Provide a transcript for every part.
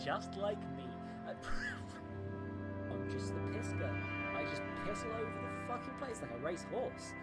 Just like me. I'm just the pisker. I just piss all over the fucking place like a racehorse.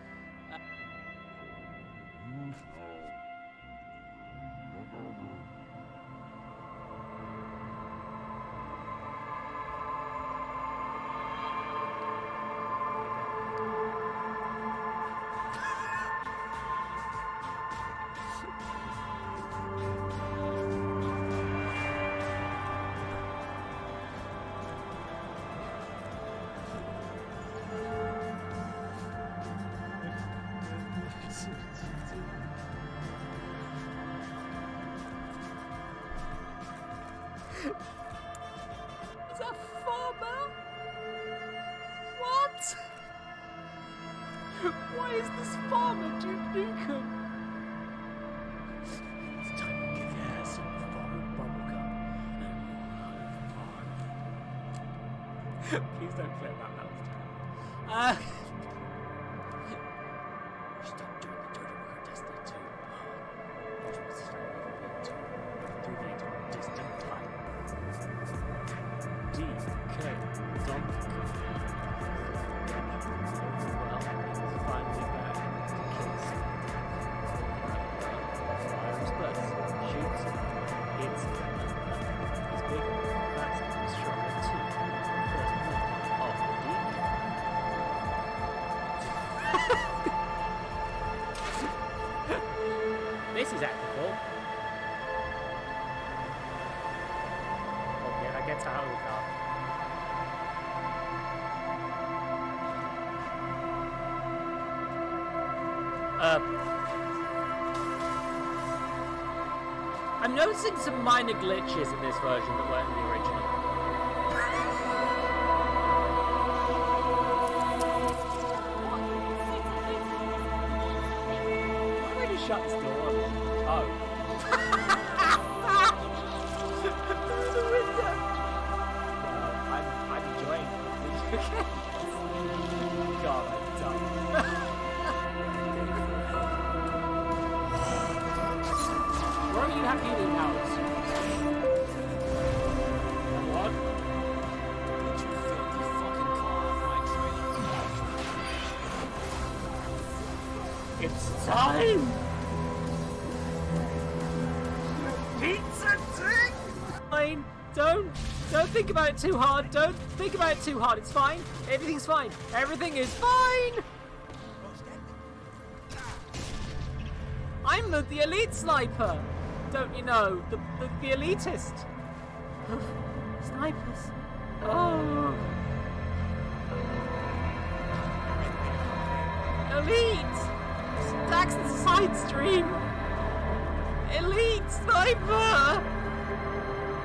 Is that farmer? What? Why is this farmer Duke Nukem? It's time to give your hair some foreign bubblegum and please don't clip that, that was terrible. Stop doing the dirty work of Destiny 2. Watch what's his name over here to distant time. DK Donkey. Well, he's finally back to kill something. Fires bursts, shoots him. It's he's big, fast, and stronger too. First movement of the DK. This is ethical. Okay, that gets out of the car. I'm noticing some minor glitches in this version that weren't in the original. Why did he shut his door? Oh. Through the window. Well, I'm enjoying it. God, I'm done. Where do you have healing powers? What? Did you fill the fucking car right? It's time! Pizza ting! Fine. Don't think about it too hard. Don't think about it too hard. It's fine. Everything's fine. Everything is fine! I'm the elite sniper! Don't you know? The elitist! Snipers! Oh! Elite! Stacks the side stream! Elite sniper!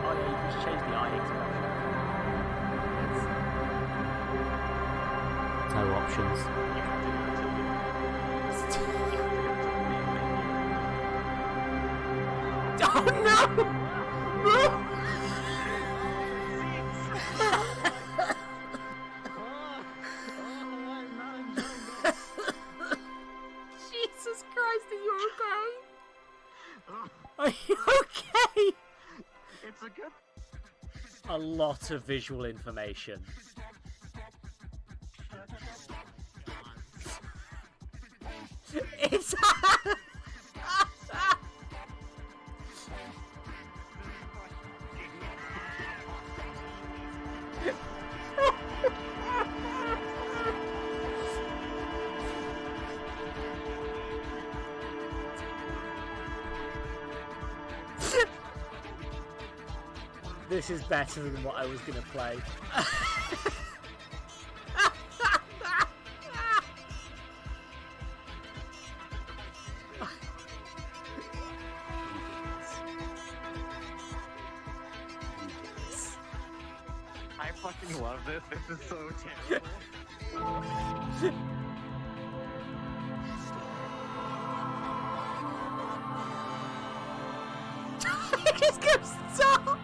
Oh yeah, you can just change the eye expression. No options. Oh no! No! Jesus Christ, are you okay? Are you okay? It's a good... A lot of visual information. It's... This is better than what I was going to play. I fucking love this. This is so terrible. It just goes dark!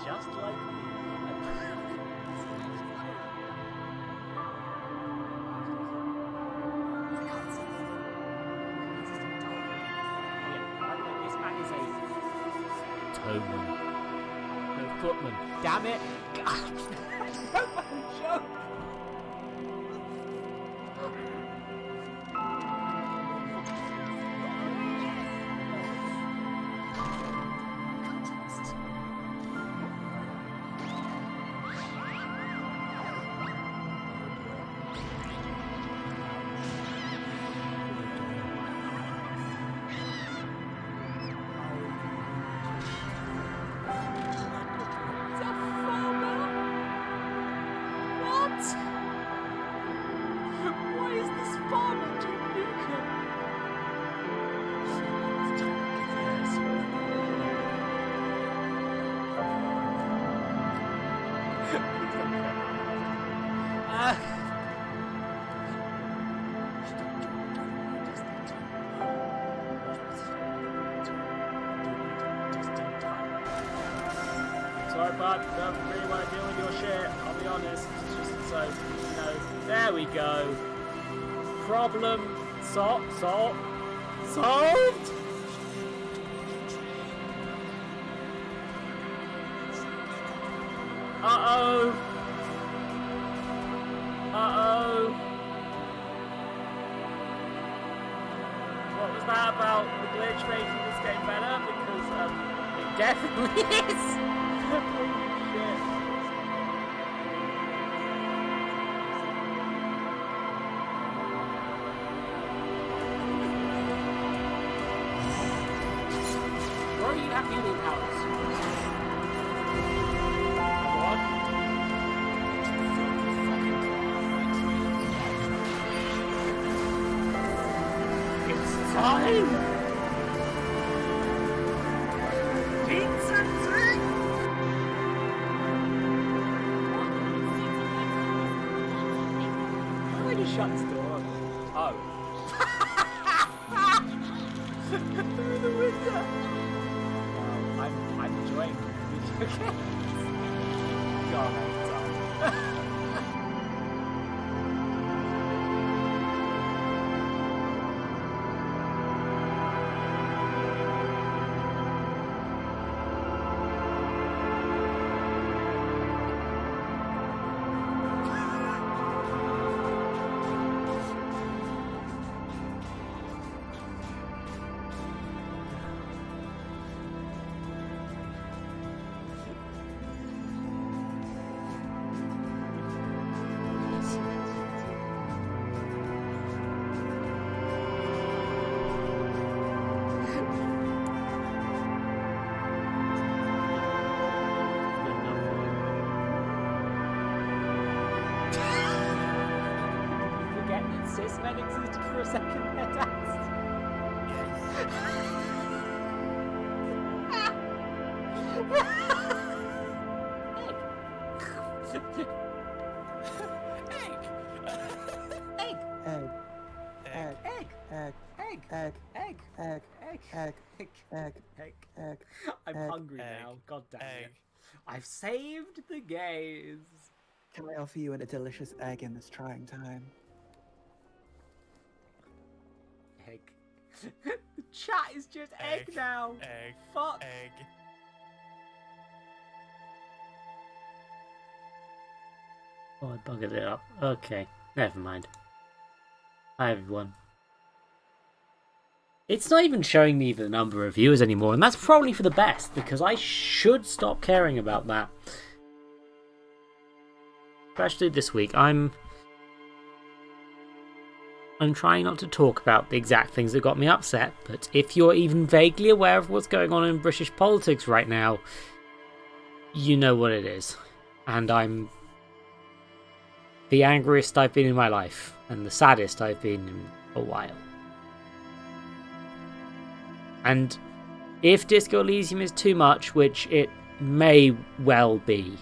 Just like me. is a toeman. No, footman. Damn it! God. Sorry, bud, don't really want to deal with your shit, I'll be honest. It's just so, you know, there we go. Problem solved. Uh-oh. What was that about the glitch making this game better? Because, it definitely is. Holy shit. Where are you have healing powers? What? It's time! Pizza drink! Why did you shut this door? Oh. Through the window! I'm enjoying video games. God, I'm done. Cis-men existed for a second there, Dad. Egg. I'm hungry now. God damn it. I've saved the gaze. Can I offer you a delicious egg in this trying time? Egg. The chat is just egg now. Egg. Fuck. Egg. Oh, I buggered it up. Okay, never mind. Hi everyone. It's not even showing me the number of viewers anymore, and that's probably for the best, because I should stop caring about that. Especially this week, I'm trying not to talk about the exact things that got me upset, but if you're even vaguely aware of what's going on in British politics right now, you know what it is. And I'm the angriest I've been in my life, and the saddest I've been in a while. And if Disco Elysium is too much, which it may well be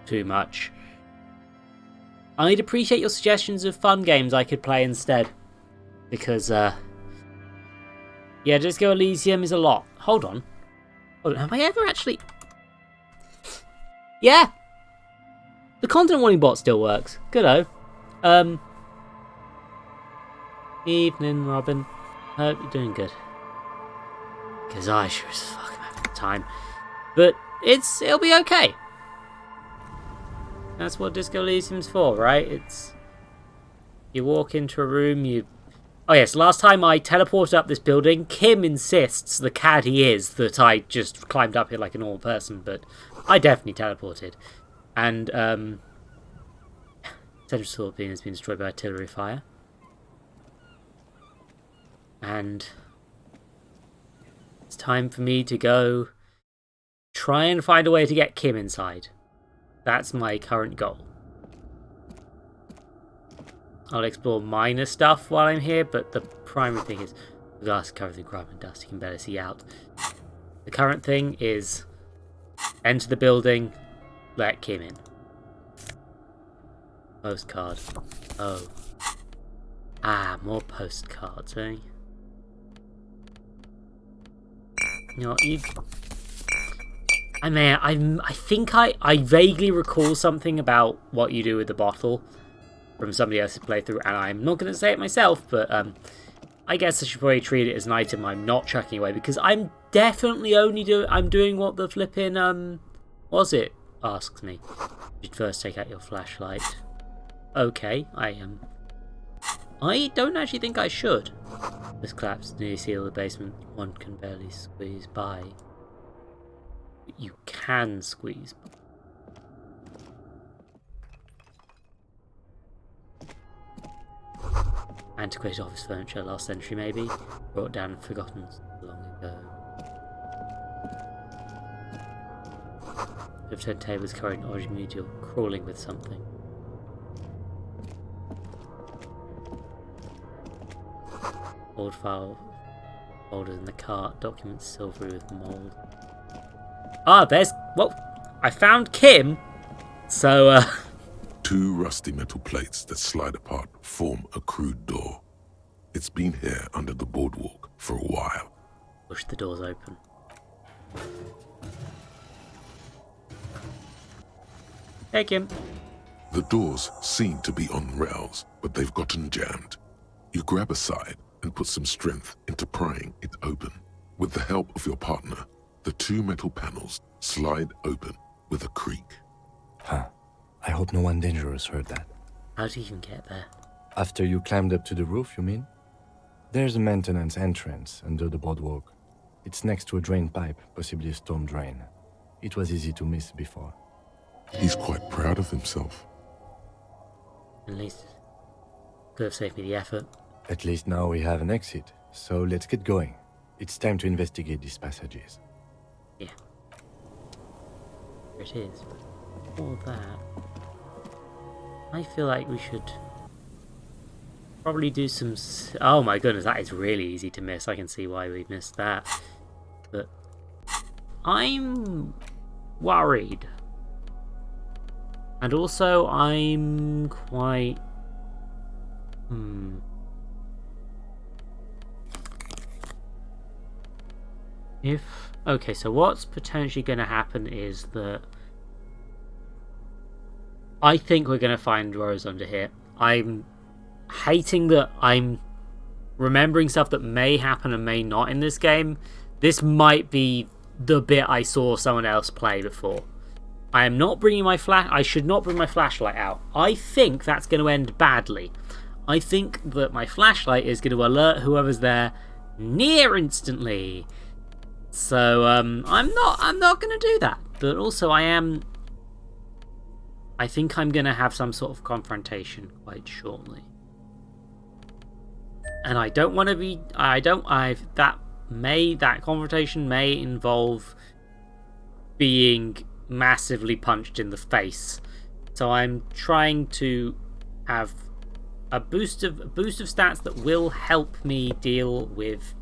too much, I'd appreciate your suggestions of fun games I could play instead. Because, yeah, Disco Elysium is a lot. Hold on. Have I ever actually... Yeah! The content warning bot still works. Good-o. Evening, Robin. Hope you're doing good. Because I sure as fuck am having the time. But it'll be okay. That's what Disco Elysium's for, right? It's... You walk into a room, Oh yes, last time I teleported up this building, Kim insists, the cad he is, that I just climbed up here like a normal person, but I definitely teleported. And, Central Sword Beam has been destroyed by artillery fire. And it's time for me to go try and find a way to get Kim inside. That's my current goal. I'll explore minor stuff while I'm here, but the primary thing is the glass is covered in grime and dust. You can barely see out. The current thing is enter the building, let Kim in. Postcard. Oh. Ah, more postcards, eh? You know, I think I vaguely recall something about what you do with the bottle from somebody else's playthrough, and I'm not going to say it myself, but I guess I should probably treat it as an item I'm not chucking away, because I'm definitely I'm doing what the flipping, was it? Asks me. You should first take out your flashlight. Okay, I don't actually think I should. This collapse nearly seal the basement. One can barely squeeze by. You can squeeze by. Antiquated office furniture, last century maybe. Brought down and forgotten long ago. Overturned tables carrying orange medial, crawling with something. Old file folders in the cart, documents silvery with mould. Ah, I found Kim! So, Two rusty metal plates that slide apart form a crude door. It's been here under the boardwalk for a while. Push the doors open. Hey, Kim. The doors seem to be on rails, but they've gotten jammed. You grab a side and put some strength into prying it open. With the help of your partner, the two metal panels slide open with a creak. Huh. I hope no one dangerous heard that. How do you even get there? After you climbed up to the roof, you mean? There's a maintenance entrance under the boardwalk. It's next to a drain pipe, possibly a storm drain. It was easy to miss before. He's quite proud of himself. At least could have saved me the effort. At least now we have an exit, so let's get going. It's time to investigate these passages. Yeah. Here it is. All that. I feel like we should probably do some... Oh my goodness, that is really easy to miss. I can see why we missed that. But I'm worried. And also, I'm quite... Okay, so what's potentially going to happen is that I think we're going to find Rose under here. I'm hating that I'm remembering stuff that may happen and may not in this game. This might be the bit I saw someone else play before. I am not bringing my I should not bring my flashlight out. I think that's going to end badly. I think that my flashlight is going to alert whoever's there near instantly. So I'm not going to do that. But also I think I'm going to have some sort of confrontation quite shortly. And I don't want to be... That confrontation may involve being massively punched in the face. So I'm trying to have a boost of stats that will help me deal with...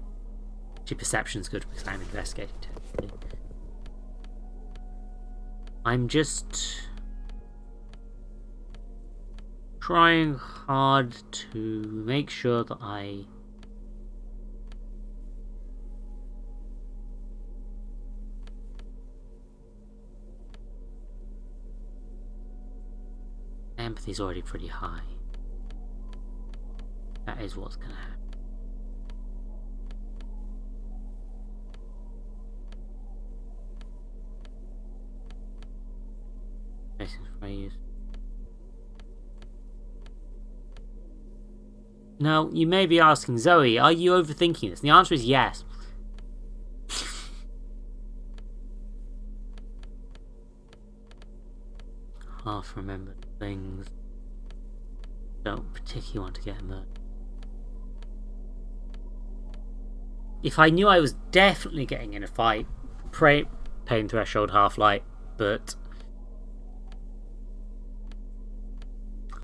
Actually, perception's good because I'm investigating technically. I'm just trying hard to make sure that I empathy's already pretty high. That is what's gonna happen. Phrasing phrase. Now, you may be asking, Zoe, are you overthinking this? And the answer is yes. Half remembered things. Don't particularly want to get in there. If I knew I was definitely getting in a fight, pain threshold half light, but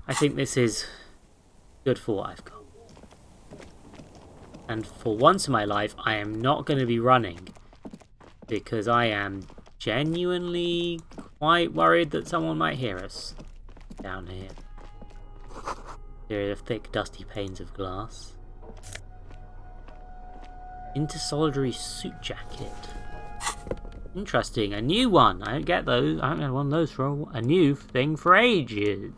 I think this is good for what I've got. And for once in my life, I am not going to be running because I am genuinely quite worried that someone might hear us down here. There are thick, dusty panes of glass. Intersolidary suit jacket. Interesting, a new one. I don't get those. I haven't had one of those for a new thing for ages.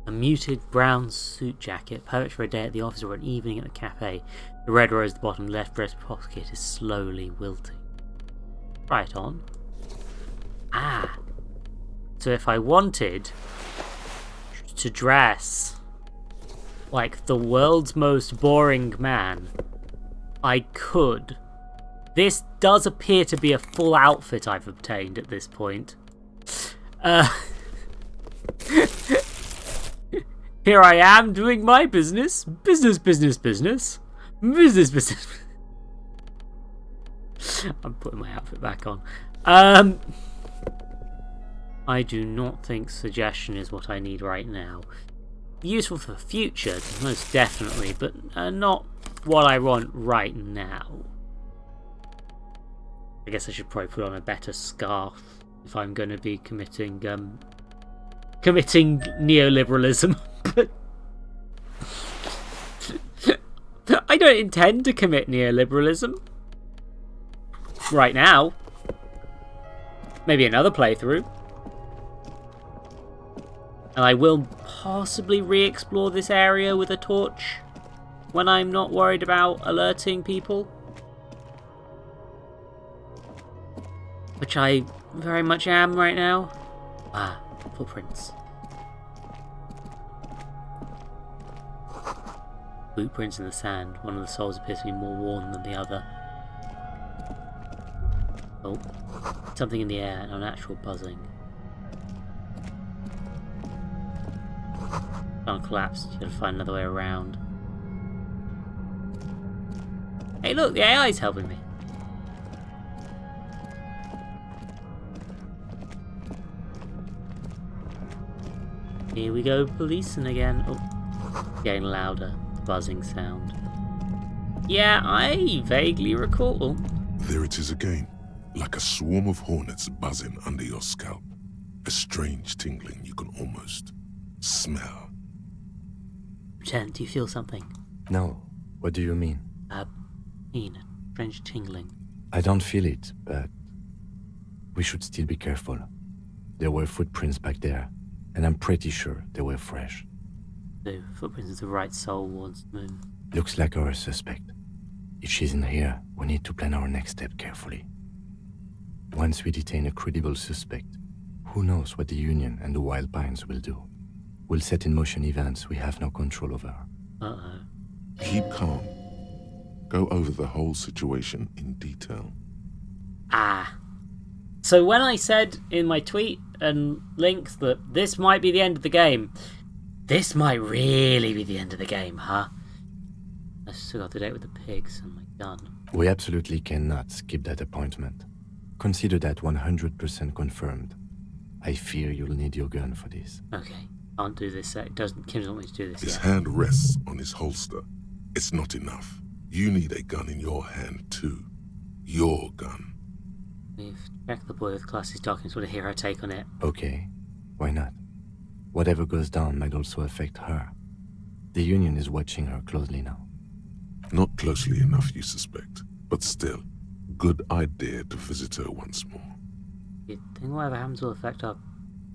A muted brown suit jacket, perfect for a day at the office or an evening at the cafe. The red rose at the bottom left breast pocket is slowly wilting. Right on. Ah. So if I wanted to dress like the world's most boring man, I could. This does appear to be a full outfit I've obtained at this point. Here I am doing my business. Business. I'm putting my outfit back on. I do not think suggestion is what I need right now. Useful for the future, most definitely, but not what I want right now. I guess I should probably put on a better scarf if I'm going to be committing neoliberalism. But I don't intend to commit neoliberalism right now. Maybe another playthrough. And I will possibly re-explore this area with a torch when I'm not worried about alerting people. Which I very much am right now. Ah, footprints. Footprints in the sand. One of the soles appears to be more worn than the other. Oh, something in the air, an unnatural buzzing. Can't collapse, you gotta find another way around. Hey look, the AI's helping me. Here we go, policing again. Oh, getting louder, the buzzing sound. Yeah, I vaguely recall. There it is again, like a swarm of hornets buzzing under your scalp. A strange tingling you can almost smell. Lieutenant, do you feel something? No. What do you mean? Strange tingling. I don't feel it, but we should still be careful. There were footprints back there, and I'm pretty sure they were fresh. The footprints of the right sole wants to move. Looks like our suspect. If she's in here, we need to plan our next step carefully. Once we detain a credible suspect, who knows what the Union and the Wild Pines will do? We'll set in motion events we have no control over. Uh-oh. Keep calm. Go over the whole situation in detail. Ah. So when I said in my tweet and links that this might be the end of the game, this might really be the end of the game, huh? I still got to date with the pigs and my gun. We absolutely cannot skip that appointment. Consider that 100% confirmed. I fear you'll need your gun for this. Okay, can't do this. Kim doesn't want me to do this His yet. hand rests on his holster. It's not enough. You need a gun in your hand too. Your gun. We've checked the boy with Class's documents. Want to hear her take on it? Okay, why not? Whatever goes down might also affect her. The Union is watching her closely now. Not closely enough, you suspect. But still, good idea to visit her once more. You think whatever happens will affect our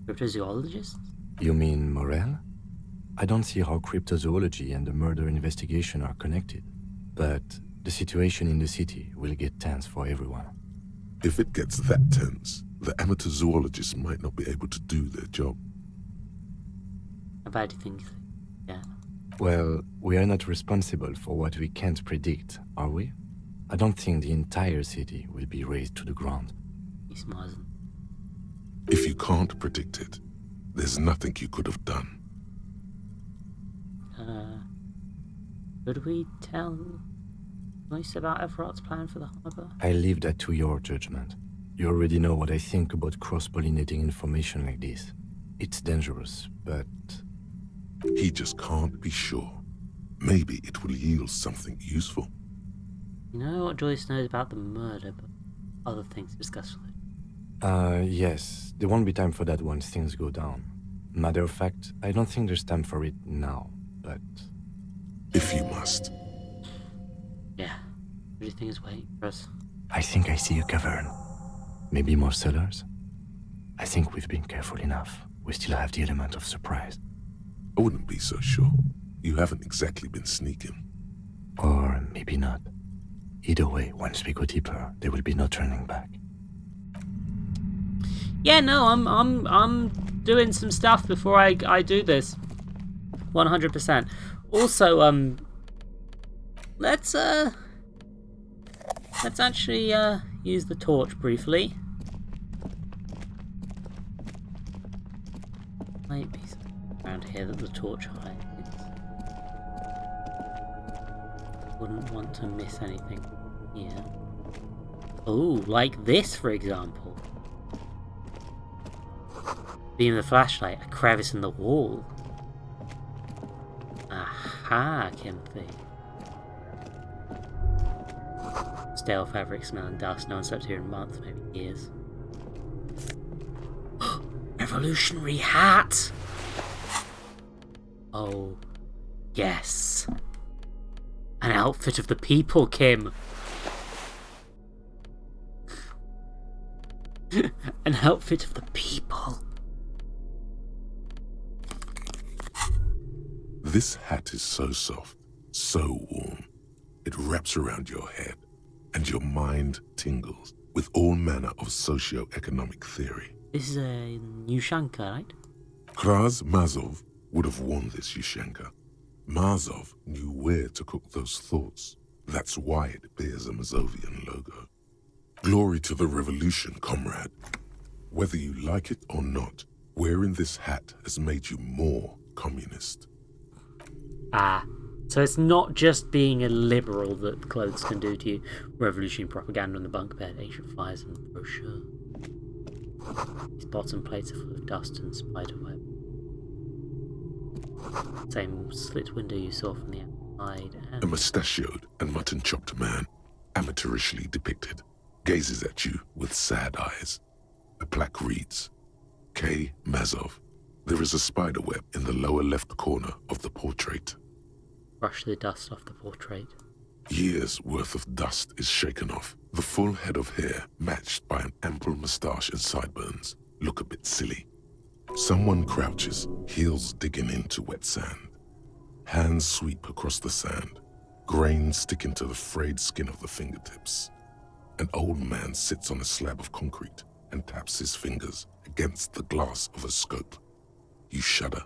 cryptozoologists? You mean Morel? I don't see how cryptozoology and the murder investigation are connected. But the situation in the city will get tense for everyone. If it gets that tense, the amateur zoologists might not be able to do their job. How bad do you think? Yeah. Well, we are not responsible for what we can't predict, are we? I don't think the entire city will be razed to the ground. He smiles. If you can't predict it, there's nothing you could have done. Could we tell most about Everard's plan for the harbour? I leave that to your judgment. You already know what I think about cross-pollinating information like this. It's dangerous, but... He just can't be sure. Maybe it will yield something useful. You know what Joyce knows about the murder, but other things discussed with it. Yes. There won't be time for that once things go down. Matter of fact, I don't think there's time for it now, but... If you must. Yeah. Everything is waiting for us. I think I see a cavern. Maybe more cellars? I think we've been careful enough. We still have the element of surprise. I wouldn't be so sure. You haven't exactly been sneaking. Or maybe not. Either way, once we go deeper, there will be no turning back. Yeah, no, I'm doing some stuff before I do this. 100%. Also, let's actually use the torch briefly. Might be something around here that the torch hides. Wouldn't want to miss anything here. Oh, like this, for example. Beam the flashlight, a crevice in the wall. Aha, Kimpy. Stale fabric, smelling dust. No one slept here in months, maybe years. Revolutionary hat! Oh, yes. An outfit of the people, Kim. An outfit of the people. This hat is so soft, so warm. It wraps around your head, and your mind tingles with all manner of socio-economic theory. This is a Ushanka, right? Kraz Mazov would have worn this Yushenka. Mazov knew where to cook those thoughts. That's why it bears a Mazovian logo. Glory to the revolution, comrade. Whether you like it or not, wearing this hat has made you more communist. Ah, so it's not just being a liberal that clothes can do to you. Revolutionary propaganda on the bunk bed, ancient fires and brochure. These bottom plates are full of dust and spiderweb. Same slit window you saw from the outside. A mustachioed and mutton-chopped man, amateurishly depicted, gazes at you with sad eyes. A plaque reads, K. Mazov. There is a spiderweb in the lower left corner of the portrait. Brush the dust off the portrait. Years' worth of dust is shaken off. The full head of hair, matched by an ample moustache and sideburns, look a bit silly. Someone crouches, heels digging into wet sand. Hands sweep across the sand, grains sticking to the frayed skin of the fingertips. An old man sits on a slab of concrete and taps his fingers against the glass of a scope. You shudder.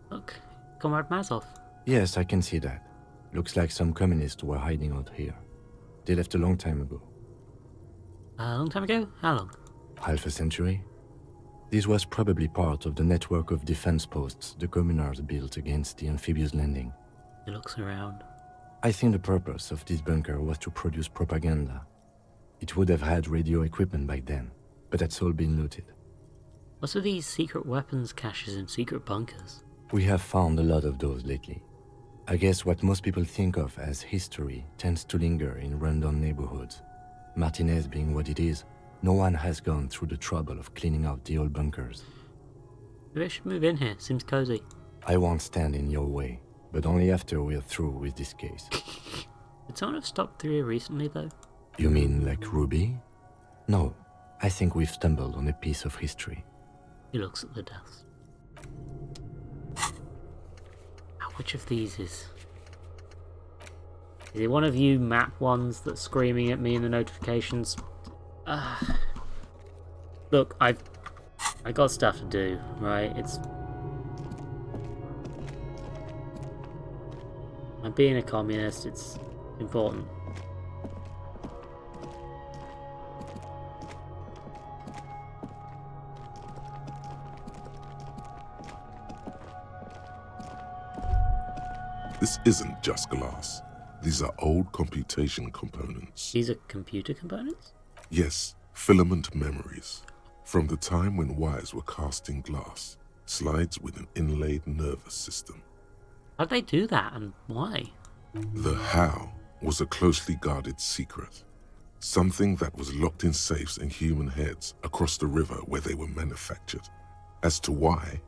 Look, Comrade Mazov. Yes, I can see that. Looks like some communists were hiding out here. They left a long time ago. A long time ago? How long? Half a century? This was probably part of the network of defense posts the communards built against the amphibious landing. He looks around. I think the purpose of this bunker was to produce propaganda. It would have had radio equipment back then, but that's all been looted. What's with these secret weapons caches in secret bunkers? We have found a lot of those lately. I guess what most people think of as history tends to linger in rundown neighborhoods. Martinez being what it is, no one has gone through the trouble of cleaning out the old bunkers. Maybe I should move in here. Seems cozy. I won't stand in your way, but only after we're through with this case. Did someone have stopped through here recently, though? You mean like Ruby? No, I think we've stumbled on a piece of history. He looks at the dust. Now, which of these is Is it one of you map ones that's screaming at me in the notifications? Look, I got stuff to do, right? I'm being a communist, it's important. This isn't just glass. These are old computation components. These are computer components? Yes, filament memories. From the time when wires were cast in glass, slides with an inlaid nervous system. How'd they do that, and why? The how was a closely guarded secret. Something that was locked in safes in human heads across the river where they were manufactured. As to why,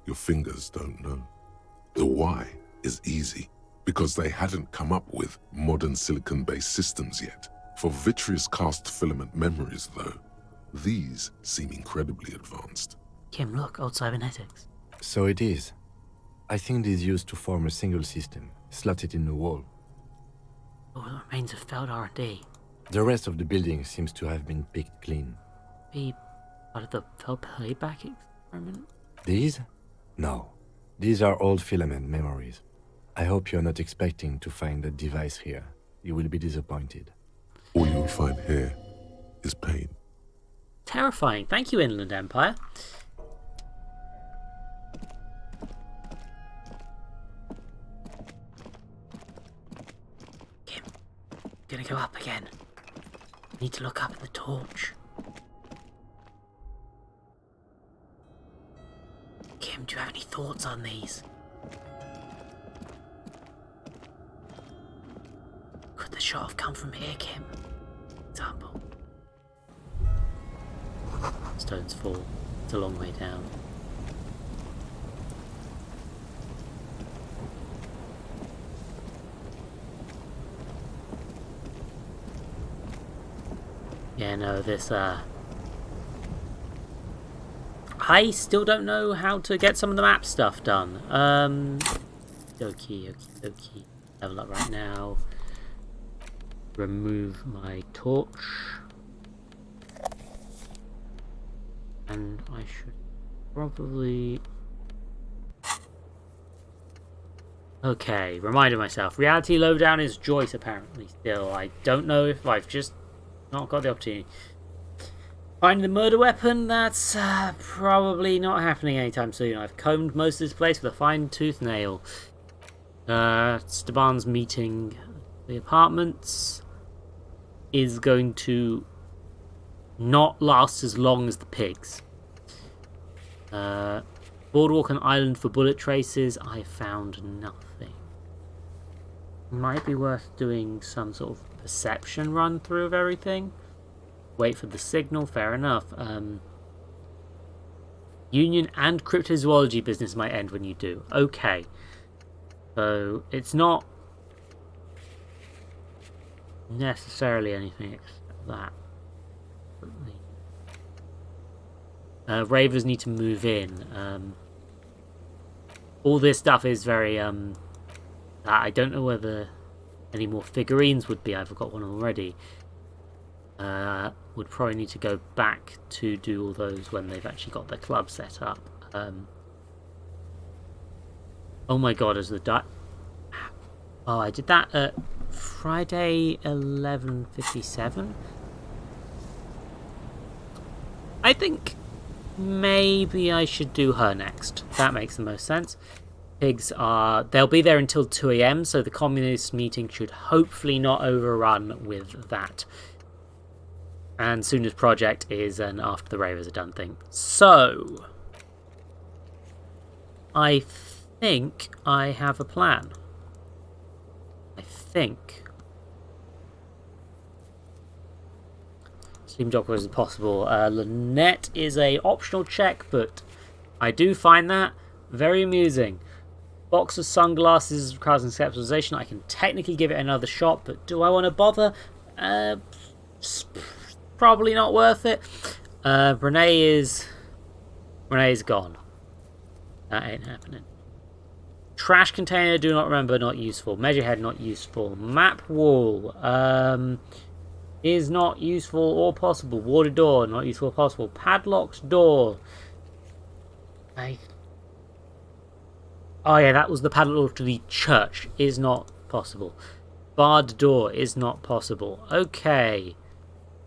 your fingers don't know. The why is easy, because they hadn't come up with modern silicon-based systems yet. For vitreous cast filament memories, though, these seem incredibly advanced. Kim, look, old cybernetics. So it is. I think it is used to form a single system, slotted in the wall. All the remains of failed R&D. The rest of the building seems to have been picked clean. Be part of the failed playback experiment? These? No. These are old filament memories. I hope you're not expecting to find a device here. You will be disappointed. All you'll find here is pain. Terrifying. Thank you, Inland Empire. Kim, gonna go up again. Need to look up at the torch. Kim, do you have any thoughts on these? Could the shot have come from here, Kim? Example. Stones fall. It's a long way down. Yeah, no, this, I still don't know how to get some of the map stuff done. Okie. Level up right now. Remove my torch. And I should probably... Okay, reminded myself. Reality lowdown is Joyce, apparently, still. I don't know if I've just not got the opportunity. Finding the murder weapon, that's probably not happening anytime soon. I've combed most of this place with a fine-tooth nail. Steban's meeting the apartments is going to not last as long as the pigs. Boardwalk and island for bullet traces, I found nothing. Might be worth doing some sort of perception run through of everything. Wait for the signal, fair enough. Union and cryptozoology business might end when you do. Okay. So, it's not necessarily anything except that. Ravers need to move in. All this stuff is very, I don't know whether any more figurines would be. I've got one already. Would probably need to go back to do all those when they've actually got their club set up. Oh my god, as the oh, I did that at Friday 11:57. I think maybe I should do her next. That makes the most sense. Pigs they'll be there until 2 AM, so the communist meeting should hopefully not overrun with that. And soon as project is an after the ravers are done thing. So I think I have a plan. I think. Sleep Doctor is possible. Lynette is a optional check, but I do find that very amusing. Box of sunglasses requires conceptualization. I can technically give it another shot, but do I want to bother? Probably not worth it. Renee's gone. That ain't happening. Trash container, do not remember, not useful. Measure head, not useful. Map wall, is not useful or possible. Water door, not useful or possible. Padlocked door. Oh yeah, that was the padlock to the church. Is not possible. Barred door is not possible. Okay.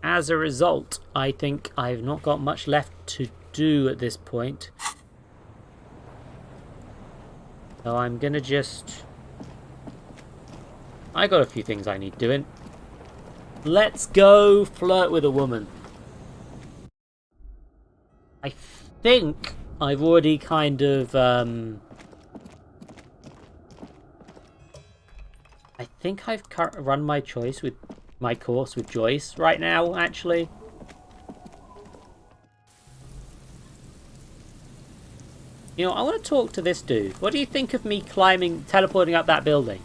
As a result, I think I've not got much left to do at this point. So I'm gonna just... I got a few things I need doing. Let's go flirt with a woman. I think I've already kind of... I think I've run my course with Joyce right now, actually. You know, I want to talk to this dude. What do you think of me teleporting up that building?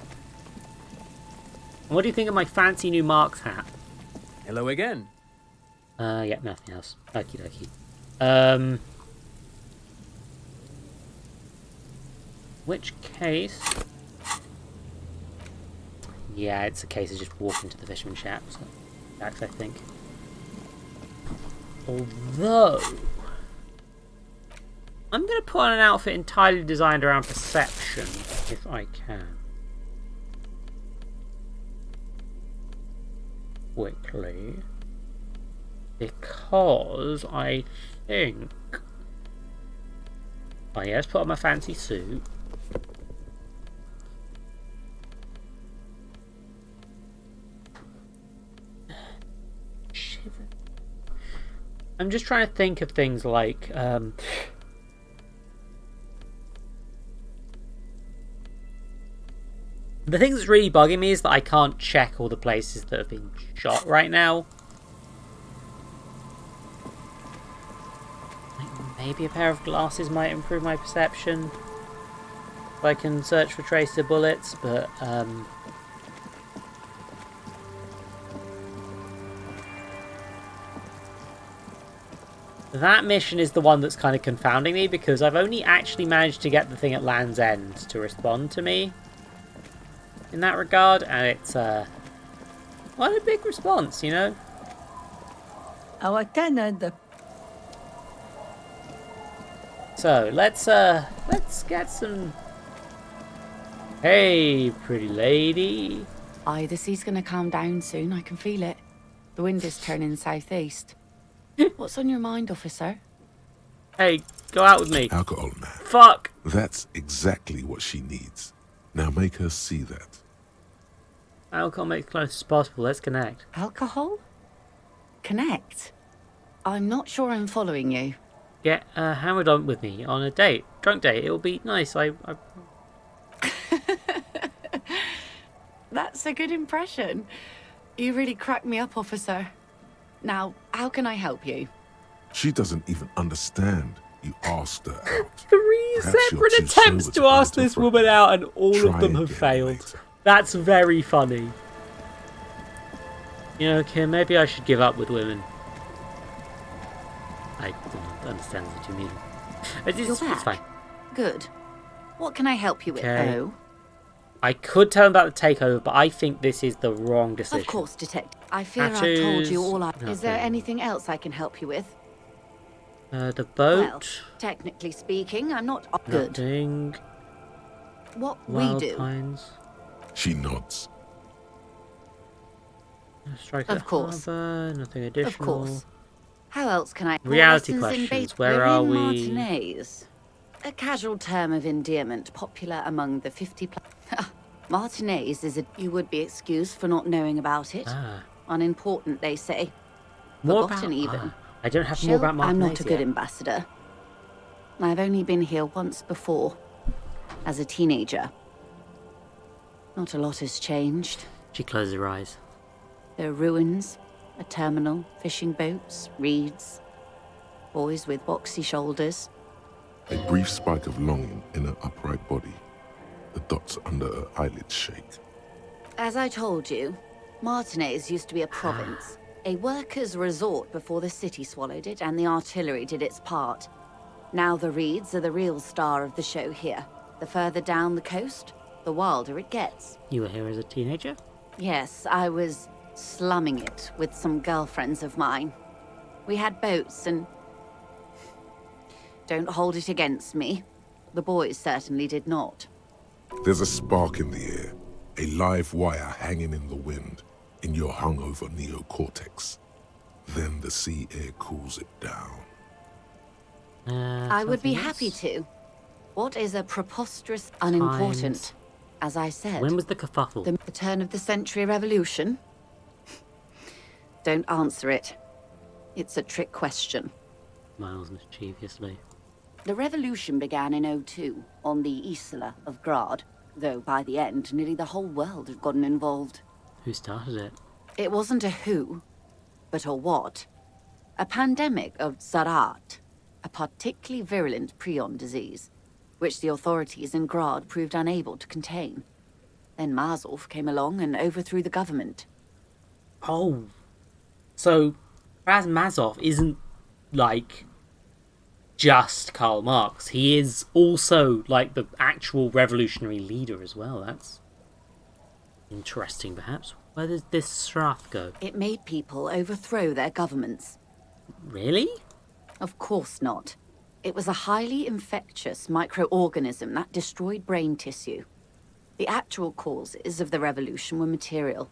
And what do you think of my fancy new Mark's hat? Hello again. Yeah, nothing else. Okie dokie. Which case... Yeah, it's a case of just walking to the fisherman shacks, I think. Although... I'm going to put on an outfit entirely designed around perception, if I can. Quickly. Because I think... Oh yeah, let's put on my fancy suit. Shiver. I'm just trying to think of things like... The thing that's really bugging me is that I can't check all the places that have been shot right now. Like maybe a pair of glasses might improve my perception. If I can search for tracer bullets, but that mission is the one that's kind of confounding me, because I've only actually managed to get the thing at Land's End to respond to me in that regard, and it's quite a big response, you know. So let's get some. Hey, pretty lady. Aye, the sea's gonna calm down soon. I can feel it. The wind is turning southeast. What's on your mind, officer? Hey, go out with me. Alcohol, man. Fuck. That's exactly what she needs. Now make her see that. Alcohol makes it close as possible. Let's connect. Alcohol? Connect? I'm not sure I'm following you. Get hammered on with me on a date. Drunk date. It'll be nice. That's a good impression. You really cracked me up, officer. Now, how can I help you? She doesn't even understand. You asked her out. 3 Perhaps you're separate too attempts sober to to ask find this her woman out, and all Try of them have again failed. later. That's very funny. You know, Kim, maybe I should give up with women. I don't understand what you mean. You're back? It's fine. Good. What can I help you with, Okay. though? I could tell them about the takeover, but I think this is the wrong decision. Of course, detective. I fear I've Tattoos, told you all I... Is there nothing. anything else I can help you with? The Well, boat. technically speaking, I'm not... Good. Nothing. What Wild we do... Pines. She nods. Strike Of at course. Harbour, nothing additional. Of course. How else can I... Reality Lessons in questions. bait- Where We're are in we? Martinez. A casual term of endearment, popular among the 50+. Martinez is a... You would be excused for not knowing about it. Ah. Unimportant, they say. More Forgotten about, even. I don't have more Shell, about Martinez I'm not a good yet. ambassador. I've only been here once before, as a teenager. Not a lot has changed. She closes her eyes. There are ruins, a terminal, fishing boats, reeds, boys with boxy shoulders. A brief spike of longing in her upright body. The dots under her eyelids shake. As I told you, Martinez used to be a province, a workers' resort before the city swallowed it and the artillery did its part. Now the reeds are the real star of the show here. The further down the coast, the wilder it gets. You were here as a teenager? Yes, I was slumming it with some girlfriends of mine. We had boats and... Don't hold it against me. The boys certainly did not. There's a spark in the air, a live wire hanging in the wind, in your hungover neocortex. Then the sea air cools it down. I would be something happy else? to. What is a preposterous unimportant? Times. As I said, When was the kerfuffle? the turn of the century revolution? Don't answer it. It's a trick question. Miles mischievously. The revolution began in '02 on the Isla of Grad, though by the end, nearly the whole world had gotten involved. Who started it? It wasn't a who, but a what. A pandemic of Zarat, a particularly virulent prion disease, which the authorities in Grad proved unable to contain. Then Mazov came along and overthrew the government. Oh. So, Razmazov isn't, like, just Karl Marx. He is also, like, the actual revolutionary leader as well. That's interesting, perhaps. Where does this Strath go? It made people overthrow their governments. Really? Of course not. It was a highly infectious microorganism that destroyed brain tissue. The actual causes of the revolution were material.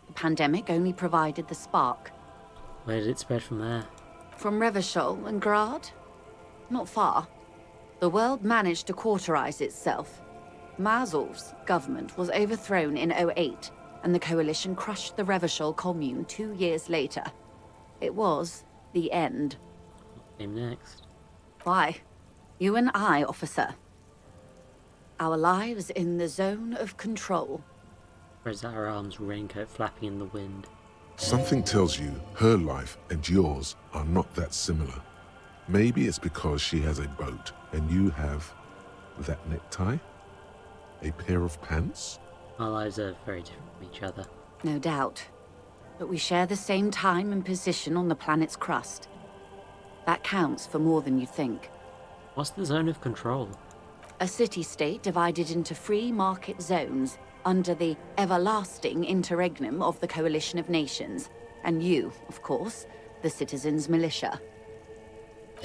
The pandemic only provided the spark. Where did it spread from there? From Revachol and Grad? Not far. The world managed to cauterize itself. Mazov's government was overthrown in '08, and the coalition crushed the Revachol commune 2 years later. It was the end. What came next? Why? You and I, officer. Our lives in the zone of control. Reza Arm's raincoat flapping in the wind. Something tells you her life and yours are not that similar. Maybe it's because she has a boat and you have that necktie? A pair of pants? Our lives are very different from each other. No doubt. But we share the same time and position on the planet's crust. That counts for more than you think. What's the zone of control? A city-state divided into free market zones under the everlasting interregnum of the Coalition of Nations. And you, of course, the citizens' militia.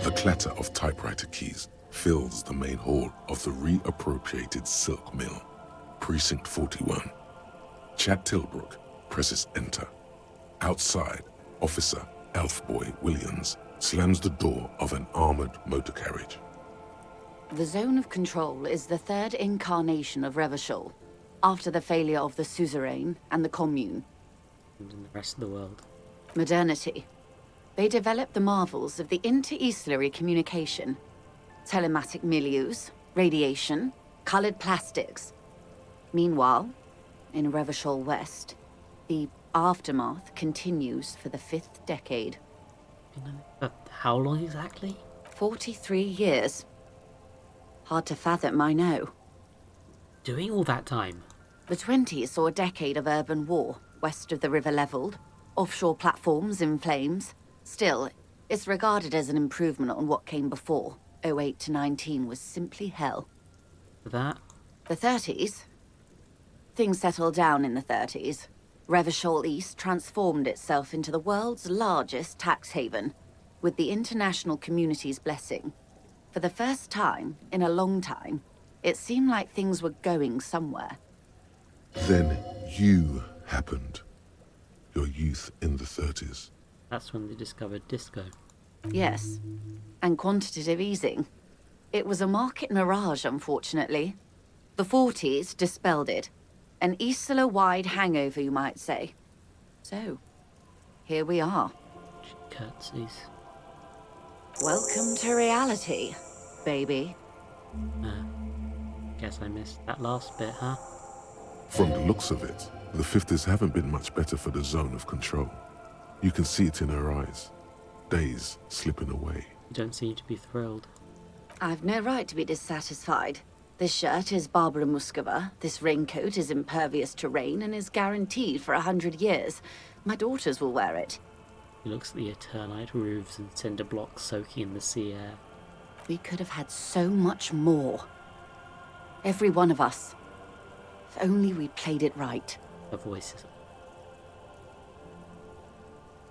The clatter of typewriter keys fills the main hall of the reappropriated silk mill. Precinct 41. Chad Tilbrook presses enter. Outside, Officer Elfboy Williams slams the door of an armored motor carriage. The zone of control is the third incarnation of Revachol, after the failure of the suzerain and the commune. And in the rest of the world. Modernity. They developed the marvels of the inter-easlary communication. Telematic milieus, radiation, colored plastics. Meanwhile, in Revachol West, the aftermath continues for the 5th decade. But how long exactly? 43 years. Hard to fathom, I know. Doing all that time? The 20s saw a decade of urban war, west of the river leveled, offshore platforms in flames. Still, it's regarded as an improvement on what came before. '08 to '19 was simply hell. For that? The 30s? Things settled down in the 30s. Revachol East transformed itself into the world's largest tax haven, with the international community's blessing. For the first time in a long time, it seemed like things were going somewhere. Then you happened. Your youth in the 30s. That's when they discovered disco. Yes, and quantitative easing. It was a market mirage, unfortunately. The 40s dispelled it. An Isla-wide hangover, you might say. So, here we are. She curtsies. Welcome to reality, baby. Guess I missed that last bit, huh? From the looks of it, the 50s haven't been much better for the zone of control. You can see it in her eyes. Days slipping away. You don't seem to be thrilled. I've no right to be dissatisfied. This shirt is Barbara Muscova, this raincoat is impervious to rain and is guaranteed for 100 years. My daughters will wear it. He looks at the eternite roofs and cinder blocks soaking in the sea air. We could have had so much more. Every one of us. If only we played it right. The voices.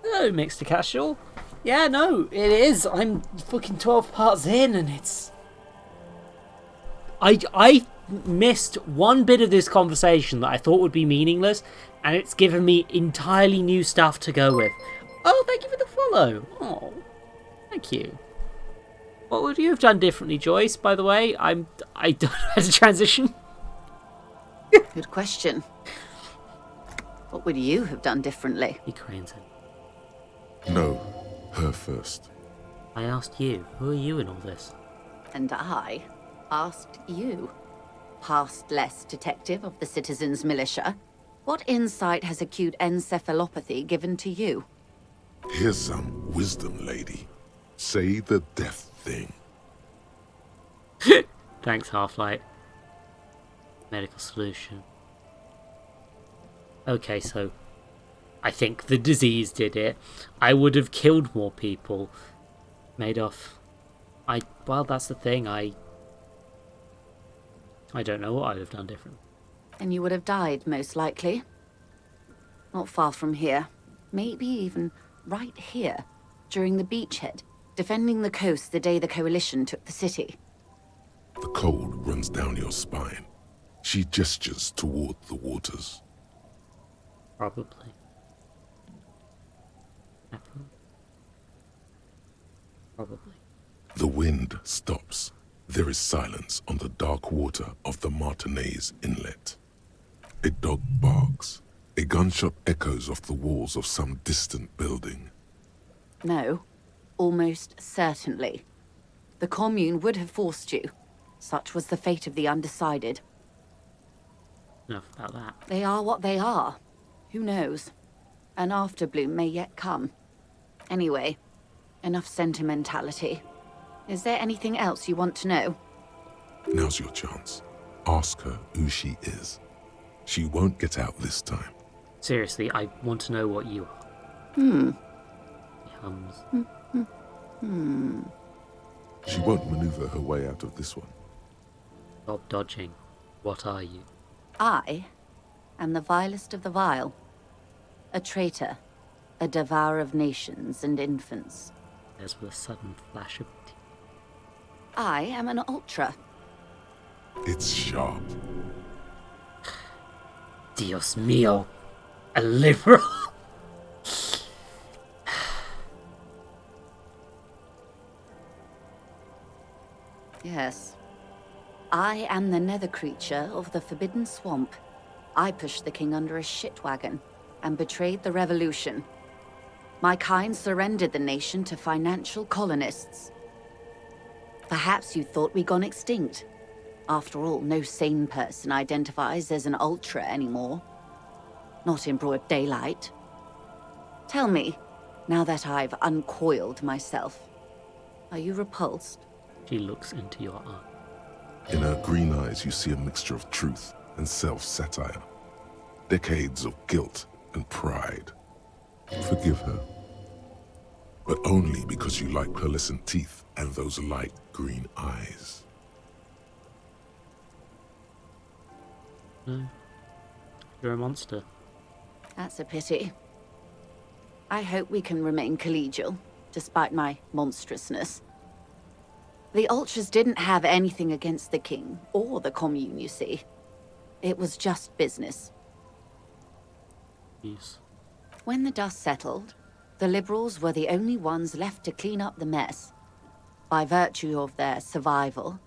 Hello, Mixed Casual. Yeah, no, it is. I'm fucking 12 parts in, and it's... I missed one bit of this conversation that I thought would be meaningless, and it's given me entirely new stuff to go with. Oh, thank you for the follow. Oh, thank you. What would you have done differently, Joyce, by the way? I don't know how to transition. Good question. What would you have done differently? He cranes in. No, her first. I asked you. Who are you in all this? And I asked you, past less detective of the citizens' militia, what insight has acute encephalopathy given to you? Here's some wisdom, lady. Say the death thing. Thanks, Half-Light. Medical solution. Okay, so I think the disease did it. I would have killed more people. Made off. Well, that's the thing. I don't know what I'd have done different. And you would have died, most likely. Not far from here. Maybe even right here, during the beachhead, defending the coast the day the Coalition took the city. The cold runs down your spine. She gestures toward the waters. Probably. Probably. The wind stops. There is silence on the dark water of the Martinez Inlet. A dog barks. A gunshot echoes off the walls of some distant building. No, almost certainly. The Commune would have forced you. Such was the fate of the undecided. Enough about that. They are what they are. Who knows? An afterbloom may yet come. Anyway, enough sentimentality. Is there anything else you want to know? Now's your chance. Ask her who she is. She won't get out this time. Seriously, I want to know what you are. He hums. She won't maneuver her way out of this one. Stop dodging. What are you? I am the vilest of the vile. A traitor. A devourer of nations and infants. There's with a sudden flash of teeth. I am an ultra. It's sharp. Dios mío. A liberal. Yes. I am the nether creature of the Forbidden Swamp. I pushed the king under a shit wagon and betrayed the revolution. My kind surrendered the nation to financial colonists. Perhaps you thought we'd gone extinct. After all, no sane person identifies as an ultra anymore. Not in broad daylight. Tell me, now that I've uncoiled myself, are you repulsed? She looks into your eye. In her green eyes, you see a mixture of truth and self-satire. Decades of guilt and pride. Forgive her. But only because you like pearlescent teeth and those light green eyes. No. You're a monster. That's a pity. I hope we can remain collegial, despite my monstrousness. The Ultras didn't have anything against the king, or the Commune, you see. It was just business. Yes. When the dust settled, the Liberals were the only ones left to clean up the mess. By virtue of their survival,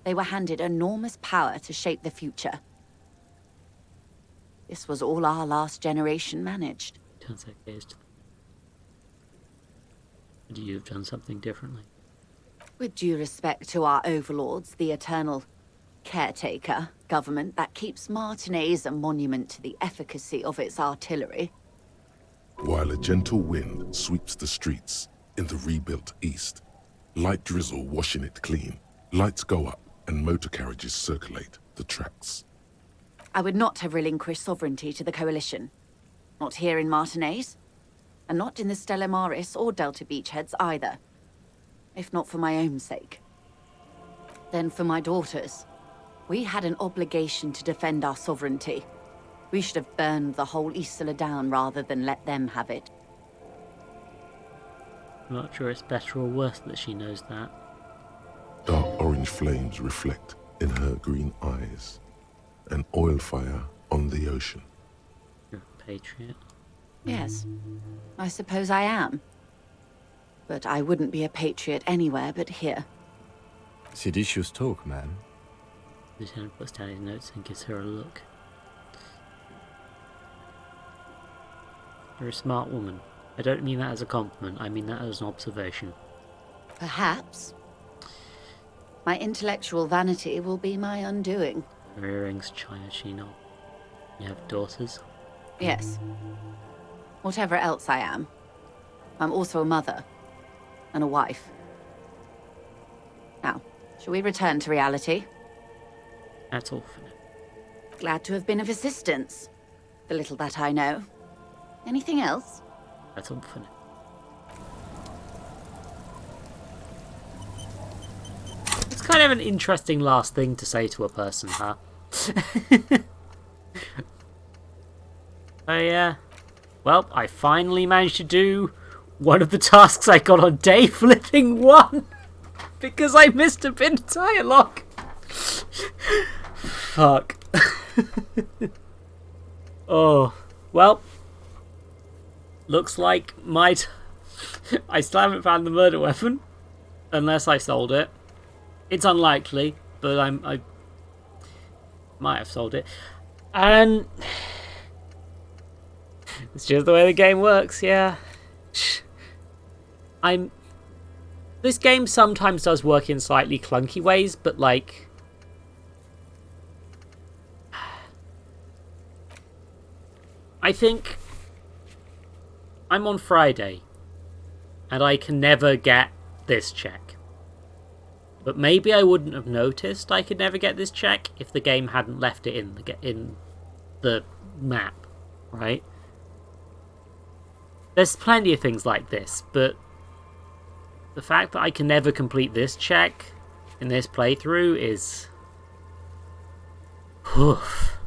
they were handed enormous power to shape the future. This was all our last generation managed. Turns her gaze to them. Would you have done something differently? With due respect to our overlords, the eternal caretaker government that keeps Martinez a monument to the efficacy of its artillery. While a gentle wind sweeps the streets in the rebuilt east, light drizzle washing it clean, lights go up and motor carriages circulate the tracks. I would not have relinquished sovereignty to the Coalition. Not here in Martinez, and not in the Stella Maris or Delta Beachheads either. If not for my own sake, then for my daughters. We had an obligation to defend our sovereignty. We should have burned the whole Isla down rather than let them have it. I'm not sure it's better or worse that she knows that. Dark orange flames reflect in her green eyes. An oil fire on the ocean. You're a patriot. Yes, I suppose I am. But I wouldn't be a patriot anywhere but here. Seditious talk, man. Lieutenant puts down his notes and gives her a look. You're a smart woman. I don't mean that as a compliment, I mean that as an observation. Perhaps. My intellectual vanity will be my undoing. Her earrings china chino. You have daughters? Yes. Whatever else I am, I'm also a mother. And a wife. Now, shall we return to reality? That's all for now. Glad to have been of assistance. The little that I know. Anything else? That's all for now. It's kind of an interesting last thing to say to a person, huh? Oh yeah. Well, I finally managed to do one of the tasks I got on day flipping 1 because I missed a bit of dialogue. Fuck. Oh, well. Looks like I still haven't found the murder weapon unless I sold it. It's unlikely, but I might have sold it. And it's just the way the game works, yeah. This game sometimes does work in slightly clunky ways, but like I think I'm on Friday and I can never get this check. But maybe I wouldn't have noticed I could never get this check if the game hadn't left it in the map, right? There's plenty of things like this, but the fact that I can never complete this check in this playthrough is... hoof.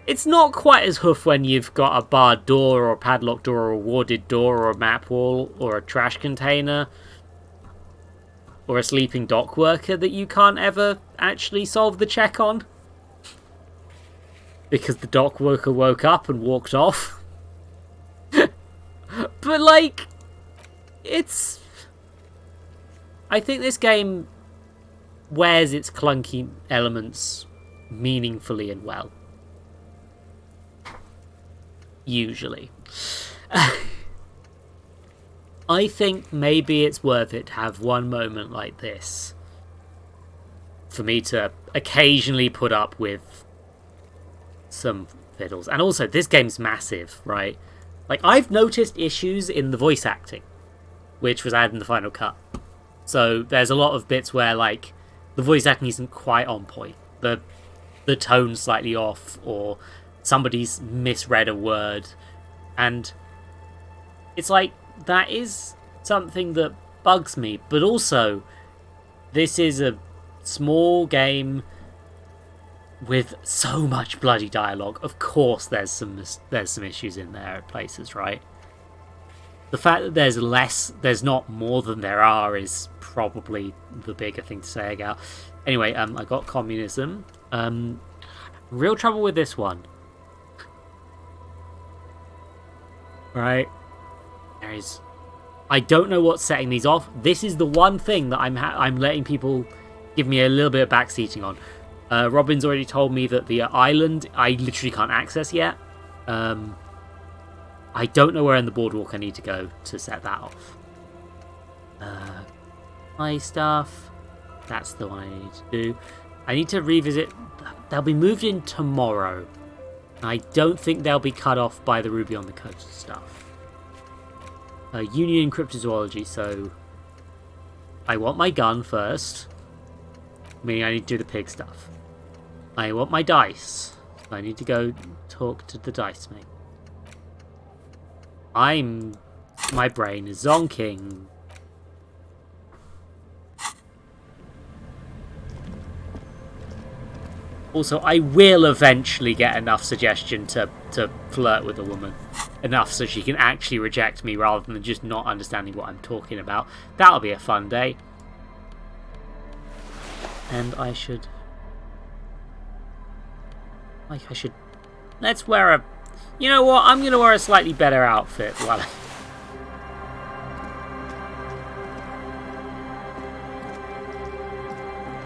It's not quite as hoof when you've got a barred door or a padlocked door or a warded door or a map wall or a trash container or a sleeping dock worker that you can't ever actually solve the check on because the dock worker woke up and walked off. But like, it's... I think this game wears its clunky elements meaningfully and well. Usually. I think maybe it's worth it to have one moment like this for me to occasionally put up with some fiddles. And also, this game's massive, right? Like, I've noticed issues in the voice acting, which was added in the final cut. So there's a lot of bits where, like, the voice acting isn't quite on point. The tone's slightly off, or somebody's misread a word. And it's like, that is something that bugs me. But also, this is a small game with so much bloody dialogue. Of course there's some issues in there at places, right? The fact that there's not more than there are is probably the bigger thing to say about. Anyway, I got communism. Real trouble with this one. Right? I don't know what's setting these off. This is the one thing that I'm letting people give me a little bit of backseating on. Robin's already told me that the island I literally can't access yet. I don't know where in the boardwalk I need to go to set that off. My stuff. That's the one I need to do. I need to revisit. They'll be moved in tomorrow. I don't think they'll be cut off by the Ruby on the Coast stuff. Union cryptozoology, so I want my gun first, meaning I need to do the pig stuff. I want my dice, so I need to go talk to the dice mate. My brain is zonking. Also, I will eventually get enough suggestion to flirt with a woman. Enough so she can actually reject me rather than just not understanding what I'm talking about. That'll be a fun day. And I should... Let's wear a... You know what? I'm going to wear a slightly better outfit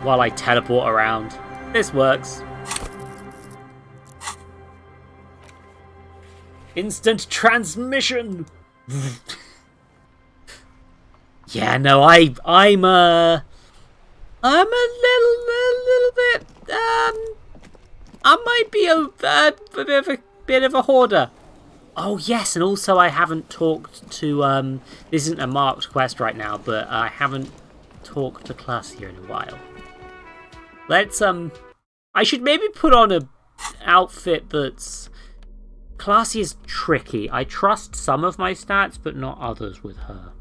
while I teleport around. This works. Instant transmission! Yeah, no, I'm a little bit, I might be a bit of a hoarder. Oh yes, and also I haven't talked to, this isn't a marked quest right now, but I haven't talked to Classier in a while. Let's, I should maybe put on a outfit that's... Classy is tricky. I trust some of my stats, but not others with her.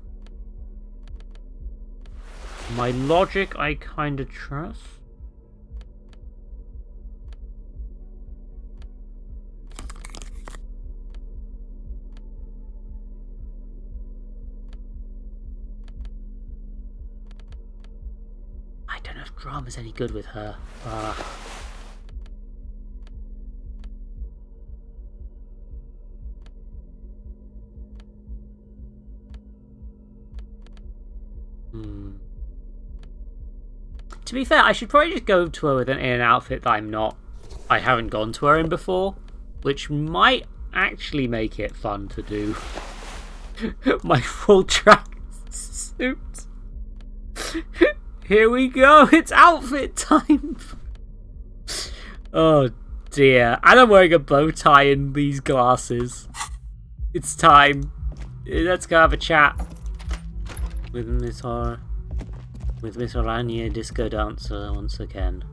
My logic, I kind of trust. I don't know if drama's any good with her. To be fair, I should probably just go to her with in an outfit that I haven't gone to her in before, which might actually make it fun to do my full track suit. Here we go, it's outfit time. Oh dear, and I'm wearing a bow tie and these glasses. It's time. Let's go have a chat with Miss Orania Disco Dancer once again.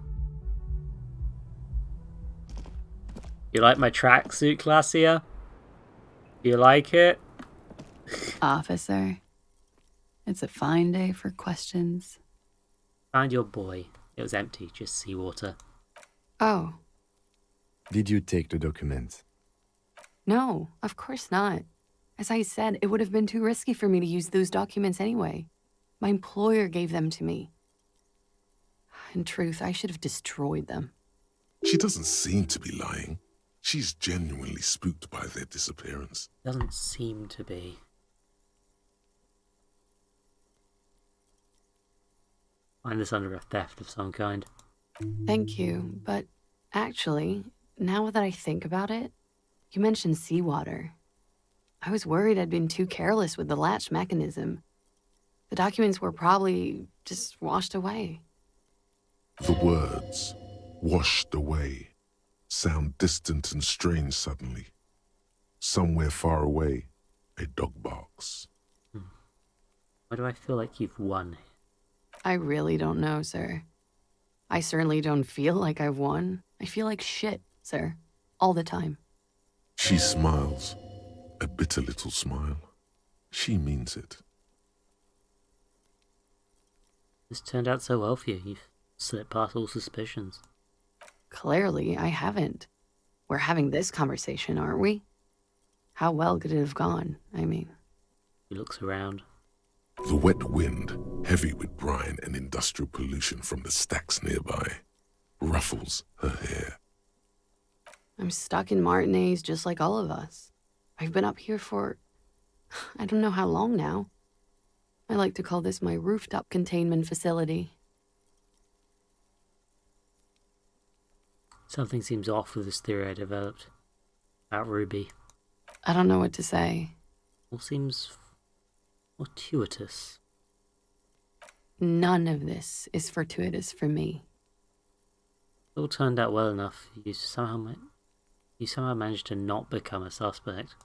You like my tracksuit, Classier? You like it? Officer, it's a fine day for questions. Found your boy. It was empty, just seawater. Oh. Did you take the documents? No, of course not. As I said, it would have been too risky for me to use those documents anyway. My employer gave them to me. In truth, I should have destroyed them. She doesn't seem to be lying. She's genuinely spooked by their disappearance. Doesn't seem to be. Find this under a theft of some kind. Thank you, but actually, now that I think about it, you mentioned seawater. I was worried I'd been too careless with the latch mechanism. The documents were probably just washed away. The words, washed away, sound distant and strange suddenly. Somewhere far away, a dog barks. Why do I feel like you've won? I really don't know, sir. I certainly don't feel like I've won. I feel like shit, sir. All the time. She smiles, a bitter little smile. She means it. This turned out so well for you. You've slipped past all suspicions. Clearly, I haven't. We're having this conversation, aren't we? How well could it have gone, I mean? He looks around. The wet wind, heavy with brine and industrial pollution from the stacks nearby, ruffles her hair. I'm stuck in Martinez just like all of us. I've been up here for... I don't know how long now. I like to call this my rooftop containment facility. Something seems off with this theory I developed about Ruby. I don't know what to say. All seems fortuitous. None of this is fortuitous for me. It all turned out well enough. You somehow managed to not become a suspect.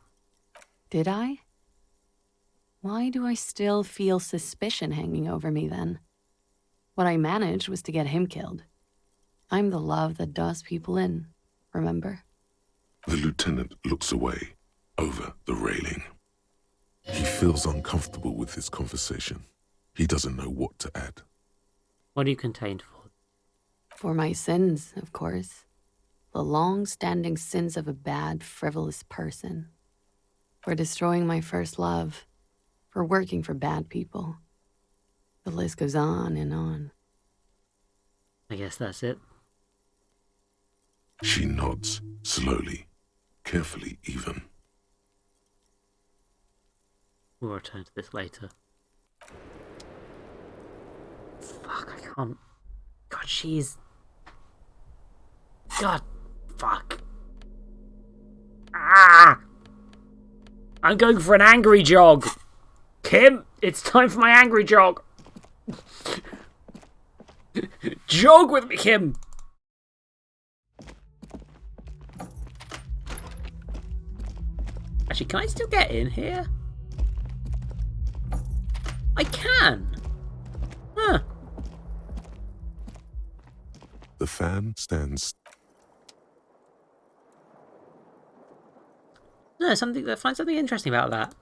Did I? Why do I still feel suspicion hanging over me then? What I managed was to get him killed. I'm the love that does people in, remember? The lieutenant looks away, over the railing. He feels uncomfortable with this conversation. He doesn't know what to add. What are you contained for? For my sins, of course. The long-standing sins of a bad, frivolous person. For destroying my first love. For working for bad people. The list goes on and on. I guess that's it. She nods, slowly, carefully even. We'll return to this later. Fuck, I can't. God, she's. God, fuck. Ah! I'm going for an angry jog. Kim, it's time for my angry jog. Jog with me, Kim. Actually, can I still get in here? I can. Huh. The fan stands. No, I find something interesting about that.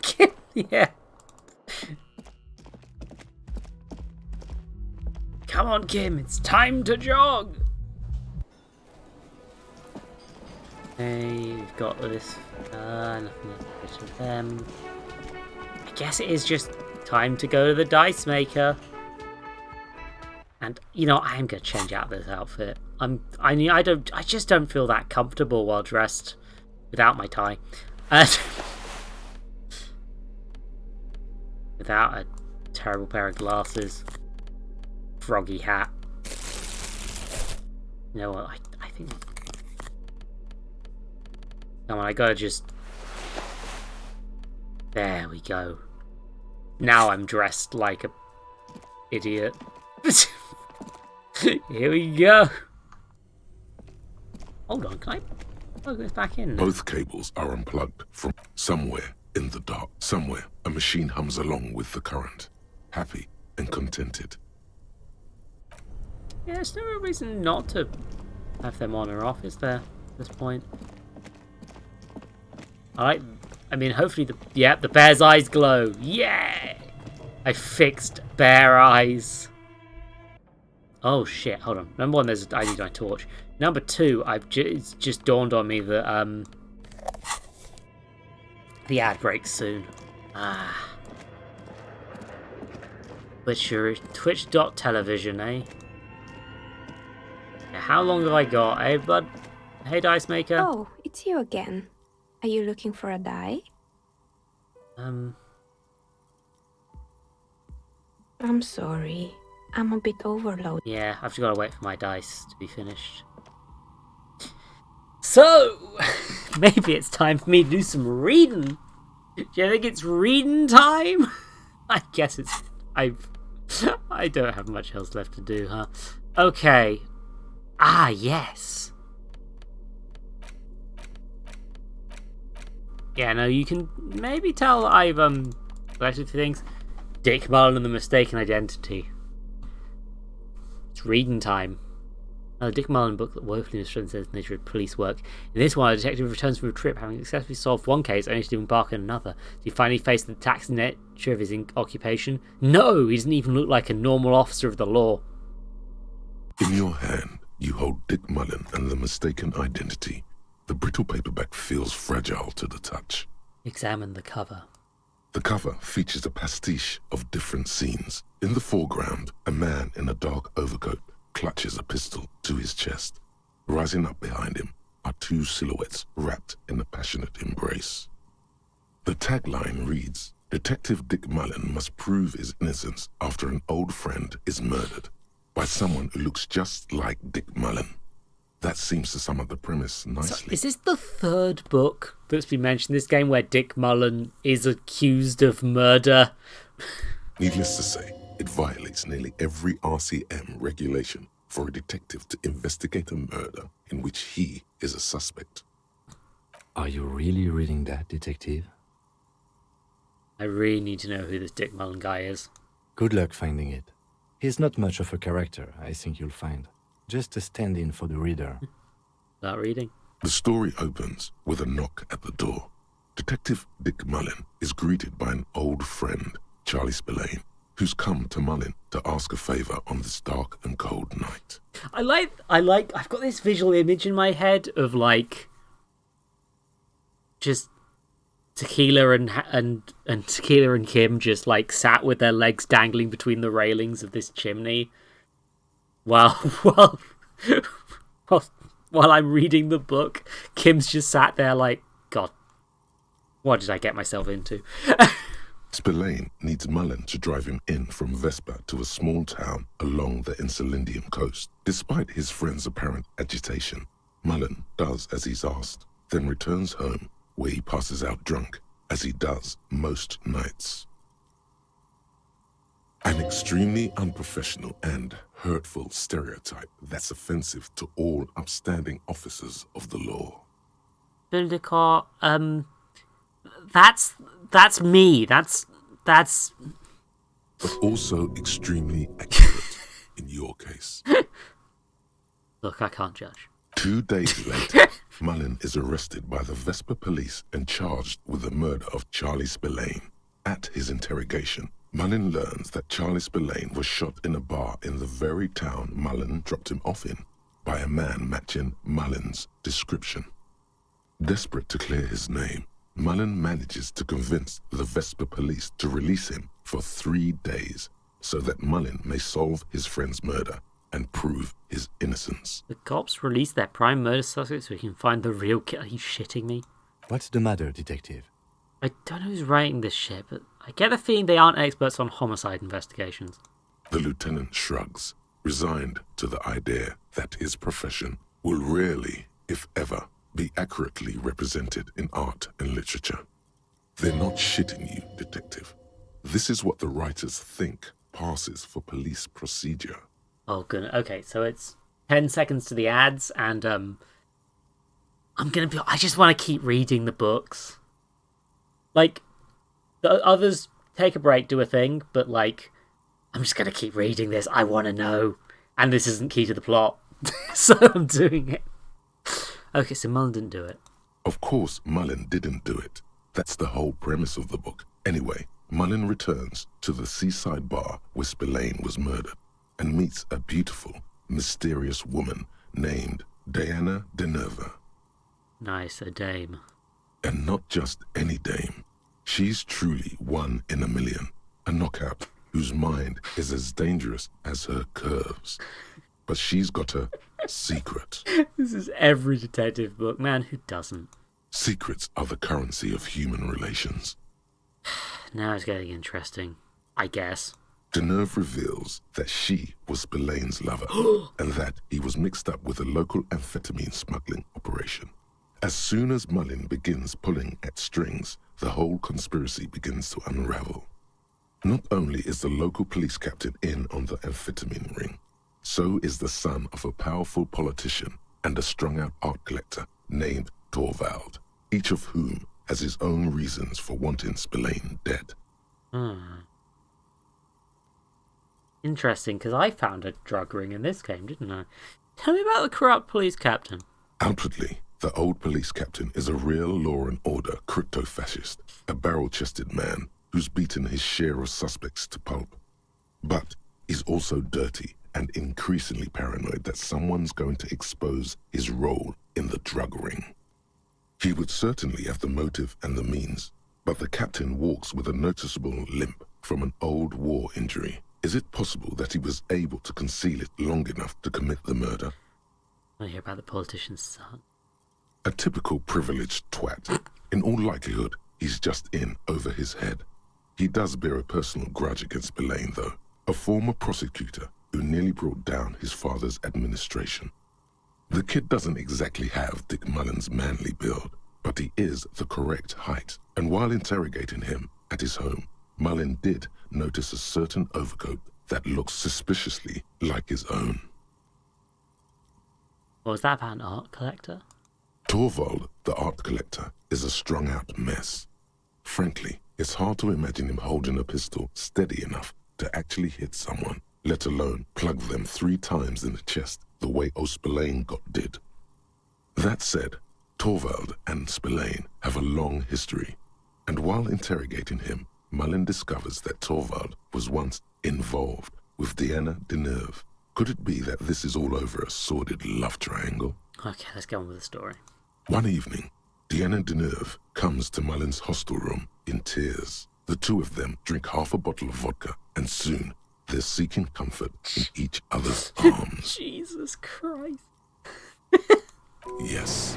Kim, yeah. Come on, Kim, it's time to jog. Okay, we've got this. Nothing else with them. I guess it is just time to go to the dice maker. And you know, I am gonna change out this outfit. I just don't feel that comfortable while dressed without my tie. Without a terrible pair of glasses. Froggy hat. You know what? I think. Come on, I gotta just. There we go. Now I'm dressed like a idiot. Here we go. Hold on, can I plug this back in? Both cables are unplugged from somewhere in the dark. Somewhere, a machine hums along with the current, happy and contented. Yeah, there's no real reason not to have them on or off, is there, at this point? I mean, hopefully the bear's eyes glow. Yeah! I fixed bear eyes. Oh shit, hold on. Number one, I need my torch. Number two, it's just dawned on me that the ad breaks soon. Twitch.television, eh? Now, how long have I got, eh, bud? Hey, Dice Maker. Oh, it's you again. Are you looking for a die? I'm sorry. I'm a bit overloaded. Yeah, I've just got to wait for my dice to be finished. So, maybe it's time for me to do some reading. Do you think it's reading time? I guess it's... I don't have much else left to do, huh? Okay. Ah, yes. Yeah, no, you can maybe tell I've collected a few things. Dick Mullen and the Mistaken Identity. It's reading time. The Dick Mullen book that woefully misrepresents the nature of police work. In this one, a detective returns from a trip, having successfully solved one case, only to embark on another. Does he finally face the taxing nature of his occupation? No, he doesn't even look like a normal officer of the law. In your hand, you hold Dick Mullen and the Mistaken Identity. The brittle paperback feels fragile to the touch. Examine the cover. The cover features a pastiche of different scenes. In the foreground, a man in a dark overcoat clutches a pistol to his chest. Rising up behind him are two silhouettes wrapped in a passionate embrace. The tagline reads, Detective Dick Mullen must prove his innocence after an old friend is murdered by someone who looks just like Dick Mullen. That seems to sum up the premise nicely. So, is this the third book that's been mentioned in this game where Dick Mullen is accused of murder? Needless to say, it violates nearly every RCM regulation for a detective to investigate a murder in which he is a suspect. Are you really reading that, detective? I really need to know who this Dick Mullen guy is. Good luck finding it. He's not much of a character, I think you'll find. Just a stand-in for the reader. Start reading. The story opens with a knock at the door. Detective Dick Mullen is greeted by an old friend, Charlie Spillane, who's come to Mullin to ask a favour on this dark and cold night. I've got this visual image in my head of like just Tequila and Tequila and Kim just like sat with their legs dangling between the railings of this chimney while I'm reading the book. Kim's just sat there like, God, what did I get myself into? Spillane needs Mullin to drive him in from Vespa to a small town along the Insulindian coast. Despite his friend's apparent agitation, Mullin does as he's asked, then returns home where he passes out drunk, as he does most nights. An extremely unprofessional and hurtful stereotype that's offensive to all upstanding officers of the law. Bildekar, that's me. That's. But also extremely accurate in your case. Look, I can't judge. 2 days later, Mullin is arrested by the Vespa police and charged with the murder of Charlie Spillane. At his interrogation, Mullin learns that Charlie Spillane was shot in a bar in the very town Mullin dropped him off in by a man matching Mullin's description. Desperate to clear his name, Mullin manages to convince the Vespa police to release him for 3 days so that Mullin may solve his friend's murder and prove his innocence. The cops release their prime murder suspect so we can find the real killer. Are you shitting me? What's the matter, detective? I don't know who's writing this shit, but I get the feeling they aren't experts on homicide investigations. The lieutenant shrugs, resigned to the idea that his profession will rarely, if ever, be accurately represented in art and literature. They're not shitting you, detective. This is what the writers think passes for police procedure. Oh, goodness. Okay, so it's 10 seconds to the ads, and I just want to keep reading the books. Like, the others take a break, do a thing, but like, I'm just going to keep reading this. I want to know. And this isn't key to the plot. So I'm doing it. Okay, so Mullin didn't do it. Of course, Mullin didn't do it. That's the whole premise of the book. Anyway, Mullin returns to the seaside bar where Spillane was murdered and meets a beautiful, mysterious woman named Diana de Nerva. Nice, a dame. And not just any dame. She's truly one in a million, a knockout whose mind is as dangerous as her curves. But she's got a secret. This is every detective book, man, who doesn't? Secrets are the currency of human relations. Now it's getting interesting, I guess. Deneuve reveals that she was Spillane's lover and that he was mixed up with a local amphetamine smuggling operation. As soon as Mullin begins pulling at strings, the whole conspiracy begins to unravel. Not only is the local police captain in on the amphetamine ring, so is the son of a powerful politician and a strung-out art collector named Torvald, each of whom has his own reasons for wanting Spillane dead. Interesting, because I found a drug ring in this game, didn't I? Tell me about the corrupt police captain. Outwardly, the old police captain is a real law and order crypto-fascist, a barrel-chested man who's beaten his share of suspects to pulp. But he's also dirty and increasingly paranoid that someone's going to expose his role in the drug ring. He would certainly have the motive and the means, but the captain walks with a noticeable limp from an old war injury. Is it possible that he was able to conceal it long enough to commit the murder? I hear about the politician's son. A typical privileged twat. In all likelihood, he's just in over his head. He does bear a personal grudge against Spillane, though, a former prosecutor who nearly brought down his father's administration. The kid doesn't exactly have Dick Mullin's manly build, but he is the correct height, and while interrogating him at his home, Mullin did notice a certain overcoat that looks suspiciously like his own. What was that about, an art collector? Torvald, the art collector, is a strung-out mess. Frankly, it's hard to imagine him holding a pistol steady enough to actually hit someone, let alone plug them 3 times in the chest the way Spillane got did. That said, Torvald and Spillane have a long history, and while interrogating him, Mullen discovers that Torvald was once involved with Deanna Deneuve. Could it be that this is all over a sordid love triangle? Okay, let's get on with the story. One evening, Deanna Deneuve comes to Mullen's hostel room in tears. The two of them drink half a bottle of vodka, and soon they're seeking comfort in each other's arms. Jesus Christ. Yes,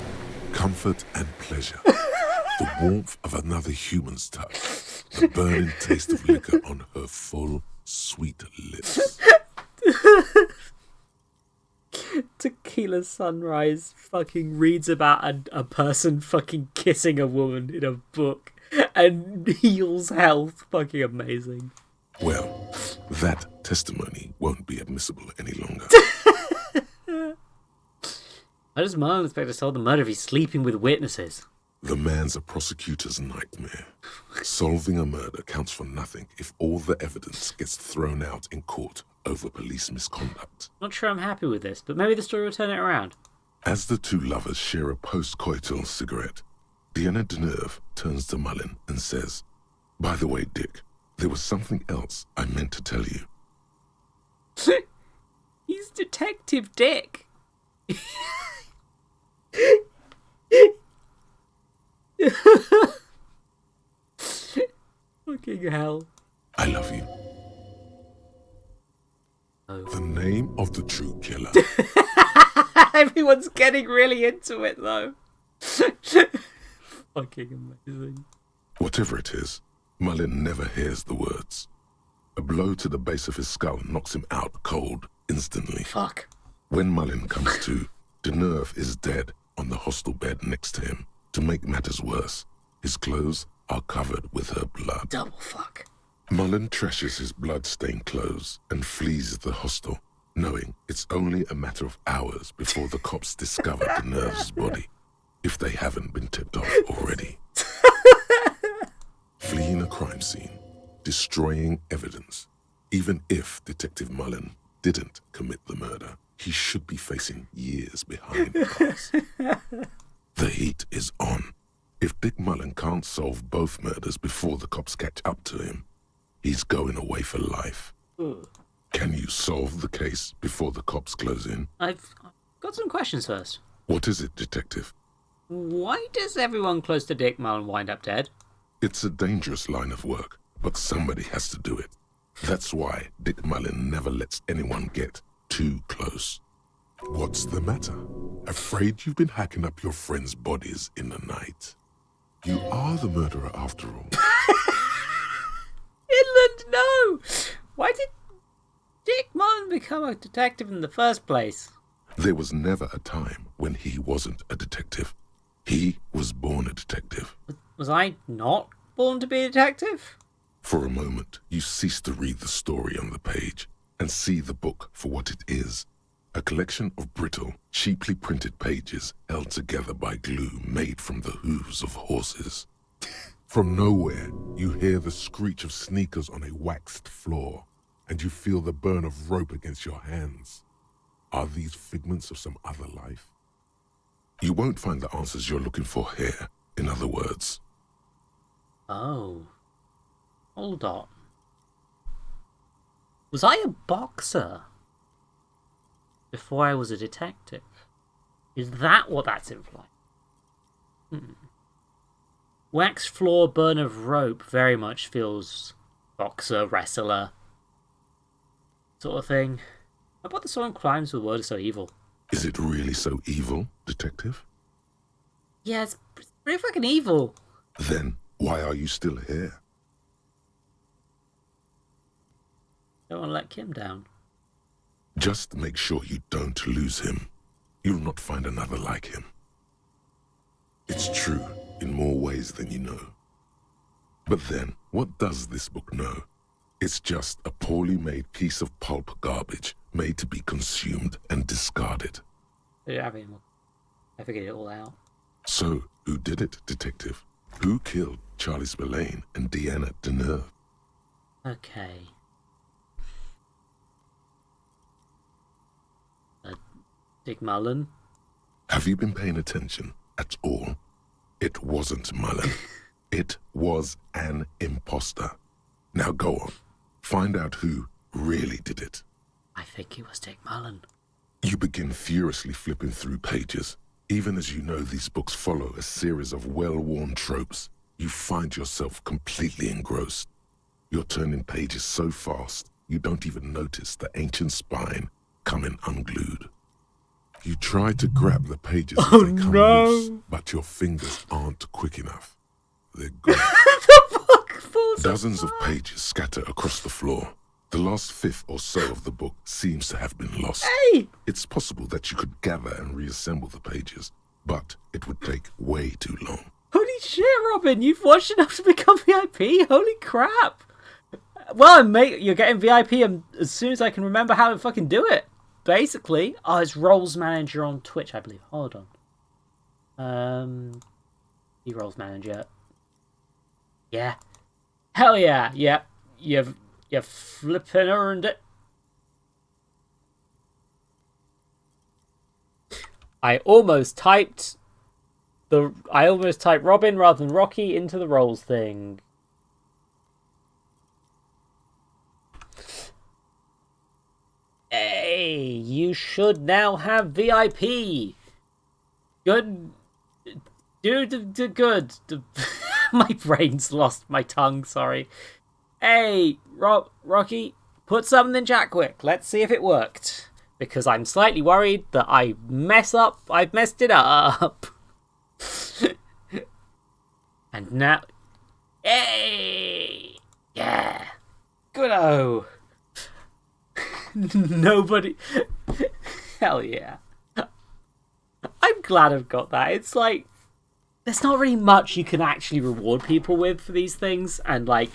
comfort and pleasure. The warmth of another human's touch. The burning taste of liquor on her full, sweet lips. Tequila Sunrise fucking reads about a person fucking kissing a woman in a book and heals health. Fucking amazing. Well, that testimony won't be admissible any longer. How does Mullen expect to solve the murder if he's sleeping with witnesses? The man's a prosecutor's nightmare. Solving a murder counts for nothing if all the evidence gets thrown out in court over police misconduct. Not sure I'm happy with this, but maybe the story will turn it around. As the two lovers share a post-coital cigarette, Deanna Deneuve turns to Mullen and says, "By the way, Dick, there was something else I meant to tell you." He's Detective Dick. Fucking hell. I love you. Oh. The name of the true killer. Everyone's getting really into it, though. Fucking amazing. Whatever it is, Mullen never hears the words. A blow to the base of his skull knocks him out cold instantly. Fuck. When Mullen comes to, Deneuve is dead on the hostel bed next to him. To make matters worse, his clothes are covered with her blood. Double fuck. Mullen trashes his blood-stained clothes and flees the hostel, knowing it's only a matter of hours before the cops discover Deneuve's body, if they haven't been tipped off already. Fleeing a crime scene, destroying evidence. Even if Detective Mullen didn't commit the murder, he should be facing years behind bars. The heat is on. If Dick Mullen can't solve both murders before the cops catch up to him, he's going away for life. Can you solve the case before the cops close in? I've got some questions first. What is it, Detective? Why does everyone close to Dick Mullen wind up dead? It's a dangerous line of work, but somebody has to do it. That's why Dick Mullen never lets anyone get too close. What's the matter? Afraid you've been hacking up your friends' bodies in the night? You are the murderer after all. Inland, no! Why did Dick Mullen become a detective in the first place? There was never a time when he wasn't a detective. He was born a detective. Was I not born to be a detective? For a moment, you cease to read the story on the page and see the book for what it is. A collection of brittle, cheaply printed pages held together by glue made from the hooves of horses. From nowhere, you hear the screech of sneakers on a waxed floor, and you feel the burn of rope against your hands. Are these figments of some other life? You won't find the answers you're looking for here, in other words. Oh. Hold on. Was I a boxer before I was a detective? Is that what that's implying? Wax floor, burn of rope very much feels boxer, wrestler sort of thing. How about the song Crimes with Word is so evil? Is it really so evil, Detective? Yeah, it's pretty fucking evil. Then why are you still here? Don't want to let Kim down. Just make sure you don't lose him. You'll not find another like him. It's true in more ways than you know. But then, what does this book know? It's just a poorly made piece of pulp garbage made to be consumed and discarded. I figured it all out. So, who did it, Detective? Who killed Charlie Spillane and Deanna Deneuve? Okay. Dick Mullen? Have you been paying attention at all? It wasn't Mullen. It was an imposter. Now go on. Find out who really did it. I think it was Dick Mullen. You begin furiously flipping through pages. Even as you know these books follow a series of well-worn tropes, you find yourself completely engrossed. You're turning pages so fast, you don't even notice the ancient spine coming unglued. You try to grab the pages as they come loose, but your fingers aren't quick enough. They're gone. Dozens of pages scatter across the floor. The last fifth or so of the book seems to have been lost. Hey! It's possible that you could gather and reassemble the pages, but it would take way too long. Holy shit, Robin, you've watched enough to become VIP? Holy crap! Well, mate, you're getting VIP as soon as I can remember how to fucking do it. Basically. Oh, it's Roles Manager on Twitch, I believe. Hold on. Roles Manager. Yeah. Hell yeah. Yep. You've flipping earned it. I almost typed Robin rather than Rocky into the roles thing. Hey, you should now have VIP. Good. Good. My brain's lost my tongue, sorry. Hey, Rocky, put something in chat quick. Let's see if it worked. Because I'm slightly worried that I've messed it up. And now... Hey! Yeah! Good-o! Nobody... Hell yeah. I'm glad I've got that. It's like... There's not really much you can actually reward people with for these things. And like...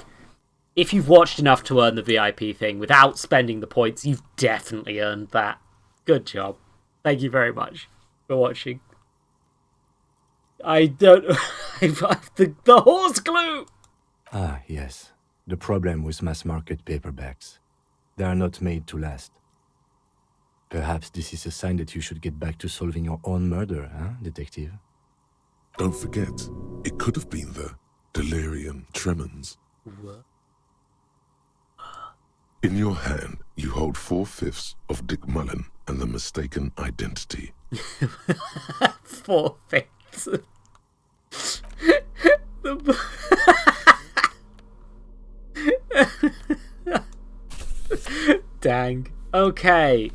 If you've watched enough to earn the VIP thing without spending the points, you've definitely earned that. Good job. Thank you very much for watching. I don't... the horse glue! Ah, yes. The problem with mass-market paperbacks. They are not made to last. Perhaps this is a sign that you should get back to solving your own murder, huh, detective? Don't forget, it could have been the delirium tremens. What? In your hand, you hold 4/5 of Dick Mullen and the mistaken identity. 4/5. Dang. Okay.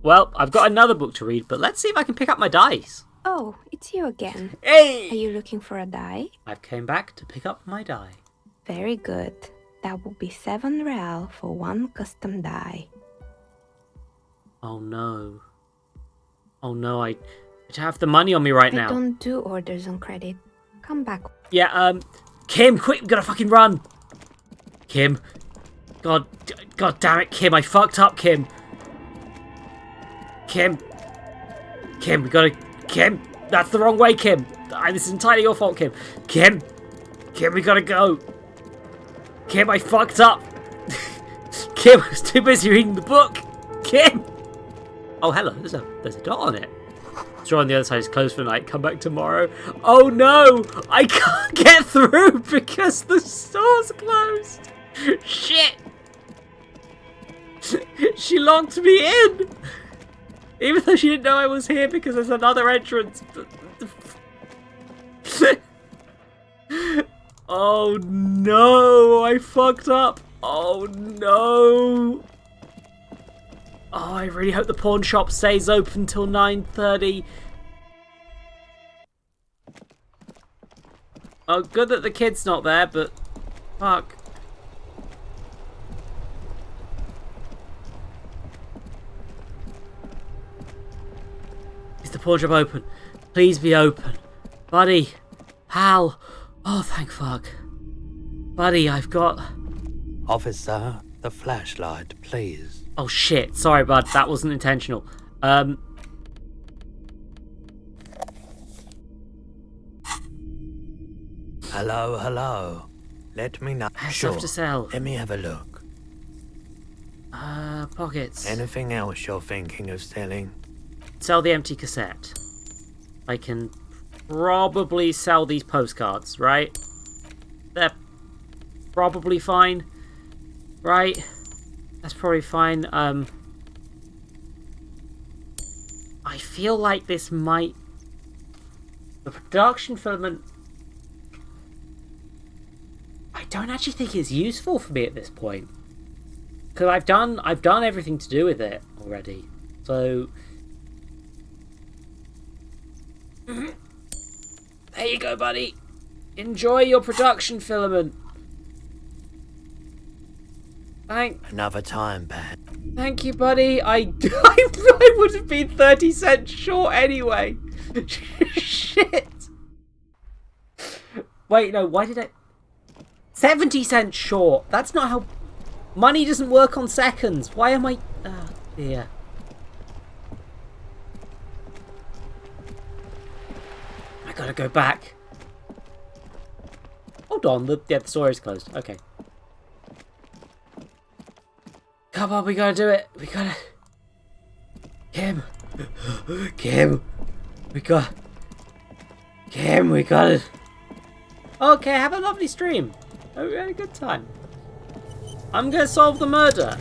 Well, I've got another book to read, but let's see if I can pick up my dice. Oh, it's you again. Hey! Are you looking for a die? I've came back to pick up my die. Very good. That will be 7 real for 1 custom die. Oh no. Oh no, I have the money on me right now. I don't do orders on credit. Come back. Yeah, Kim, quick, we gotta fucking run. Kim. God damn it, Kim, I fucked up, Kim. Kim, we gotta... Kim, that's the wrong way, Kim. This is entirely your fault, Kim. Kim, we gotta go. Kim, I fucked up. Kim, I was too busy reading the book. Kim. Oh, hello, there's a dot on it. Store on the other side is closed for the night. Come back tomorrow. Oh no, I can't get through because the store's closed. Shit. She locked me in. Even though she didn't know I was here because there's another entrance. Oh no, I fucked up. Oh no. Oh, I really hope the pawn shop stays open till 9:30. Oh, good that the kid's not there, but fuck. Is the pawn shop open? Please be open. Buddy. Pal. Oh, thank fuck. Buddy, I've got... Officer, the flashlight, please. Oh shit, sorry bud, that wasn't intentional. Hello. Let me know. Stuff to sell. Let me have a look. Pockets. Anything else you're thinking of selling? Sell the empty cassette. I can probably sell these postcards, right? They're probably fine. Right. That's probably fine. I feel like this might... The production filament... I don't actually think it's useful for me at this point. Because I've done everything to do with it already. So... There you go, buddy. Enjoy your production filament. Another time, Ben. Thank you, buddy. I would have been 30 cents short anyway. Shit. Wait, no, why did I... 70 cents short. That's not how... Money doesn't work on seconds. Why am I... Oh, dear. I gotta go back. Hold on, the store is closed. Okay. Come on, we gotta do it. We gotta... Kim. Kim. We got... Kim, we gotta... Okay, have a lovely stream. We had a good time. I'm gonna solve the murder.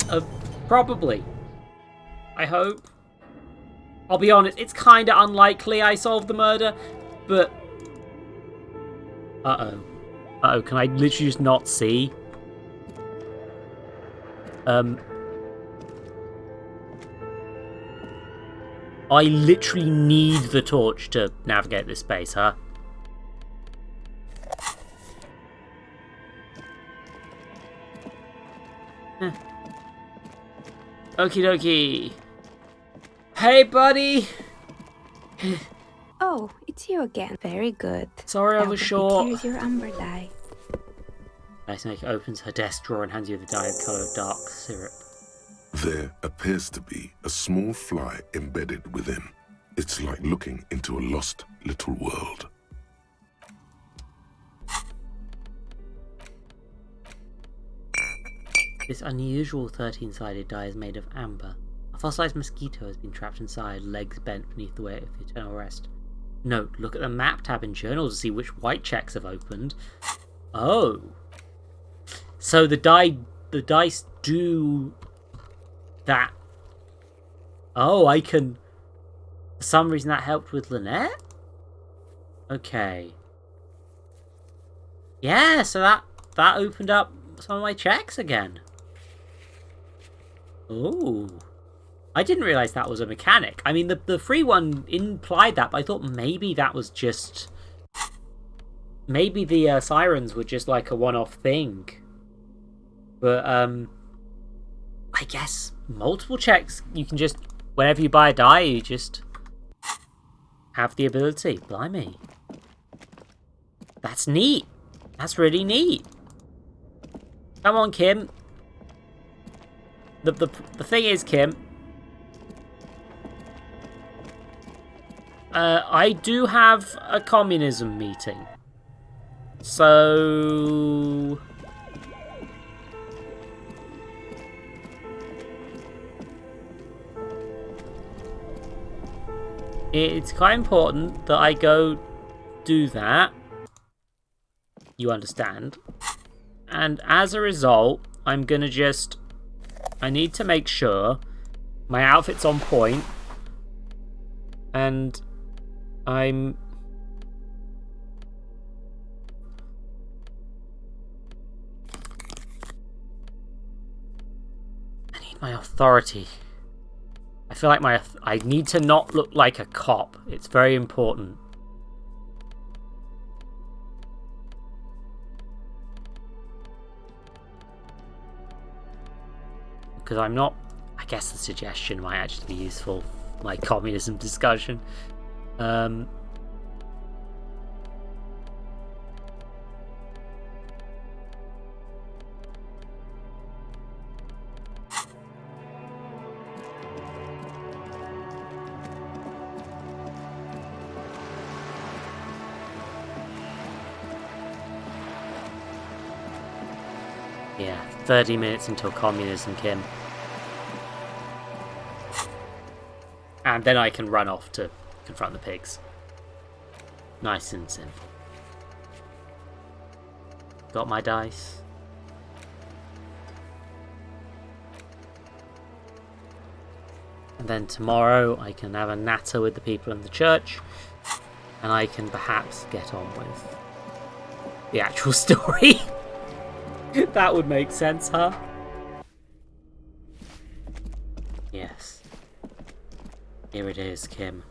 Probably. I hope. I'll be honest, it's kinda unlikely I solved the murder, but... Uh-oh. Uh-oh, can I literally just not see? I literally need the torch to navigate this space, huh? Okie dokie. Hey, buddy! Oh, it's you again. Very good. Sorry I was short. Here's your amber dye. Nice Snake opens her desk drawer and hands you the dye of colour of dark syrup. There appears to be a small fly embedded within. It's like looking into a lost little world. This unusual 13-sided dye is made of amber. A fossilized mosquito has been trapped inside, legs bent beneath the weight of the eternal rest. Note, look at the map tab in journal to see which white checks have opened. Oh. So the dice do that. Oh, I can... For some reason that helped with Lynette? Okay. Yeah, so that opened up some of my checks again. Oh. I didn't realise that was a mechanic. I mean, the free one implied that, but I thought maybe that was just... Maybe the sirens were just like a one-off thing. But, I guess multiple checks, you can just... Whenever you buy a die, you just have the ability. Blimey. That's neat. That's really neat. Come on, Kim. The thing is, Kim... I do have a communism meeting. So... It's quite important that I go do that. You understand. And as a result, I'm gonna just... I need to make sure my outfit's on point. And I'm... I need my authority. I feel like I need to not look like a cop. It's very important. Because I'm not... I guess the suggestion might actually be useful. My communism discussion. Yeah, 30 minutes until communism, Kim. And then I can run off to confront the pigs. Nice and simple. Got my dice. And then tomorrow I can have a natter with the people in the church, and I can perhaps get on with the actual story. That would make sense, huh? Yes. Here it is, Kim.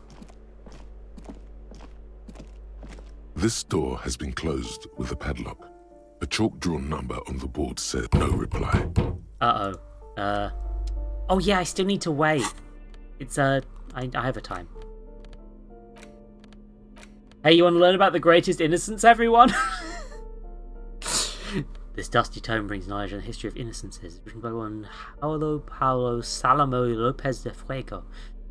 This door has been closed with a padlock. A chalk-drawn number on the board said no reply. Uh-oh. Oh yeah, I still need to wait. It's, I have a time. Hey, you want to learn about the greatest innocence, everyone? This dusty tome brings knowledge on the history of innocences, written by one Paulo Salamo Lopez de Fuego,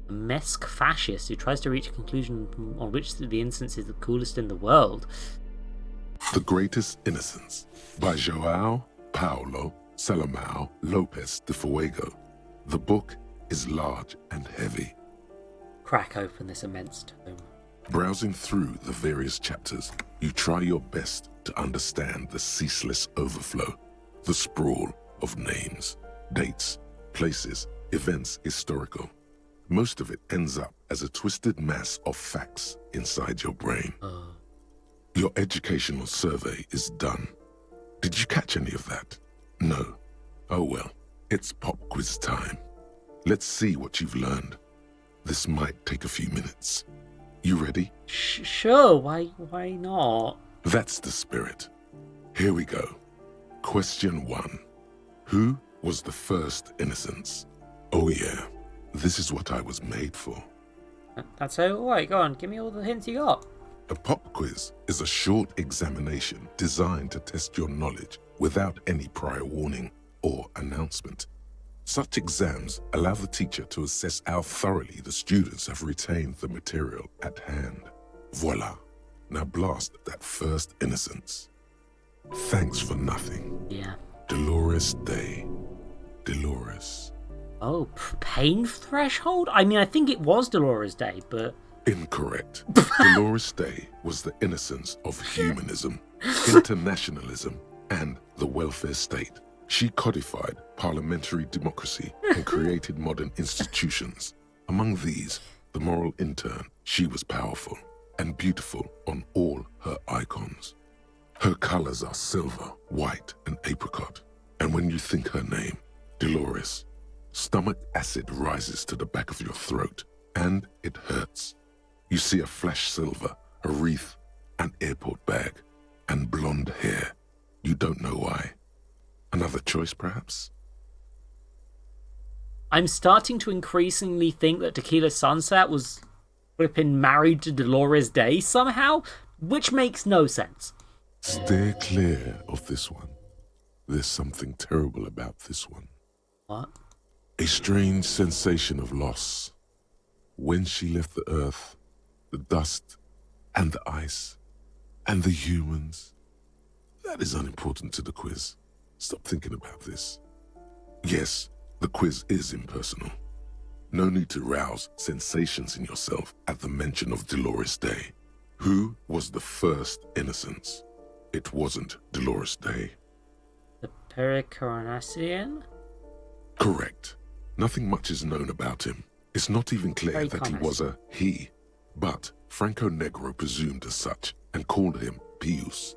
a Mesque fascist who tries to reach a conclusion on which the innocence is the coolest in the world. The Greatest Innocence by João Paulo Salomão Lopez de Fuego. The book is large and heavy. Crack open this immense tome. Browsing through the various chapters, you try your best to understand the ceaseless overflow, the sprawl of names, dates, places, events historical. Most of it ends up as a twisted mass of facts inside your brain. Your educational survey is done. Did you catch any of that? No. Oh well, it's pop quiz time. Let's see what you've learned. This might take a few minutes. You ready? Sure, why not? That's the spirit. Here we go. Question 1. Who was the first innocence? Oh yeah, this is what I was made for. That's all right, go on, give me all the hints you got. A pop quiz is a short examination designed to test your knowledge without any prior warning or announcement. Such exams allow the teacher to assess how thoroughly the students have retained the material at hand. Voila. Now blast that first innocence. Thanks for nothing. Yeah. Dolores Day. Dolores. Oh, pain threshold? I mean, I think it was Dolores Day, but... Incorrect. Dolores Day was the innocence of humanism, internationalism, and the welfare state. She codified parliamentary democracy and created modern institutions. Among these, the moral intern, she was powerful and beautiful on all her icons. Her colors are silver, white, and apricot. And when you think her name, Dolores, stomach acid rises to the back of your throat, and it hurts. You see a flash silver, a wreath, an airport bag, and blonde hair. You don't know why. Another choice, perhaps? I'm starting to increasingly think that Tequila Sunset was flipping married to Dolores Day somehow, which makes no sense. Steer clear of this one. There's something terrible about this one. What? A strange sensation of loss. When she left the earth, the dust, and the ice, and the humans. That is unimportant to the quiz. Stop thinking about this. Yes, the quiz is impersonal. No need to rouse sensations in yourself at the mention of Dolores Day. Who was the first innocence? It wasn't Dolores Day. The Pericoronacian? Correct. Nothing much is known about him. It's not even clear that he was a he, but Franco Negro presumed as such and called him Pius.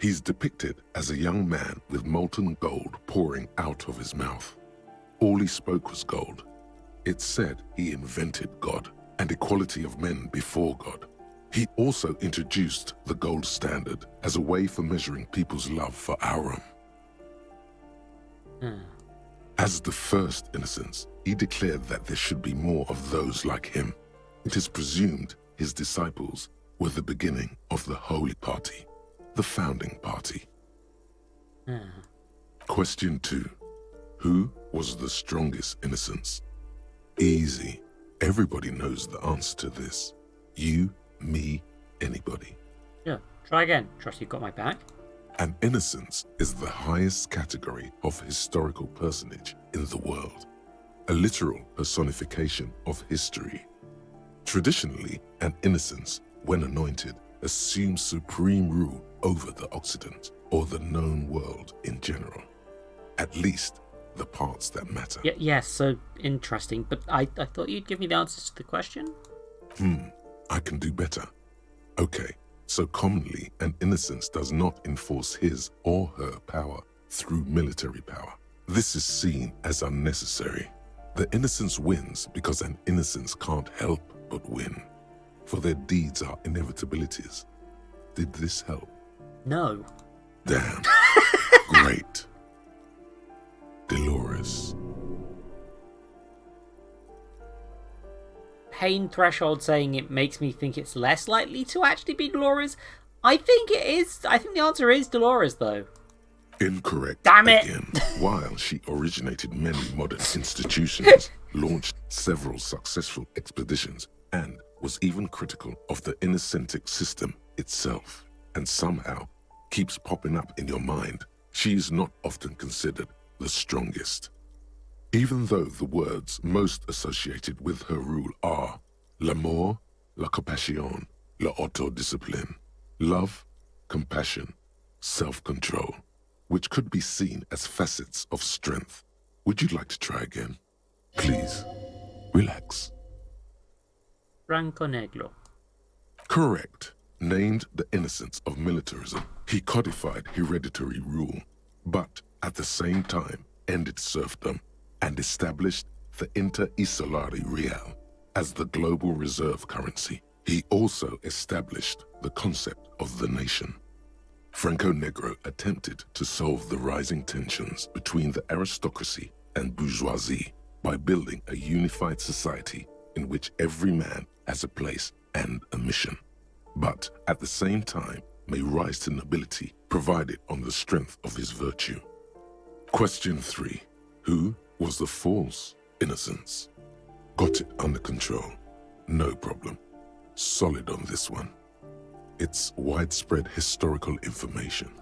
He's depicted as a young man with molten gold pouring out of his mouth. All he spoke was gold. It's said he invented God and equality of men before God. He also introduced the gold standard as a way for measuring people's love for Aurum. As the first innocence, he declared that there should be more of those like him. It is presumed his disciples were the beginning of the Holy Party, the founding party. Question 2. Who was the strongest innocence? Easy. Everybody knows the answer to this. You, me, anybody. Yeah, try again. Trust you've got my back. An innocence is the highest category of historical personage in the world, a literal personification of history. Traditionally, an innocence, when anointed, assumes supreme rule over the Occident or the known world in general. At least, the parts that matter. Yes, so interesting. But I thought you'd give me the answers to the question. I can do better. Okay, so commonly an innocence does not enforce his or her power through military power. This is seen as unnecessary. The innocence wins because an innocence can't help but win, for their deeds are inevitabilities. Did this help? No. Damn. Great. Dolores. Pain threshold saying it makes me think it's less likely to actually be Dolores. I think it is. I think the answer is Dolores, though. Incorrect. Damn it! Again. While she originated many modern institutions, launched several successful expeditions, and was even critical of the innocentic system itself, and somehow keeps popping up in your mind, she is not often considered the strongest. Even though the words most associated with her rule are l'amour, la compassion, la autodiscipline, love, compassion, self-control, which could be seen as facets of strength. Would you like to try again? Please, relax. Franco Negro. Correct. Named the innocence of militarism, he codified hereditary rule, but at the same time ended serfdom and established the Inter-Isolari Real as the global reserve currency. He also established the concept of the nation. Franco Negro attempted to solve the rising tensions between the aristocracy and bourgeoisie by building a unified society in which every man has a place and a mission, but at the same time may rise to nobility provided on the strength of his virtue. Question 3. Who was the false innocence? Got it under control. No problem. Solid on this one. It's widespread historical information.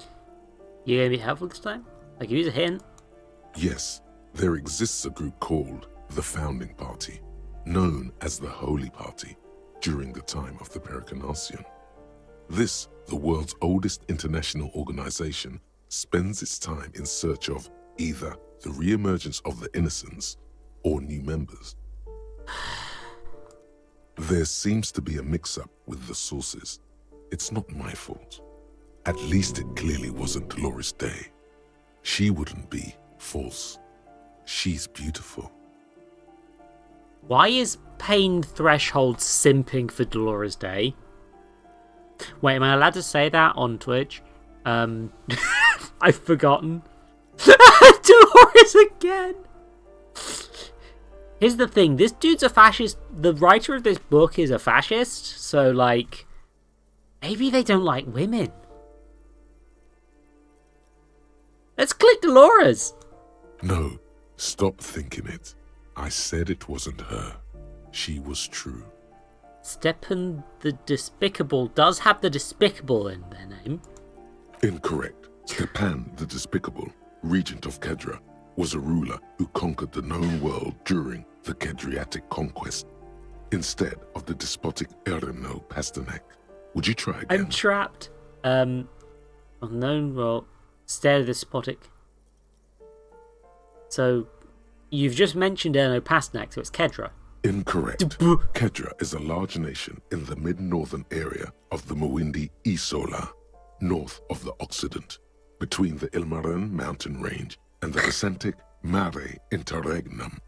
You gonna be helpful this time? I can use a hint. Yes, there exists a group called the Founding Party, known as the Holy Party, during the time of the Pericarnacian. This, the world's oldest international organization, spends its time in search of either the re-emergence of the innocents or new members. There seems to be a mix-up with the sources. It's not my fault. At least it clearly wasn't Dolores Day. She wouldn't be false. She's beautiful. Why is Pain Threshold simping for Dolores Day? Wait, am I allowed to say that on Twitch? I've forgotten. Dolores again! Here's the thing, this dude's a fascist. The writer of this book is a fascist, so, like, maybe they don't like women. Let's click Dolores! No, stop thinking it. I said it wasn't her. She was true. Stepan the Despicable does have the Despicable in their name. Incorrect. Stepan the Despicable, regent of Kedra, was a ruler who conquered the known world during the Kedriatic conquest, instead of the despotic Erno Pasternak. Would you try again? I'm trapped. Unknown world, instead of the despotic. So, you've just mentioned Erno Pasternak, so it's Kedra. Incorrect. Kedra is a large nation in the mid-northern area of the Mawindi Isola, north of the Occident, between the Ilmarin mountain range and the Recentic Mare Interregnum.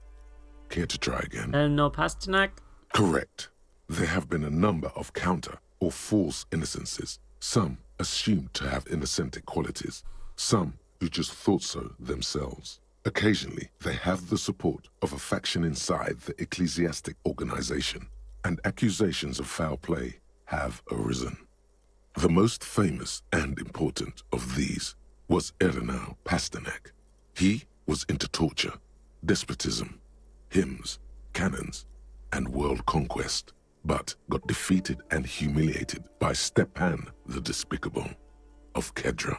Care to try again? Erno Pasternak? Correct. There have been a number of counter or false innocences, some assumed to have innocentic qualities, some who just thought so themselves. Occasionally, they have the support of a faction inside the ecclesiastic organization, and accusations of foul play have arisen. The most famous and important of these was Erno Pasternak. He was into torture, despotism, hymns, cannons, and world conquest, but got defeated and humiliated by Stepan the Despicable of Kedra.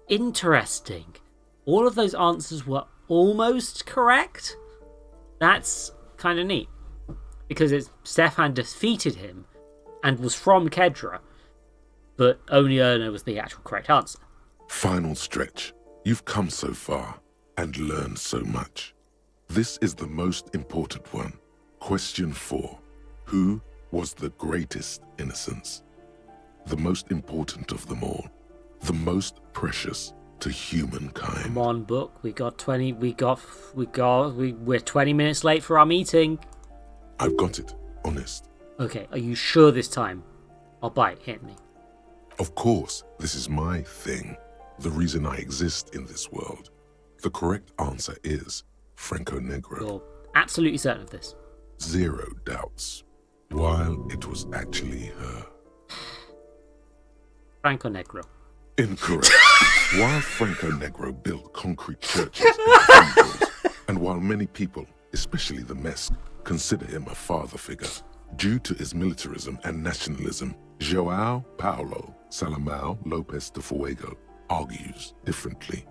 Interesting. All of those answers were almost correct. That's kind of neat. Because Stefan defeated him and was from Kedra, but only Erno was the actual correct answer. Final stretch. You've come so far. and learn so much. This is the most important one. Question 4. Who was the greatest innocence? The most important of them all. The most precious to humankind. Come on, book. We're 20 minutes late for our meeting. I've got it, honest. Okay, are you sure this time? I'll bite, hit me. Of course, this is my thing. The reason I exist in this world. The correct answer is Franco Negro. You're absolutely certain of this? 0 doubts. While it was actually her. Franco Negro. Incorrect. While Franco Negro built concrete churches and cathedrals, and while many people, especially the Mesk, consider him a father figure, due to his militarism and nationalism, João Paulo Salomão Lopes de Fuego argues differently.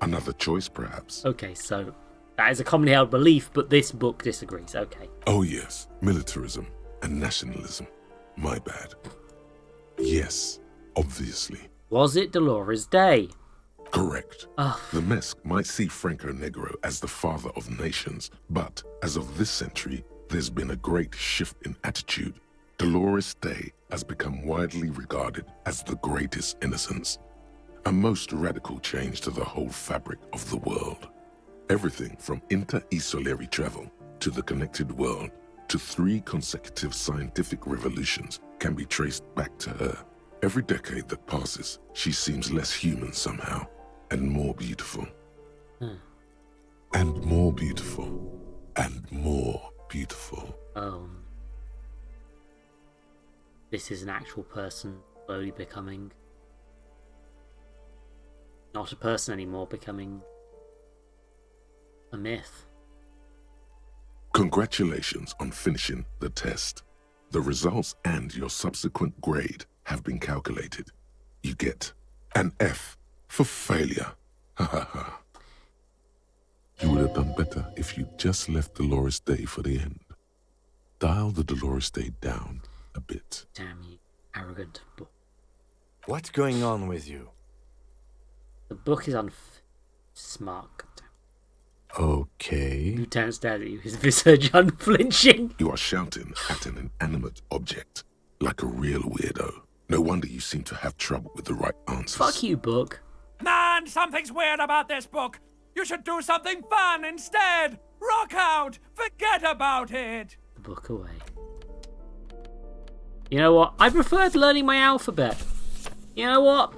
Another choice, perhaps. Okay, so that is a commonly held belief, but this book disagrees. Okay. Oh yes, militarism and nationalism. My bad. Yes, obviously. Was it Dolores Day? Correct. Oh. The Mesk might see Franco Negro as the father of nations, but as of this century, there's been a great shift in attitude. Dolores Day has become widely regarded as the greatest innocence. A most radical change to the whole fabric of the world. Everything from inter-esolary travel to the connected world to 3 consecutive scientific revolutions can be traced back to her. Every decade that passes, she seems less human somehow, and more beautiful. And more beautiful, and more beautiful. This is an actual person slowly becoming not a person anymore, becoming a myth. Congratulations on finishing the test. The results and your subsequent grade have been calculated. You get an F for failure. Ha ha ha. You would have done better if you just left Dolores Day for the end. Dial the Dolores Day down a bit. Damn you, arrogant book. What's going on with you? The book is smart. Okay. Lieutenant stared at you, his visage unflinching. You are shouting at an inanimate object, like a real weirdo. No wonder you seem to have trouble with the right answers. Fuck you, book. Man, something's weird about this book. You should do something fun instead. Rock out. Forget about it. The book away. You know what? I preferred learning my alphabet. You know what?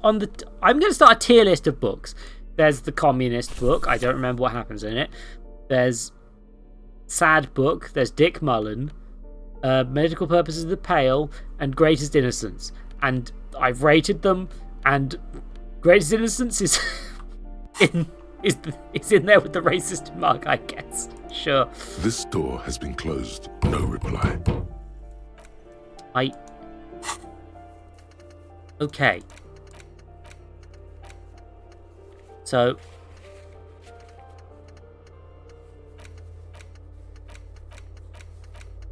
I'm going to start a tier list of books. There's the communist book. I don't remember what happens in it. There's sad book. There's Dick Mullen. Medical Purposes of the Pale. And Greatest Innocence. And I've rated them. And Greatest Innocence is is in there with the racist mark, I guess. Sure. This door has been closed. No reply. Okay. So,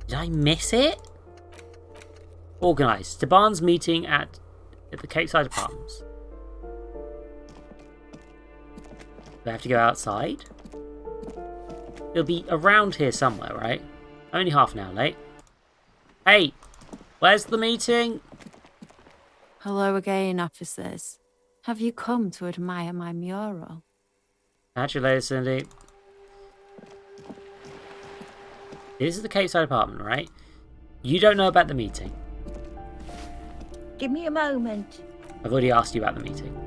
did I miss it? Organised. Esteban's meeting at the Cape Side Apartments. Do I have to go outside? It'll be around here somewhere, right? Only half an hour late. Hey, where's the meeting? Hello again, officers. Have you come to admire my mural? Catch you later, Cindy. This is the Cape Side Apartment, right? You don't know about the meeting. Give me a moment. I've already asked you about the meeting.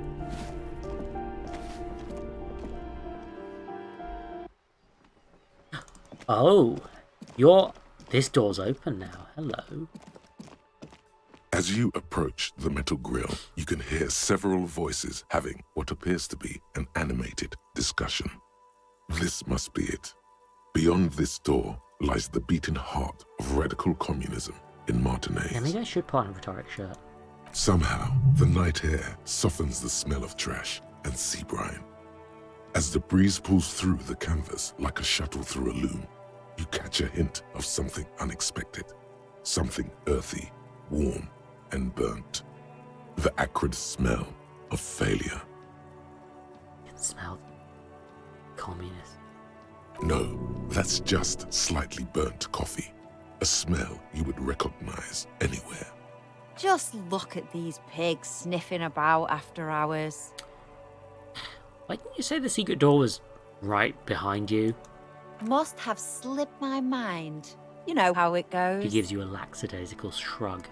Oh, this door's open now. Hello. As you approach the metal grille, you can hear several voices having what appears to be an animated discussion. This must be it. Beyond this door lies the beating heart of radical communism in Martinez. Yeah, maybe I should put on a rhetoric shirt. Somehow, the night air softens the smell of trash and sea brine. As the breeze pulls through the canvas like a shuttle through a loom, you catch a hint of something unexpected, something earthy, warm, and burnt. The acrid smell of failure. I can smell communist. No, that's just slightly burnt coffee. A smell you would recognize anywhere. Just look at these pigs sniffing about after hours. Why didn't you say the secret door was right behind you? Must have slipped my mind. You know how it goes. He gives you a lackadaisical shrug.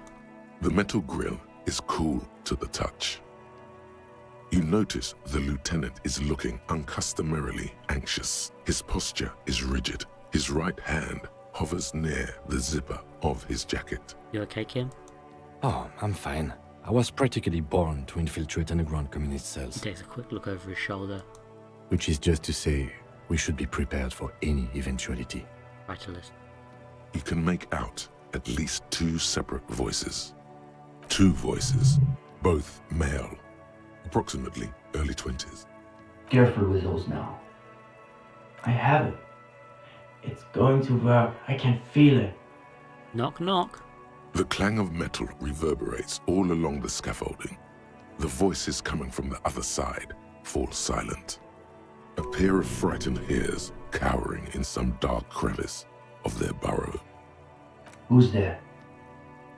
The metal grill is cool to the touch. You notice the lieutenant is looking uncustomarily anxious. His posture is rigid. His right hand hovers near the zipper of his jacket. You okay, Kim? Oh, I'm fine. I was practically born to infiltrate underground communist He cells. takes a quick look over his shoulder. Which is just to say, we should be prepared for any eventuality. Vitalist. You can make out at least 2 separate voices. 2 voices, both male, approximately early 20s. Careful with those now. I have it. It's going to work. I can feel it. Knock, knock. The clang of metal reverberates all along the scaffolding. The voices coming from the other side fall silent. A pair of frightened hares cowering in some dark crevice of their burrow. Who's there?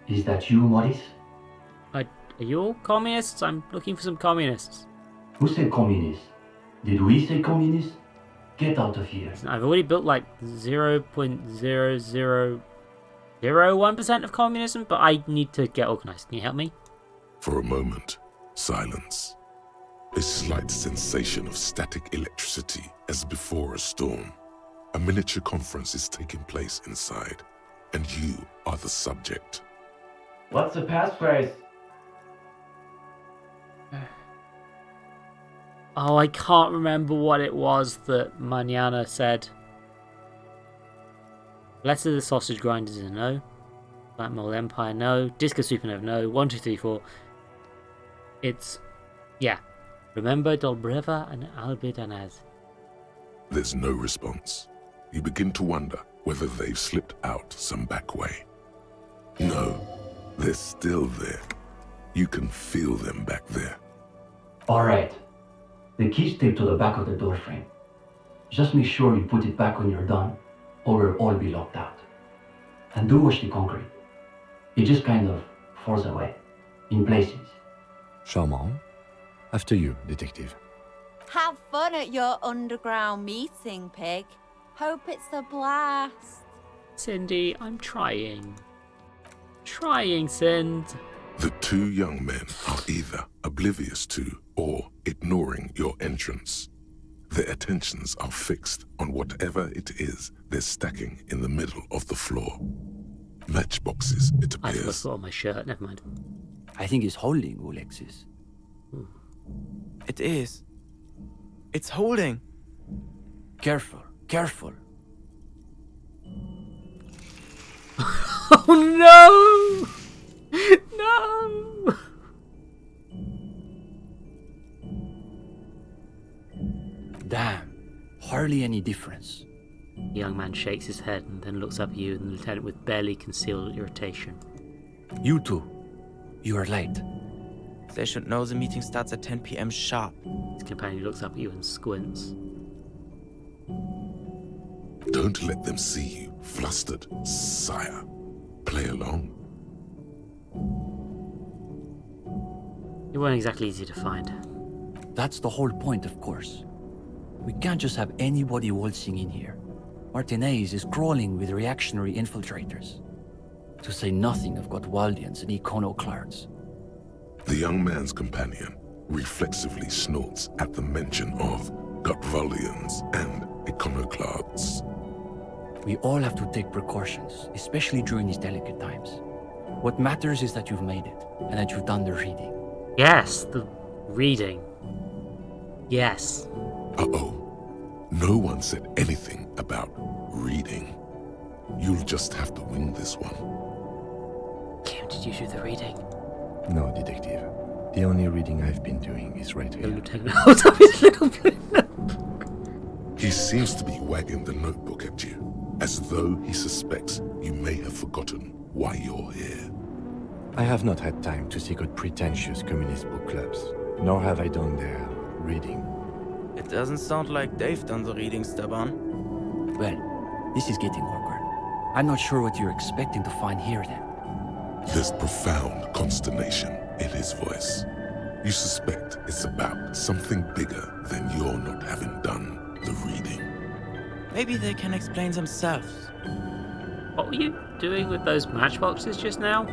Is that you, Maurice? Are you all communists? I'm looking for some communists. Who said communist? Did we say communist? Get out of here. I've already built like 0.0001% of communism, but I need to get organized. Can you help me? For a moment, silence. A slight sensation of static electricity as before a storm. A miniature conference is taking place inside, and you are the subject. What's the passphrase? Oh, I can't remember what it was that Manana said. Letter of the Sausage Grinders is a no. Black Mole Empire, no. Disco Supernova, no. 1, 2, 3, 4. It's... yeah. Remember Dolbreva and Albidanaz. There's no response. You begin to wonder whether they've slipped out some back way. No, they're still there. You can feel them back there. All right. The key's taped to the back of the door frame. Just make sure you put it back when you're done, or we'll all be locked out. And do watch the concrete. It just kind of falls away, in places. Charmant. After you, detective. Have fun at your underground meeting, pig. Hope it's a blast. Cindy, I'm trying. Trying, Cindy. The 2 young men are either oblivious to or ignoring your entrance. Their attentions are fixed on whatever it is they're stacking in the middle of the floor. Matchboxes, it I appears. forgot to put on my shirt, never mind. I think it's holding, Alexis. It is. It's holding. Careful, careful. Oh no! No! Damn, hardly any difference. The young man shakes his head and then looks up at you and the lieutenant with barely concealed irritation. You two, you are late. They should know the meeting starts at 10 p.m. sharp. His companion looks up at you and squints. Don't let them see you flustered, sire. Play along. You weren't exactly easy to find. That's the whole point, of course. We can't just have anybody waltzing in here. Martinez is crawling with reactionary infiltrators. To say nothing of Gotwaldians and iconoclasts. The young man's companion reflexively snorts at the mention of Gotwaldians and iconoclasts. We all have to take precautions, especially during these delicate times. What matters is that you've made it, and that you've done the reading. Yes, the reading. Yes. Uh-oh. No one said anything about reading. You'll just have to wing this one. Kim, did you do the reading? No, detective. The only reading I've been doing is right The here. lieutenant holds up his little blue notebook. He seems to be wagging the notebook at you, as though he suspects you may have forgotten why you're here. I have not had time to seek out pretentious communist book clubs, nor have I done their reading. It doesn't sound like they've done the reading, Steban. Well, this is getting awkward. I'm not sure what you're expecting to find here then. There's profound consternation in his voice. You suspect it's about something bigger than your not having done the reading. Maybe they can explain themselves. What were you doing with those matchboxes just now?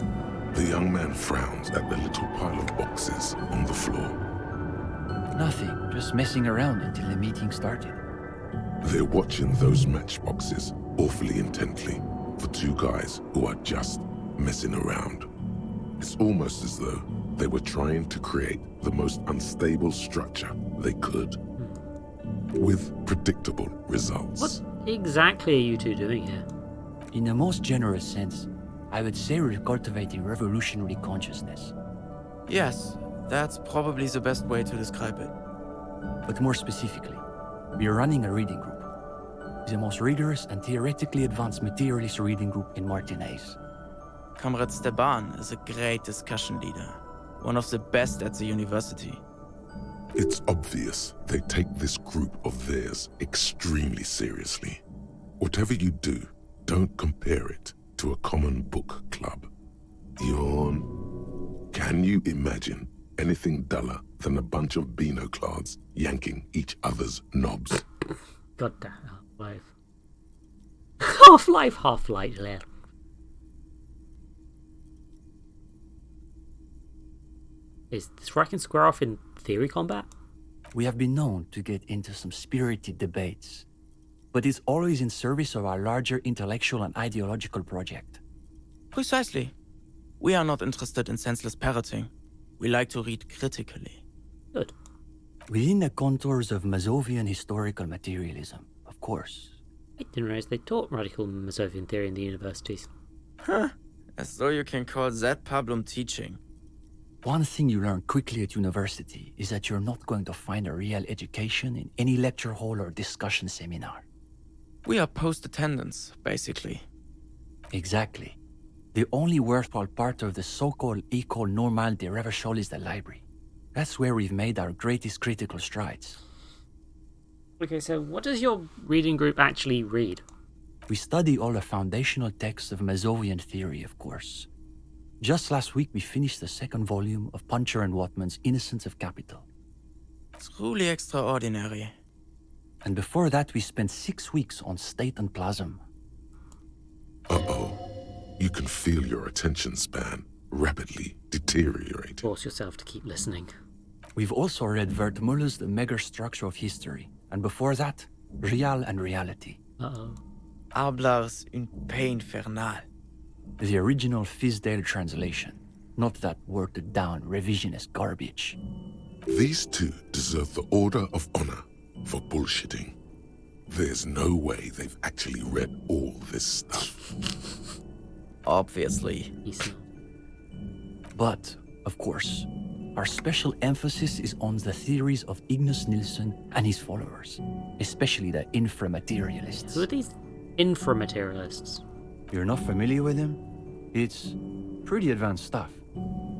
The young man frowns at the little pile of boxes on the floor. Nothing, just messing around until the meeting started. They're watching those matchboxes awfully intently for two guys who are just messing around. It's almost as though they were trying to create the most unstable structure they could, with predictable results. What exactly are you two doing here? In the most generous sense, I would say we're cultivating revolutionary consciousness. Yes, that's probably the best way to describe it. But more specifically, we are running a reading group. The most rigorous and theoretically advanced materialist reading group in Martinaise. Comrade Steban is a great discussion leader, one of the best at the university. It's obvious they take this group of theirs extremely seriously. Whatever you do, don't compare it to a common book club. Yawn. Can you imagine anything duller than a bunch of Beano-clads yanking each other's knobs? God damn, Half-Life. Half-Life, Half-Life, yeah. Is striking square off in theory combat? We have been known to get into some spirited debates, but it's always in service of our larger intellectual and ideological project. Precisely. We are not interested in senseless parroting. We like to read critically. Good. Within the contours of Mazovian historical materialism, of course. I didn't realize they taught radical Mazovian theory in the universities. Huh. As though you can call that pablum teaching. One thing you learn quickly at university is that you're not going to find a real education in any lecture hall or discussion seminar. We are post-attendance, basically. Exactly. The only worthwhile part of the so-called École Normale de Revachol is the library. That's where we've made our greatest critical strides. Okay, so what does your reading group actually read? We study all the foundational texts of Mazovian theory, of course. Just last week we finished the second volume of Puncher and Watman's Innocence of Capital. Truly extraordinary. And before that we spent 6 weeks on State and Plasm. Uh-oh. You can feel your attention span rapidly deteriorate. Force yourself to keep listening. We've also read Wertmüller's The Megastructure of History, and before that, Real and Reality. Uh-oh. Arblar's Une Paix Infernale. The original Fisdale translation, not that watered-down revisionist garbage. These two deserve the Order of Honor for bullshitting. There's no way they've actually read all this stuff. Obviously. But, of course, our special emphasis is on the theories of Ignace Nilsson and his followers, especially the inframaterialists. Who are these inframaterialists? You're not familiar with them? It's pretty advanced stuff.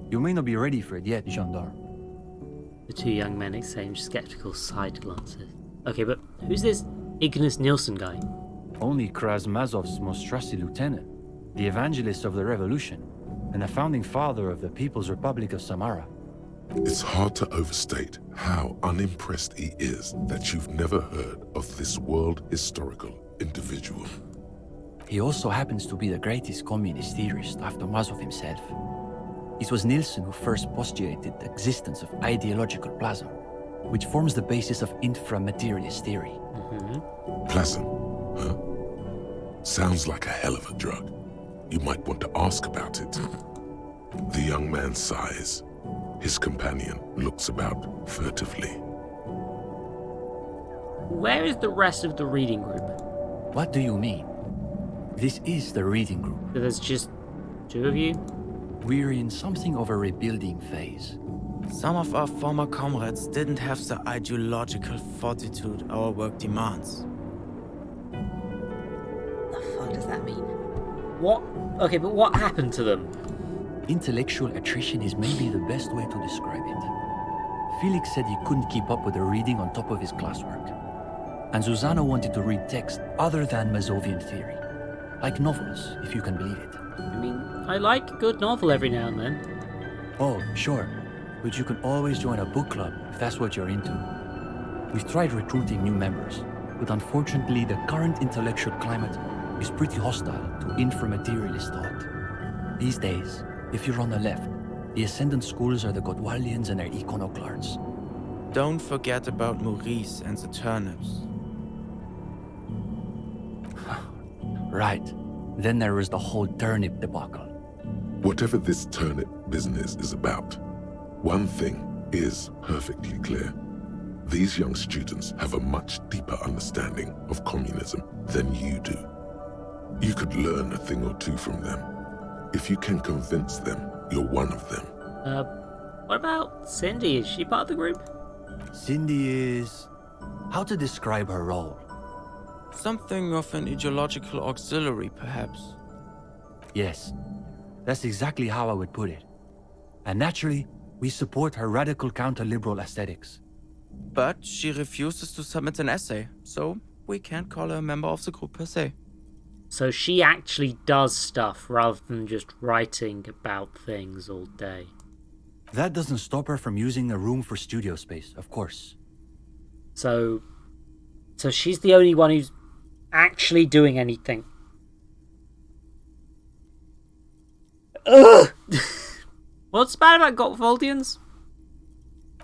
You may not be ready for it yet, Gendarme. The two young men exchange skeptical side glances. Okay, but who's this Ignace Nilsson guy? Only Krasmazov's most trusted lieutenant, the evangelist of the revolution, and the founding father of the People's Republic of Samara. It's hard to overstate how unimpressed he is that you've never heard of this world historical individual. He also happens to be the greatest communist theorist after Mazov himself. It was Nilsson who first postulated the existence of ideological plasm, which forms the basis of inframaterialist theory. Plasm, huh? Sounds like a hell of a drug. You might want to ask about it. The young man sighs. His companion looks about furtively. Where is the rest of the reading group? What do you mean? This is the reading group. So there's just two of you? We're in something of a rebuilding phase. Some of our former comrades didn't have the ideological fortitude our work demands. The fuck does that mean? What? Okay, but what happened to them? Intellectual attrition is maybe the best way to describe it. Felix said he couldn't keep up with the reading on top of his classwork. And Susanna wanted to read text other than Mazovian theory. Like novels, if you can believe it. I mean, I like a good novel every now and then. Oh, sure. But you can always join a book club if that's what you're into. We've tried recruiting new members, but unfortunately the current intellectual climate is pretty hostile to inframaterialist thought. These days, if you're on the left, the ascendant schools are the Godwaldians and their iconoclasts. Don't forget about Maurice and the turnips. Right. Then there was the whole turnip debacle. Whatever this turnip business is about, one thing is perfectly clear. These young students have a much deeper understanding of communism than you do. You could learn a thing or two from them. If you can convince them you're one of them. What about Cindy? Is she part of the group? Cindy is... how to describe her role? Something of an ideological auxiliary, perhaps. Yes, that's exactly how I would put it. And naturally, we support her radical counter-liberal aesthetics. But she refuses to submit an essay, so we can't call her a member of the group per se. So she actually does stuff rather than just writing about things all day. That doesn't stop her from using the room for studio space, of course. So she's the only one who's actually doing anything. Ugh! What's bad about Gottwaldians?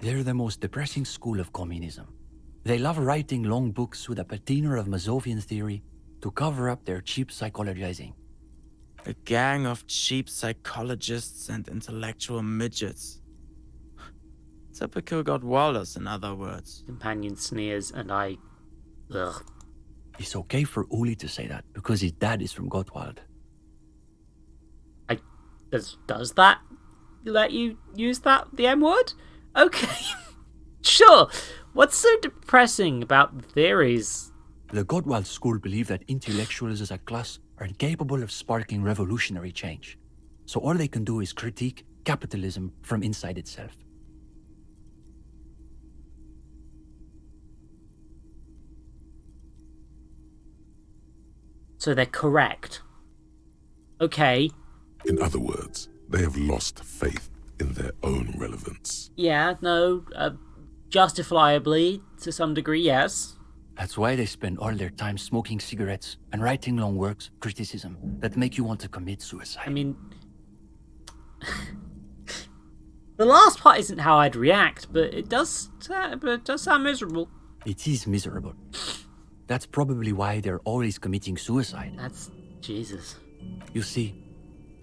They're the most depressing school of communism. They love writing long books with a patina of Mazovian theory to cover up their cheap psychologizing. A gang of cheap psychologists and intellectual midgets. Typical Gottwalders, in other words. Companion sneers, and I... Ugh. It's okay for Uli to say that, because his dad is from Gottwald. Does that let you use the M word? Okay. Sure. What's so depressing about the theories? The Gottwald school believe that intellectuals as a class are incapable of sparking revolutionary change. So all they can do is critique capitalism from inside itself. So they're correct. Okay. In other words, they have lost faith in their own relevance. Yeah, no, justifiably, to some degree, yes. That's why they spend all their time smoking cigarettes and writing long works of criticism that make you want to commit suicide. I mean... the last part isn't how I'd react, but it does sound miserable. It is miserable. That's probably why they're always committing suicide. That's... Jesus. You see,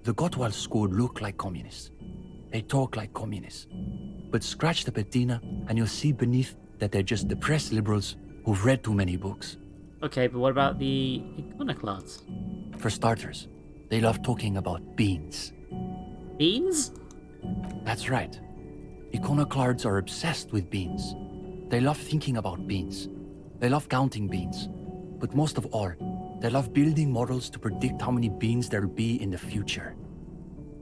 the Gottwald school look like communists. They talk like communists. But scratch the patina and you'll see beneath that they're just depressed liberals who've read too many books. Okay, but what about the iconoclasts? For starters, they love talking about beans. Beans? That's right. Iconoclasts are obsessed with beans. They love thinking about beans. They love counting beans. But most of all, they love building models to predict how many beans there'll be in the future.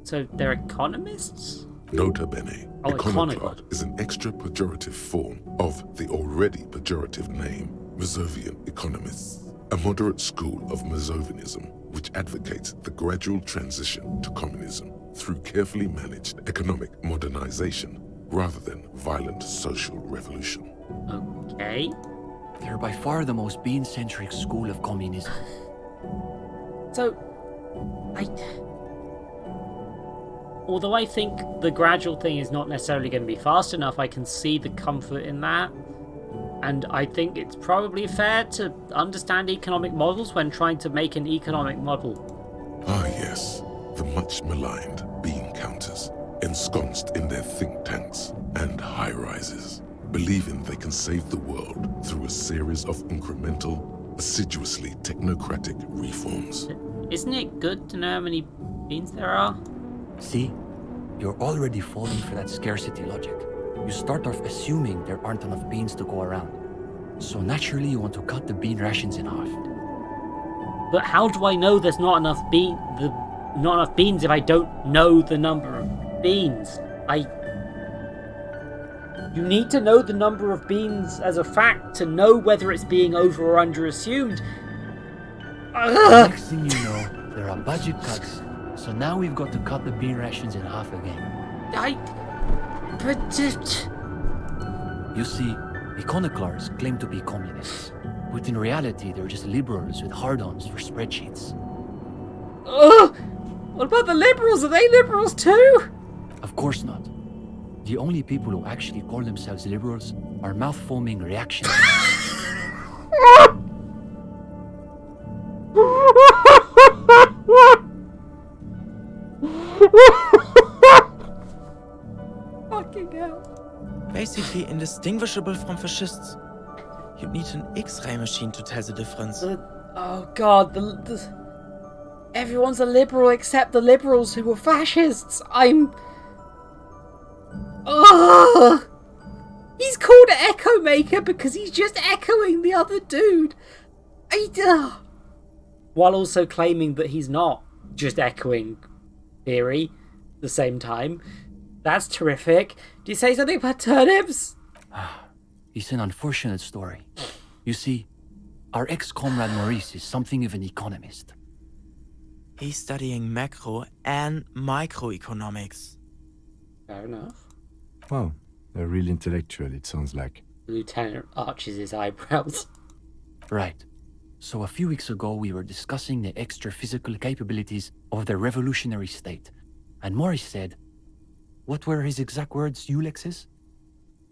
So they're economists? Nota bene, Oh, iconoclast is an extra pejorative form of the already pejorative name Mazovian economists, a moderate school of Mazovianism which advocates the gradual transition to communism through carefully managed economic modernization rather than violent social revolution. Okay. They're by far the most bean-centric school of communism. So, although I think the gradual thing is not necessarily going to be fast enough, I can see the comfort in that. And I think it's probably fair to understand economic models when trying to make an economic model. Ah yes, the much maligned bean counters, ensconced in their think tanks and high-rises, believing they can save the world through a series of incremental, assiduously technocratic reforms. Isn't it good to know how many beans there are? See, you're already falling for that scarcity logic. You start off assuming there aren't enough beans to go around. So naturally you want to cut the bean rations in half. But how do I know there's not enough beans if I don't know the number of beans? You need to know the number of beans as a fact to know whether it's being over or under assumed. Next thing you know, there are budget cuts, so now we've got to cut the bean rations in half again. You see, iconoclasts claim to be communists, but in reality they're just liberals with hard-ons for spreadsheets. What about the liberals? Are they liberals too? Of course not. The only people who actually call themselves liberals are mouth-foaming reactionaries. Fucking hell. Basically indistinguishable from fascists. You'd need an X-ray machine to tell the difference. Oh god, everyone's a liberal except the liberals who were fascists. He's called Echo Maker because he's just echoing the other dude. While also claiming that he's not just echoing theory at the same time. That's terrific. Do you say something about turnips? It's an unfortunate story. You see, our ex-comrade Maurice is something of an economist. He's studying macro and microeconomics. Fair enough. Wow, a real intellectual, it sounds like. Lieutenant arches his eyebrows. Right. So a few weeks ago we were discussing the extra physical capabilities of the revolutionary state. And Maurice said, what were his exact words, Ulexis?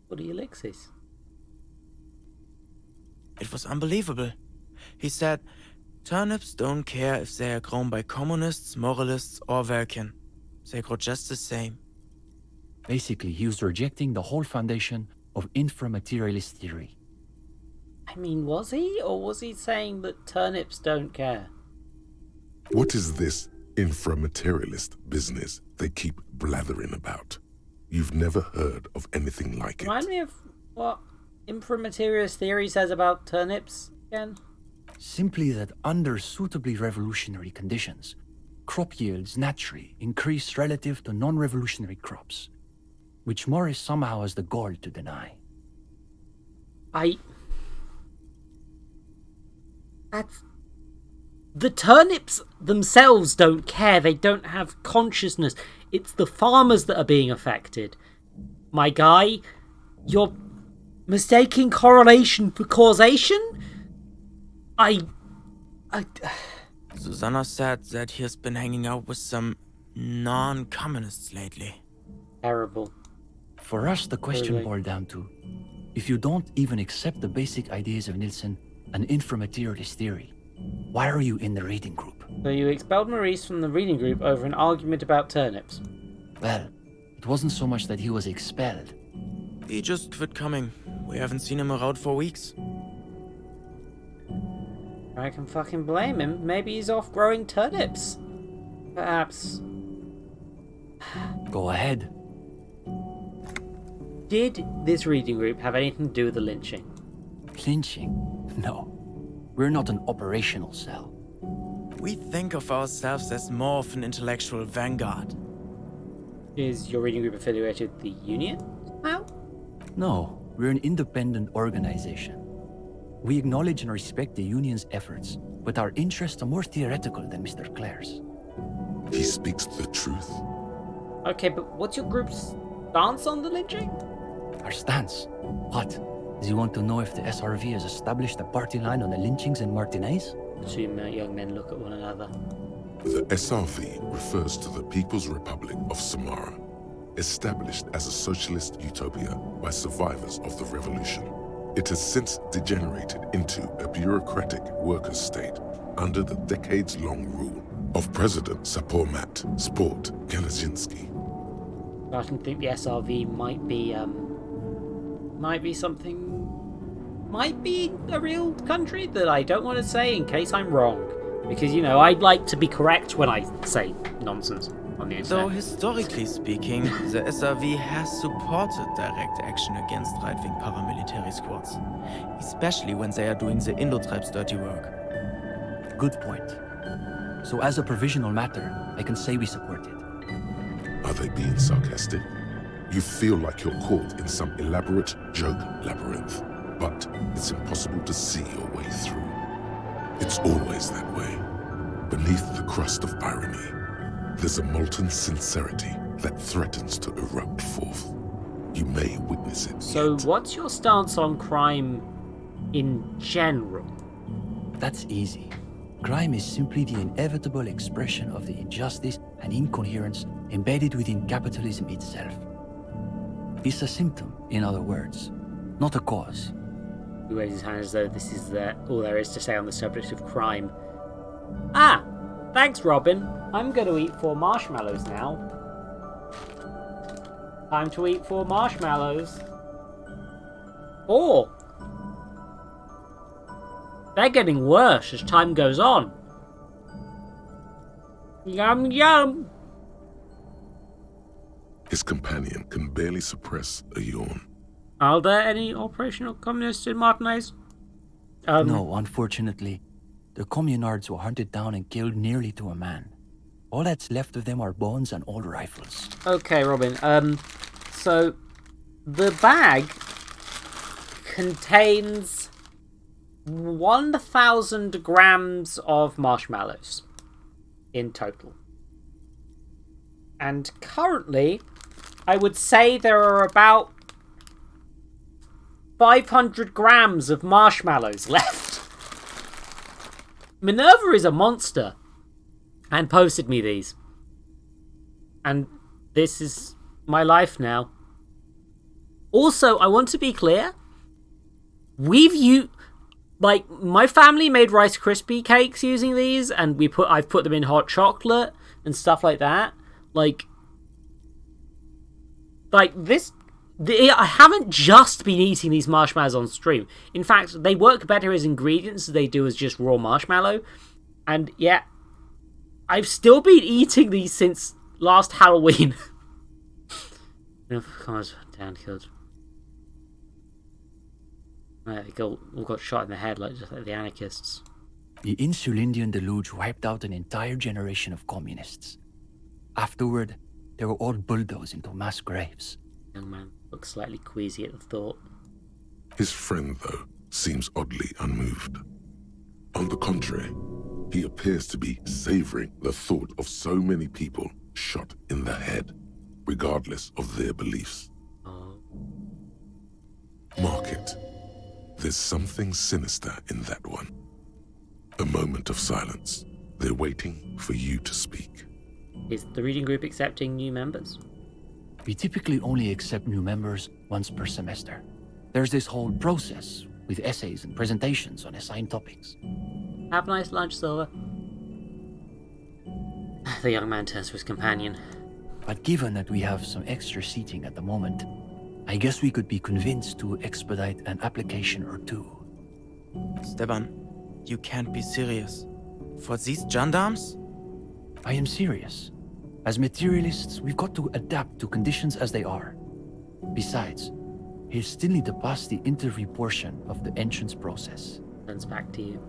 What are Ulexis? It was unbelievable. He said, turnips don't care if they are grown by communists, moralists, or Vulcan. They grow just the same. Basically, he was rejecting the whole foundation of inframaterialist theory. I mean, was he? Or was he saying that turnips don't care? What is this inframaterialist business they keep blathering about? You've never heard of anything like it. Remind me of what inframaterialist theory says about turnips again? Simply that under suitably revolutionary conditions, crop yields naturally increase relative to non-revolutionary crops, which Morris somehow has the gall to deny. The turnips themselves don't care. They don't have consciousness. It's the farmers that are being affected. My guy, you're mistaking correlation for causation? Susanna said that he has been hanging out with some non-communists lately. Terrible. For us, the question boiled down to, if you don't even accept the basic ideas of Nielsen and inframaterialist theory, why are you in the reading group? So you expelled Maurice from the reading group over an argument about turnips? Well, it wasn't so much that he was expelled. He just quit coming. We haven't seen him around for weeks. I can fucking blame him. Maybe he's off growing turnips. Perhaps. Go ahead. Did this reading group have anything to do with the lynching? Lynching? No. We're not an operational cell. We think of ourselves as more of an intellectual vanguard. Is your reading group affiliated with the Union? How? No, we're an independent organization. We acknowledge and respect the Union's efforts, but our interests are more theoretical than Mr. Clare's. He speaks the truth. Okay, but what's your group's stance on the lynching? Our stance? What? Does he want to know if the SRV has established a party line on the lynchings in Martinez? The two young men look at one another. The SRV refers to the People's Republic of Samara, established as a socialist utopia by survivors of the revolution. It has since degenerated into a bureaucratic workers' state under the decades-long rule of President Sapormat Sport Galazinski. I can think the SRV might be a real country that I don't want to say in case I'm wrong. Because, you know, I'd like to be correct when I say nonsense on the internet. So, historically speaking, the SRV has supported direct action against right-wing paramilitary squads, especially when they are doing the Indo-Tribe's dirty work. Good point. So as a provisional matter, I can say we support it. Are they being sarcastic? You feel like you're caught in some elaborate joke labyrinth, but it's impossible to see your way through. It's always that way. Beneath the crust of irony, there's a molten sincerity that threatens to erupt forth. You may witness it. So what's your stance on crime in general? That's easy. Crime is simply the inevitable expression of the injustice and incoherence embedded within capitalism itself. It's a symptom, in other words, not a cause. He raises his hand as though this is all there is to say on the subject of crime. Thanks, Robin. I'm going to eat 4 marshmallows now. Time to eat 4 marshmallows. 4! They're getting worse as time goes on. Yum, yum! His companion can barely suppress a yawn. Are there any operational communists in Martinez? No, unfortunately. The communards were hunted down and killed nearly to a man. All that's left of them are bones and old rifles. Okay, Robin. So the bag contains 1,000 grams of marshmallows in total. And currently, I would say there are about 500 grams of marshmallows left. Minerva is a monster and posted me these. And this is my life now. Also, I want to be clear. My family made Rice Krispie cakes using these, and I've put them in hot chocolate and stuff like that. I haven't just been eating these marshmallows on stream. In fact, they work better as ingredients than they do as just raw marshmallow. And yeah, I've still been eating these since last Halloween. Down killed. They all got shot in the head just like the anarchists. The Insulindian deluge wiped out an entire generation of communists. Afterward, they were all bulldozed into mass graves. Young man looks slightly queasy at the thought. His friend, though, seems oddly unmoved. On the contrary, he appears to be savoring the thought of so many people shot in the head, regardless of their beliefs. Oh. Mark it. There's something sinister in that one. A moment of silence. They're waiting for you to speak. Is the reading group accepting new members? We typically only accept new members once per semester. There's this whole process with essays and presentations on assigned topics. Have a nice lunch, Silver. The young man turns to his companion. But given that we have some extra seating at the moment, I guess we could be convinced to expedite an application or two. Steban, you can't be serious. For these gendarmes? I am serious. As materialists, we've got to adapt to conditions as they are. Besides, he'll still need to pass the interview portion of the entrance process. Turns back to you.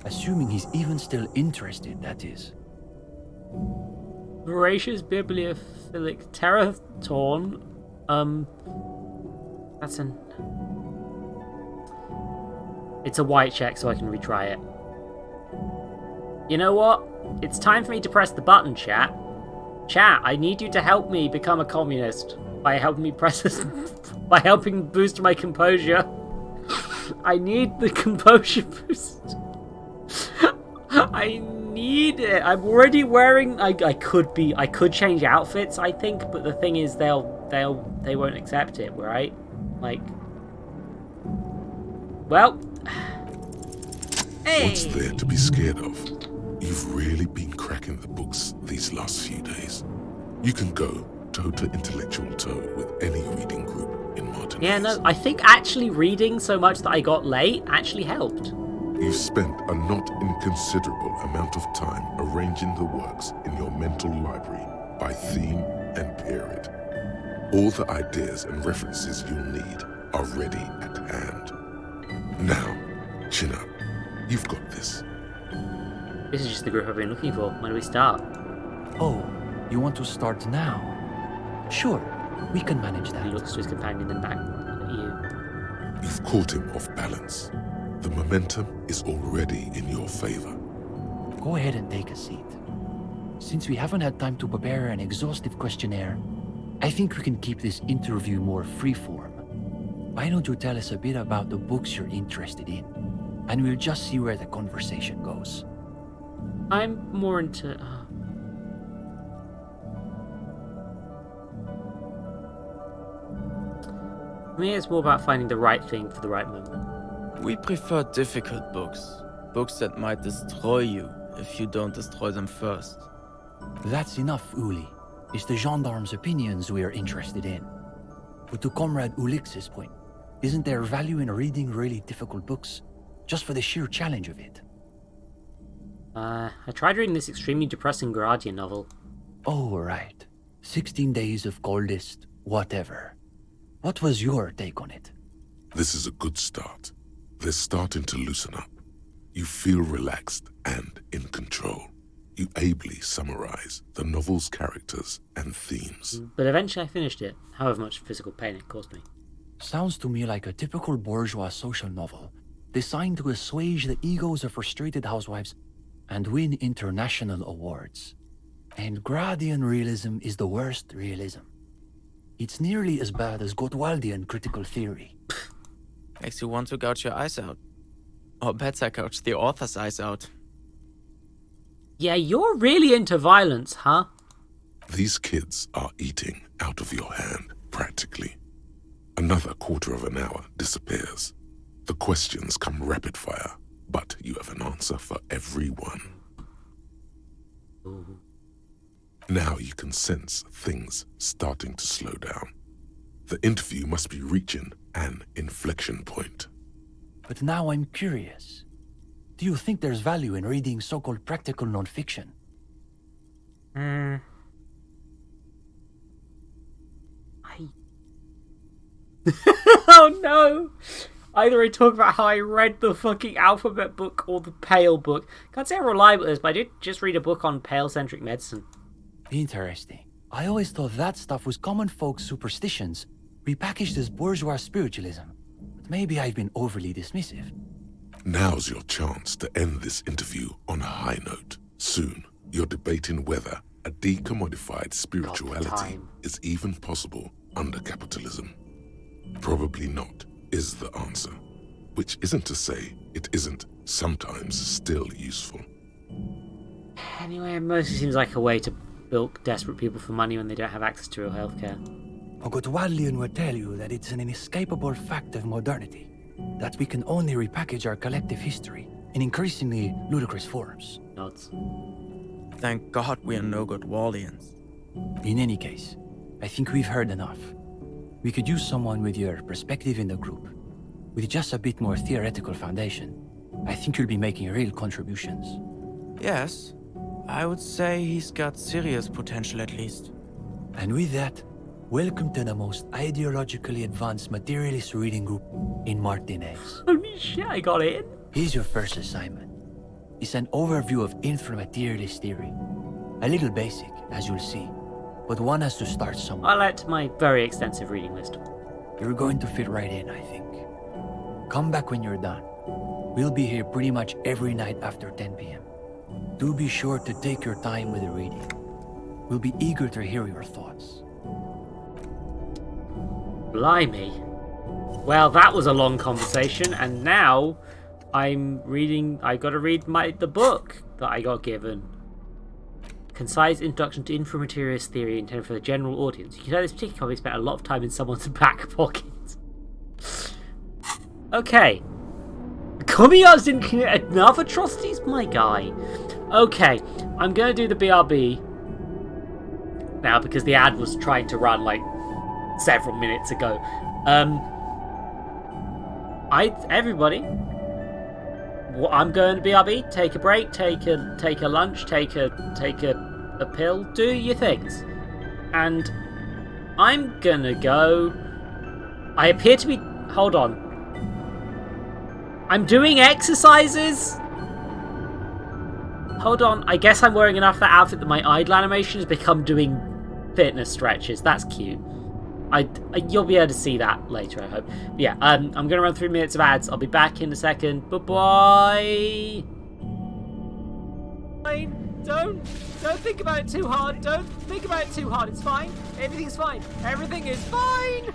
Assuming he's even still interested, that is. Voracious bibliophilic Terrathorn. That's an... It's a white check, so I can retry it. You know what? It's time for me to press the button, chat. Chat, I need you to help me become a communist by helping me press this, by helping boost my composure. I need the composure boost. I need it. I'm already wearing. I could change outfits, I think, but the thing is, they won't accept it, right? Well. Hey. What's there to be scared of? You've really been cracking the books these last few days. You can go toe-to-intellectual toe with any reading group in Martinez. Yeah, no, I think actually reading so much that I got late actually helped. You've spent a not inconsiderable amount of time arranging the works in your mental library by theme and period. All the ideas and references you'll need are ready at hand. Now, chin up. You've got this. This is just the group I've been looking for. When do we start? Oh, you want to start now? Sure, We can manage that. He looks to his companion and back at you. You've caught him off balance. The momentum is already in your favor. Go ahead and take a seat. Since we haven't had time to prepare an exhaustive questionnaire, I think we can keep this interview more freeform. Why don't you tell us a bit about the books you're interested in, and we'll just see where the conversation goes. I'm more into... For me, it's more about finding the right thing for the right moment. We prefer difficult books. Books that might destroy you if you don't destroy them first. That's enough, Uli. It's the gendarme's opinions we are interested in. But to Comrade Ulix's point, isn't there value in reading really difficult books, just for the sheer challenge of it? I tried reading this extremely depressing Guardian novel. Oh, right. 16 Days of Coldest, whatever. What was your take on it? This is a good start. They're starting to loosen up. You feel relaxed and in control. You ably summarize the novel's characters and themes. But eventually I finished it, however much physical pain it caused me. Sounds to me like a typical bourgeois social novel, designed to assuage the egos of frustrated housewives and win international awards. And Gradian realism is the worst realism. It's nearly as bad as Gottwaldian critical theory. Makes you want to gouge your eyes out. Or better, gouge the author's eyes out. Yeah, you're really into violence, huh? These kids are eating out of your hand, practically. Another quarter of an hour disappears. The questions come rapid fire, but you have an answer for every one. Ooh. Now you can sense things starting to slow down. The interview must be reaching an inflection point. But now I'm curious. Do you think there's value in reading so-called practical non-fiction? Oh no! Either I talk about how I read the fucking alphabet book or the Pale book. Can't say how reliable it is, but I did just read a book on Pale-centric medicine. Interesting. I always thought that stuff was common folks' superstitions, repackaged as bourgeois spiritualism. But maybe I've been overly dismissive. Now's your chance to end this interview on a high note. Soon, you're debating whether a decommodified spirituality is even possible under capitalism. Probably not is the answer, which isn't to say it isn't sometimes still useful. Anyway, it mostly seems like a way to bilk desperate people for money when they don't have access to real healthcare. Gottwaldian will tell you that it's an inescapable fact of modernity, that we can only repackage our collective history in increasingly ludicrous forms. Nods. Thank God we are no Gottwaldians. In any case, I think we've heard enough. We could use someone with your perspective in the group. With just a bit more theoretical foundation, I think you'll be making real contributions. Yes, I would say he's got serious potential at least. And with that, welcome to the most ideologically advanced materialist reading group in Martinez. Holy shit, I got it. Here's your first assignment. It's an overview of inframaterialist theory. A little basic, as you'll see, but one has to start somewhere. I'll add to my very extensive reading list. You're going to fit right in, I think. Come back when you're done. We'll be here pretty much every night after 10 p.m. Do be sure to take your time with the reading. We'll be eager to hear your thoughts. Blimey. Well, that was a long conversation, and now I'm reading... I gotta read the book that I got given. Concise Introduction to Inframaterialist Theory intended for the general audience. You can tell this particular copy spent a lot of time in someone's back pocket. Okay. Communards didn't commit enough atrocities? My guy. Okay, I'm gonna do the BRB now because the ad was trying to run like several minutes ago. Everybody, I'm going to BRB. Take a break. Take a lunch. Take a pill. Do your things, and I'm gonna go. I appear to be. Hold on. I'm doing exercises. Hold on. I guess I'm wearing enough of that outfit that my idle animation has become doing fitness stretches. That's cute. You'll be able to see that later, I hope. But yeah, I'm going to run 3 minutes of ads. I'll be back in a second. Bye-bye. Don't think about it too hard. Don't think about it too hard. It's fine. Everything's fine. Everything is fine.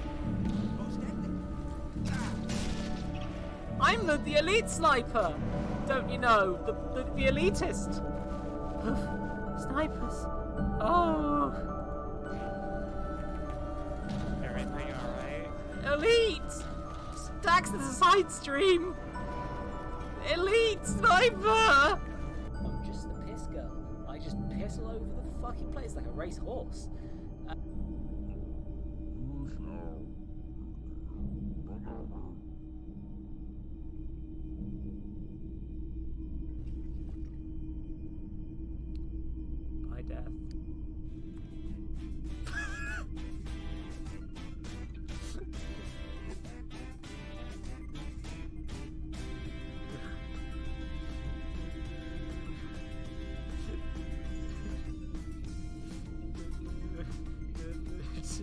I'm the elite sniper. Don't you know? The elitist. Snipers. Oh. Everything alright? Elite! Dax is a side stream! Elite sniper! I'm just the piss girl. I just piss all over the fucking place like a racehorse. Bye, Death. It's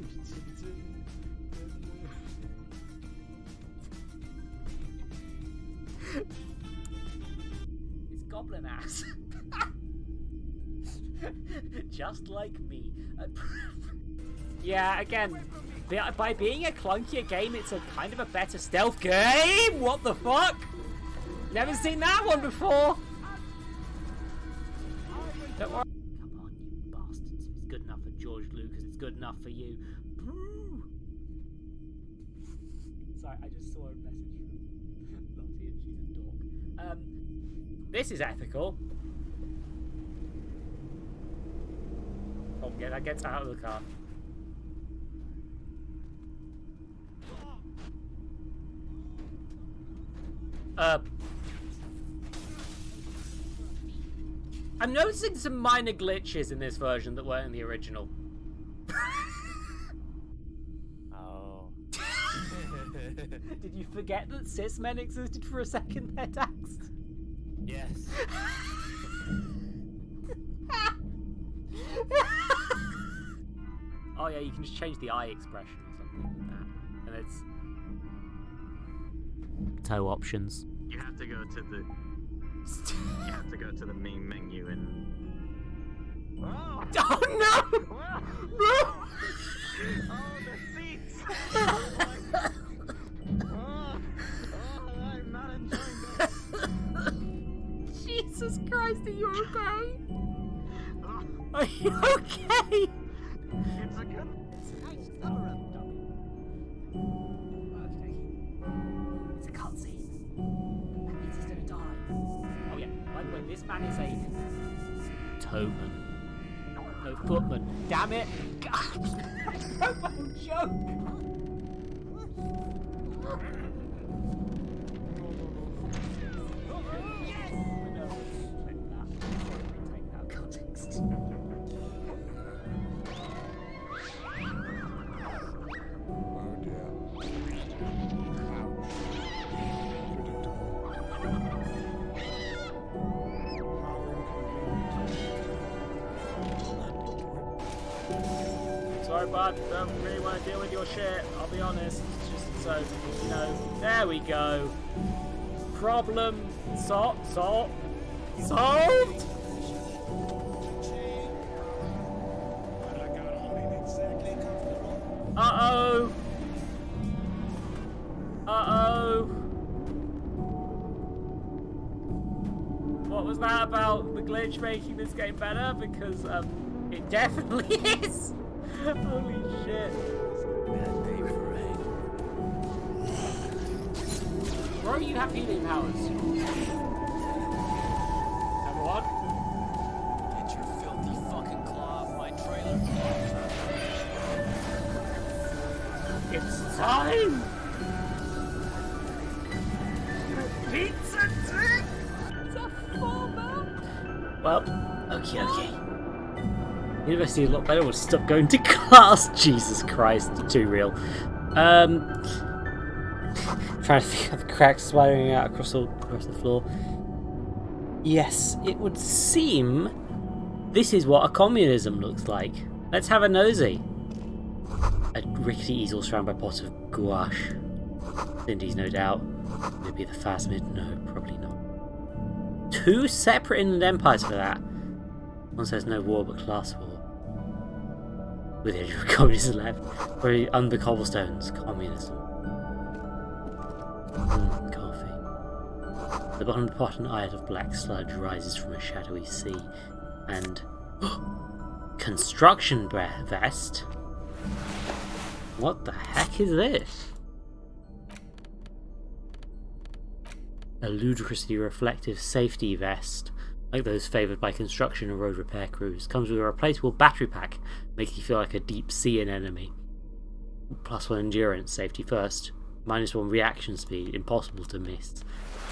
goblin ass. Just like me. Yeah, again, by being a clunkier game, it's a kind of a better stealth game. What the fuck? Never seen that one before. Don't worry. Come on, you bastards. If it's good enough for George Lucas, it's good enough for you. Sorry, I just saw a message from Lottie and she's a dork. This is ethical. Oh, yeah, that gets out of the car. I'm noticing some minor glitches in this version that weren't in the original. Oh. Did you forget that cis men existed for a second there, Dax? Yes. Oh yeah, you can just change the eye expression or something with that. And it's toe options. You have to go to the main menu and Oh no! No! Oh, the seats! Oh my God. I'm not enjoying this. Jesus Christ, are you okay? Are you okay? It's a good. It's a cutscene. That means he's gonna die. Oh yeah, by the way, this man is a toeman. No, footman. Damn it! God, I wrote my own joke! Sorry, bud. Don't really want to deal with your shit. I'll be honest. It's just so, you know. There we go. Problem solved. Uh-oh. Uh-oh. What was that about the glitch making this game better? Because, it definitely is. Holy shit. Bro, you have healing powers. Number one. Get your filthy fucking claw off my trailer. It's time! Pizza dick! It's a format! Well, okay. University is a lot better. We'll stop going to class. Jesus Christ, too real. Trying to think of the cracks spidering out across the floor. Yes, it would seem this is what a communism looks like. Let's have a nosy. A rickety easel surrounded by pots of gouache. Cindy's, no doubt. Maybe the Phasmid? No, probably not. 2 separate inland empires for that. One says no war but class war. With the age of communism left. Or under cobblestones, communism. Coffee. The bottom pot and islet of black sludge rises from a shadowy sea. And... construction vest? What the heck is this? A ludicrously reflective safety vest, like those favoured by construction and road repair crews. Comes with a replaceable battery pack, making you feel like a deep sea enemy. +1 endurance, safety first. -1 reaction speed, impossible to miss.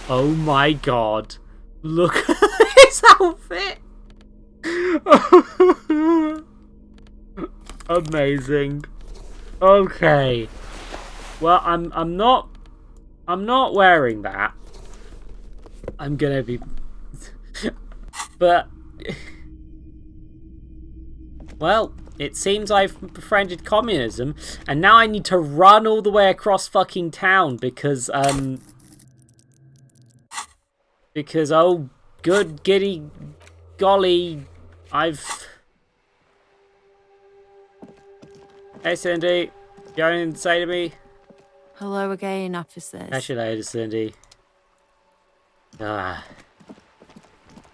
Oh my god. Look at this outfit! Amazing. Okay. Well, I'm not wearing that. I'm gonna be but well, it seems I've befriended communism and now I need to run all the way across fucking town because oh good giddy golly, I've... Hey Cindy, you got anything to say to me? Hello again, officers. Catch you later, Cindy.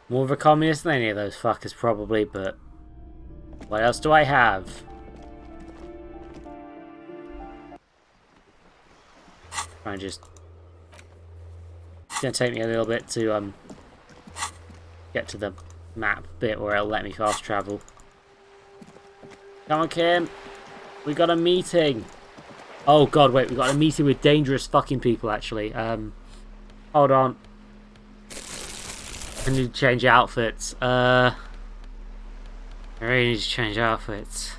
More of a communist than any of those fuckers probably, but what else do I have? Try and just... It's gonna take me a little bit to get to the map bit where it'll let me fast travel. Come on, Kim. We got a meeting. Oh god, wait, we got a meeting with dangerous fucking people actually. Hold on. I need to change outfits. I really need to change outfits.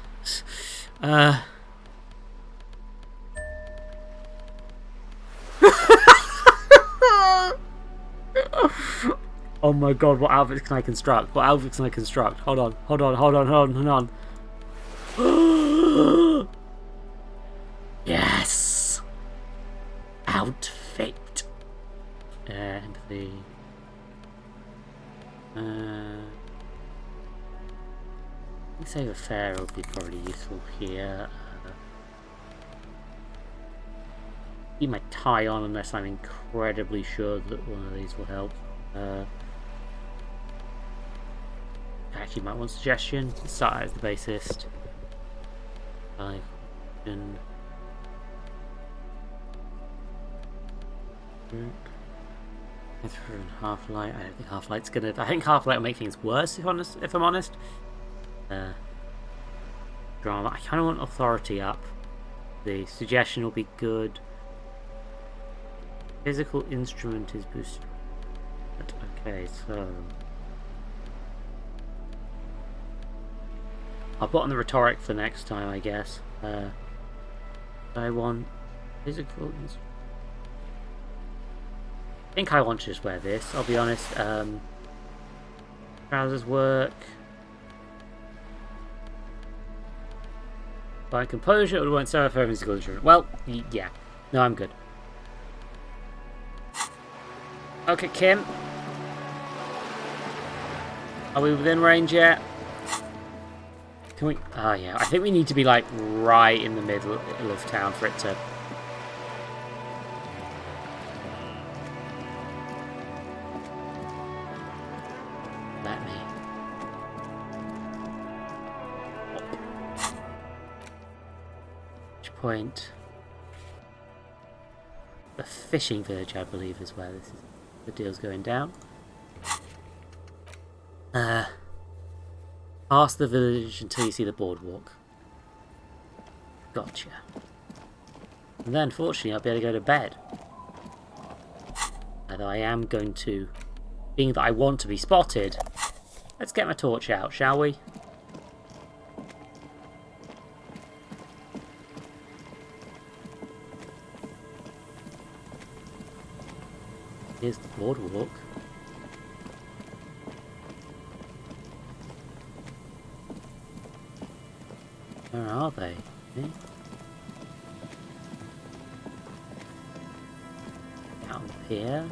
Oh my god, what outfits can I construct? What outfits can I construct? Hold on. Yes! Outfit. Empathy. I think save a fair would be probably useful here. Keep my tie on unless I'm incredibly sure that one of these will help. Actually, might want suggestion. Start as the bassist. Half light. I don't think half light's gonna. I think half light will make things worse. If I'm honest. Drama. I kind of want authority up. The suggestion will be good. Physical instrument is boosted. Okay, so I'll put on the rhetoric for next time, I guess. I want physical instrument. I think I want to just wear this, I'll be honest. Trousers work. By composure, it won't serve for physical instrument. Well, yeah. No, I'm good. Okay, Kim. Are we within range yet? Can we... Oh, yeah. I think we need to be, like, right in the middle of town for it to... Let me. Which point? The fishing village, I believe, is where this is. The deal's going down. Past the village until you see the boardwalk. Gotcha. And then, fortunately, I'll be able to go to bed. Although I am going to, being that I want to be spotted, let's get my torch out, shall we? Here's the boardwalk. Where are they? Okay. Down here.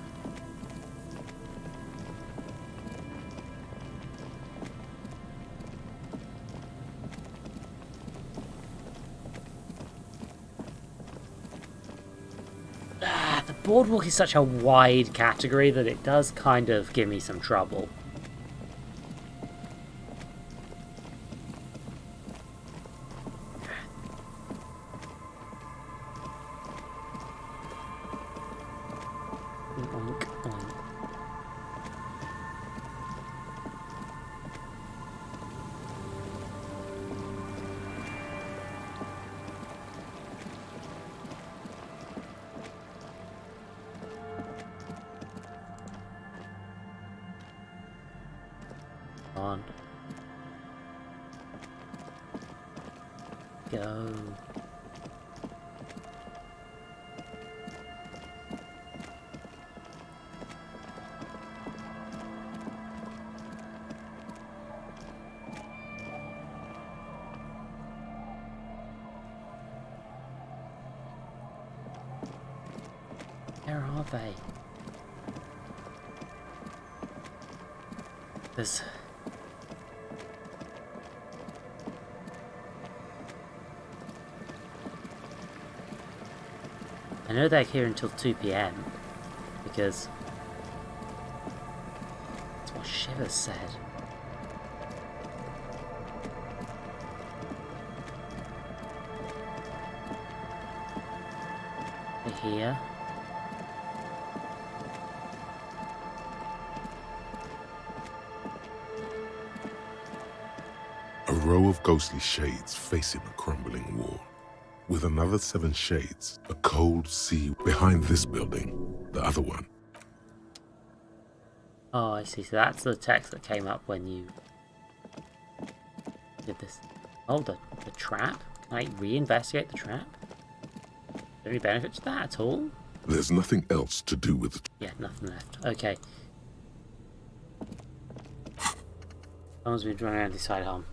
The boardwalk is such a wide category that it does kind of give me some trouble. Oink, oink. On. Go. Where are they? There's... I know they're here until 2 PM, because that's what Shivers said. They're here. A row of ghostly shades facing a crumbling wall. With another 7 shades, a cold sea behind this building, the other one. Oh, I see. So that's the text that came up when you did this. Oh, the trap? Can I reinvestigate the trap? Is there any benefit to that at all? There's nothing else to do with it. Yeah, nothing left. Okay. Someone's been running around the side home.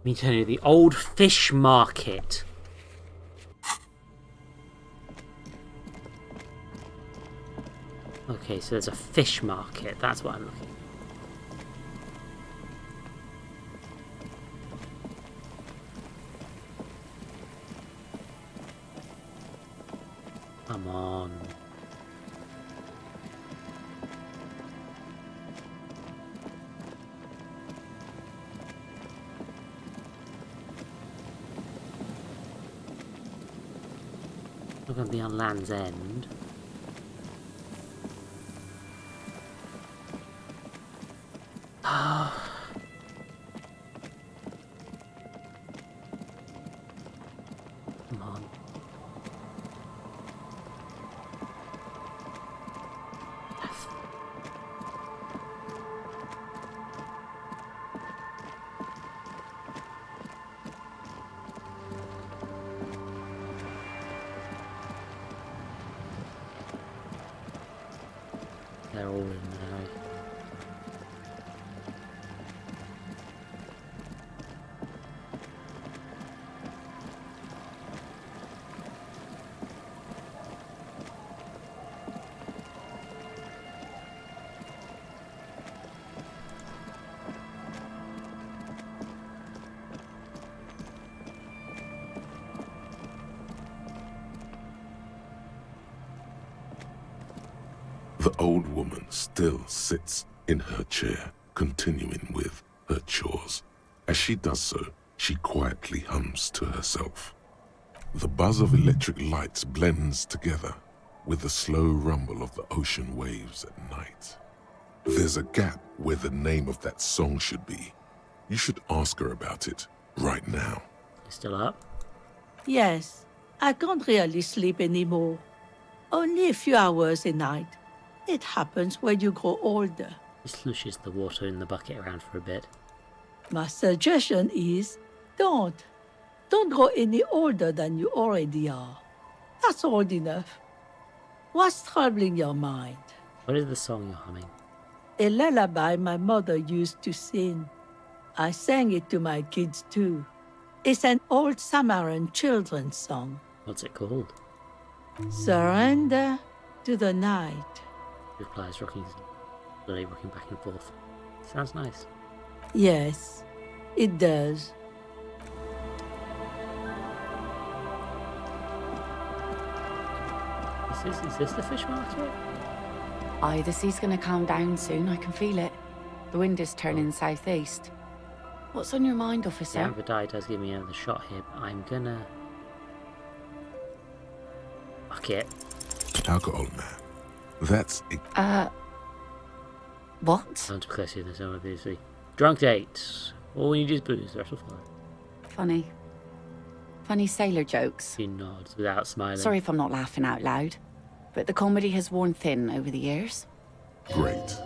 Me telling you, the old fish market. Okay, so there's a fish market. That's what I'm looking for. Come on. We're going to be on Land's End. Come on. They're all in there. The old woman still sits in her chair, continuing with her chores. As she does so, she quietly hums to herself. The buzz of electric lights blends together with the slow rumble of the ocean waves at night. There's a gap where the name of that song should be. You should ask her about it right now. You still up? Yes, I can't really sleep anymore. Only a few hours a night. It happens when you grow older. He slushes the water in the bucket around for a bit. My suggestion is, don't grow any older than you already are. That's old enough. What's troubling your mind? What is the song you're humming? A lullaby my mother used to sing. I sang it to my kids too. It's an old Samaran children's song. What's it called? Surrender to the night. He replies, rocking back and forth. Sounds nice. Yes, it does. Is this the fish market? Aye, the sea's gonna calm down soon. I can feel it. The wind is turning southeast. What's on your mind, officer? The Amber does give me another shot here, but I'm gonna... Fuck it. Alcohol, man. That's it. What? Sounds closer than some obviously. Drunk dates. All we need is booze, the rest will follow. Funny. Funny sailor jokes. He nods without smiling. Sorry if I'm not laughing out loud, but the comedy has worn thin over the years. Great.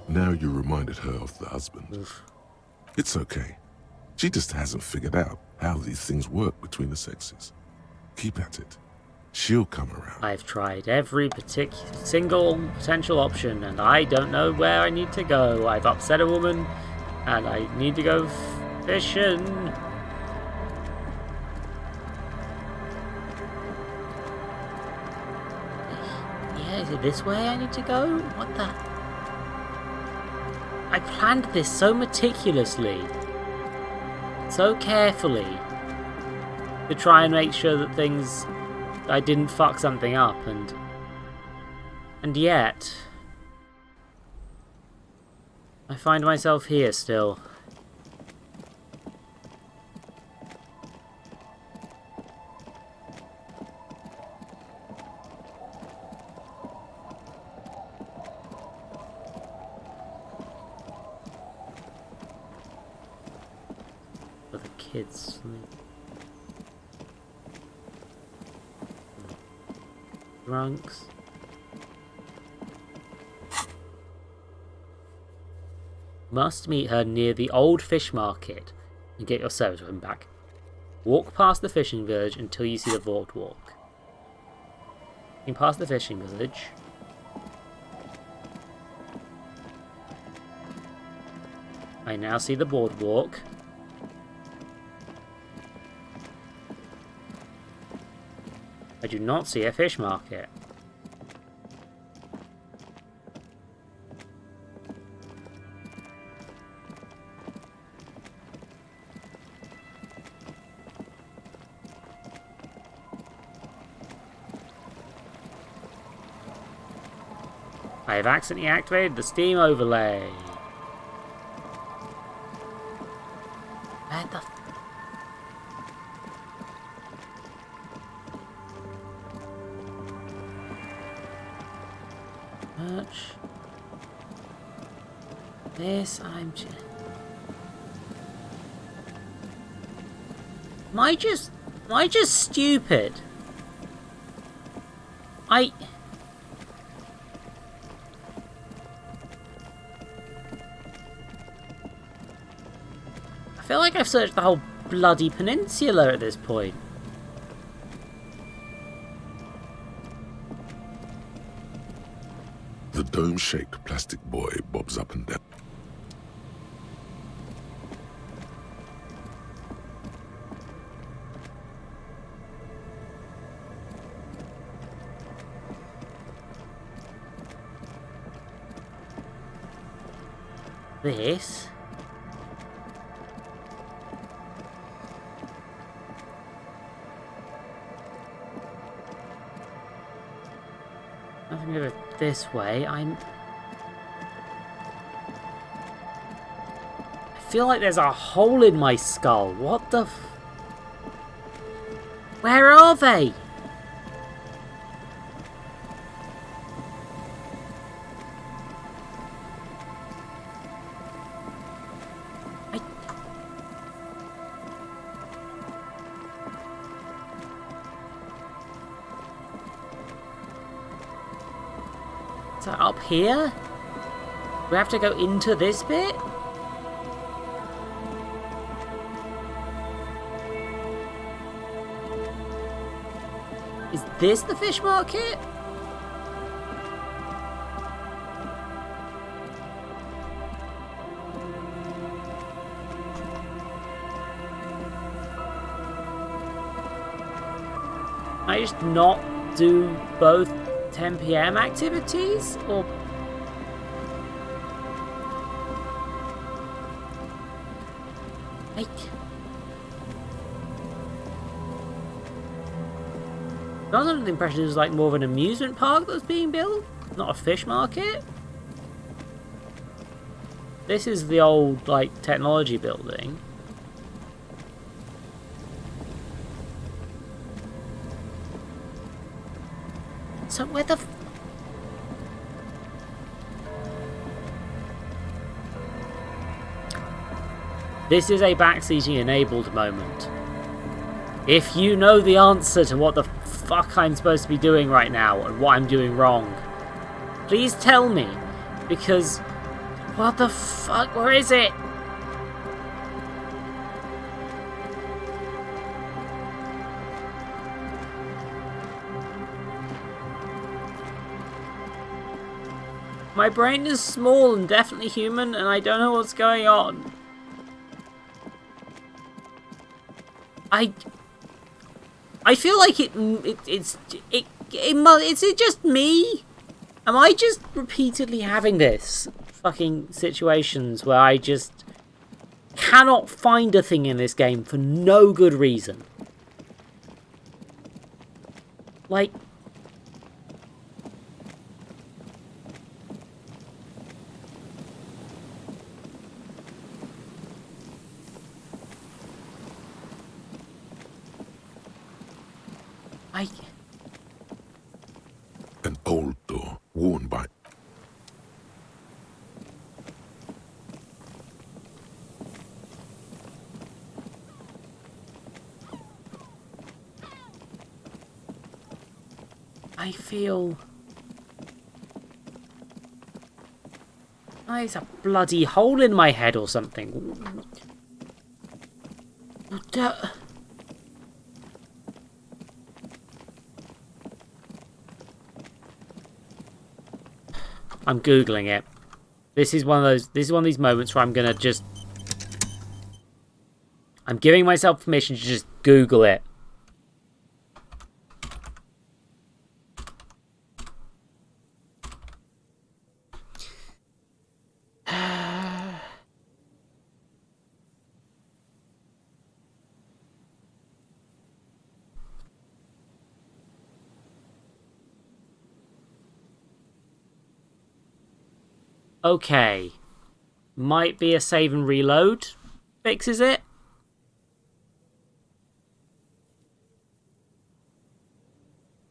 Now you reminded her of the husband. Oof. It's okay. She just hasn't figured out how these things work between the sexes. Keep at it. She'll come around. I've tried every single potential option, and I don't know where I need to go. I've upset a woman, and I need to go fishing. Yeah, is it this way I need to go? What the... I planned this so meticulously, so carefully, to try and make sure that things... I didn't fuck something up, and yet I find myself here still. For the kids. Drunks. Must meet her near the old fish market and get your service weapon back. Walk past the fishing village until you see the boardwalk. You pass the fishing village. I now see the boardwalk. I do not see a fish market. I have accidentally activated the Steam overlay. Where the... This, I'm just... Am I just stupid? I feel like I've searched the whole bloody peninsula at this point. The dome-shaped plastic boy bobs up and down. This? Nothing over this way. I feel like there's a hole in my skull. What the Where are they? So up here? We have to go into this bit? Is this the fish market? I just not do both 10 PM activities? Or... Like... I was under the impression it was like more of an amusement park that was being built, not a fish market. This is the old, like, technology building. So where the... This is a backseating enabled moment. If you know the answer to what the fuck I'm supposed to be doing right now and what I'm doing wrong, please tell me, because what the fuck, where is it? My brain is small and definitely human, and I don't know what's going on. I feel like is it just me? Am I just repeatedly having this fucking situations where I just cannot find a thing in this game for no good reason? Like... An old door, worn by... I feel... There's a bloody hole in my head or something. I'm Googling it. This is one of these moments where I'm gonna just... I'm giving myself permission to just Google it. Okay. Might be a save and reload fixes it.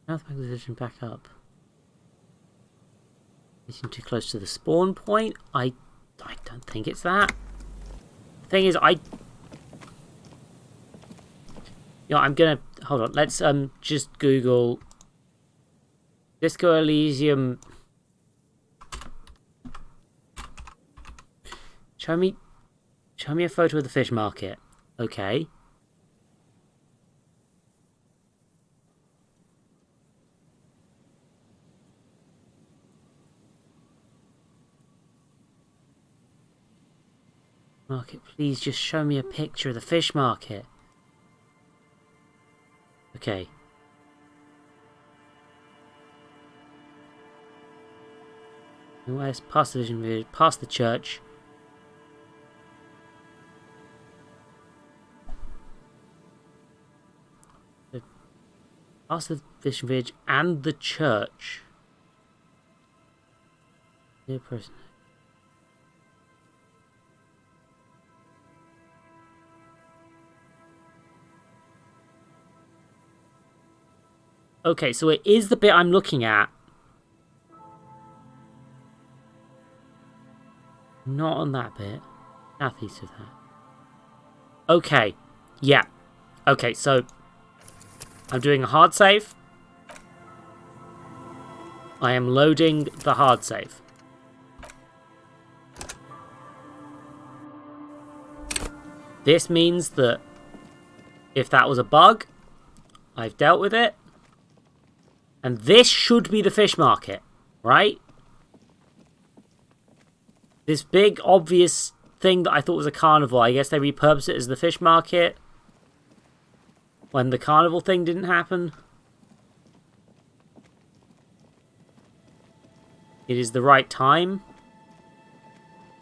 Health position back up. Getting too close to the spawn point. I don't think it's that. The thing is, I'm gonna hold on. Let's just Google Disco Elysium. Show me a photo of the fish market. Okay. Market, please just show me a picture of the fish market. Okay. Where's past the vision village, past the church. Past the fishing village and the church. Dear person. Okay, so it is the bit I'm looking at. Not on that bit. Southeast of that. Okay. Yeah. Okay, so I'm doing a hard save. I am loading the hard save. This means that if that was a bug, I've dealt with it. And this should be the fish market, right? This big, obvious thing that I thought was a carnival, I guess they repurposed it as the fish market when the carnival thing didn't happen. It is the right time.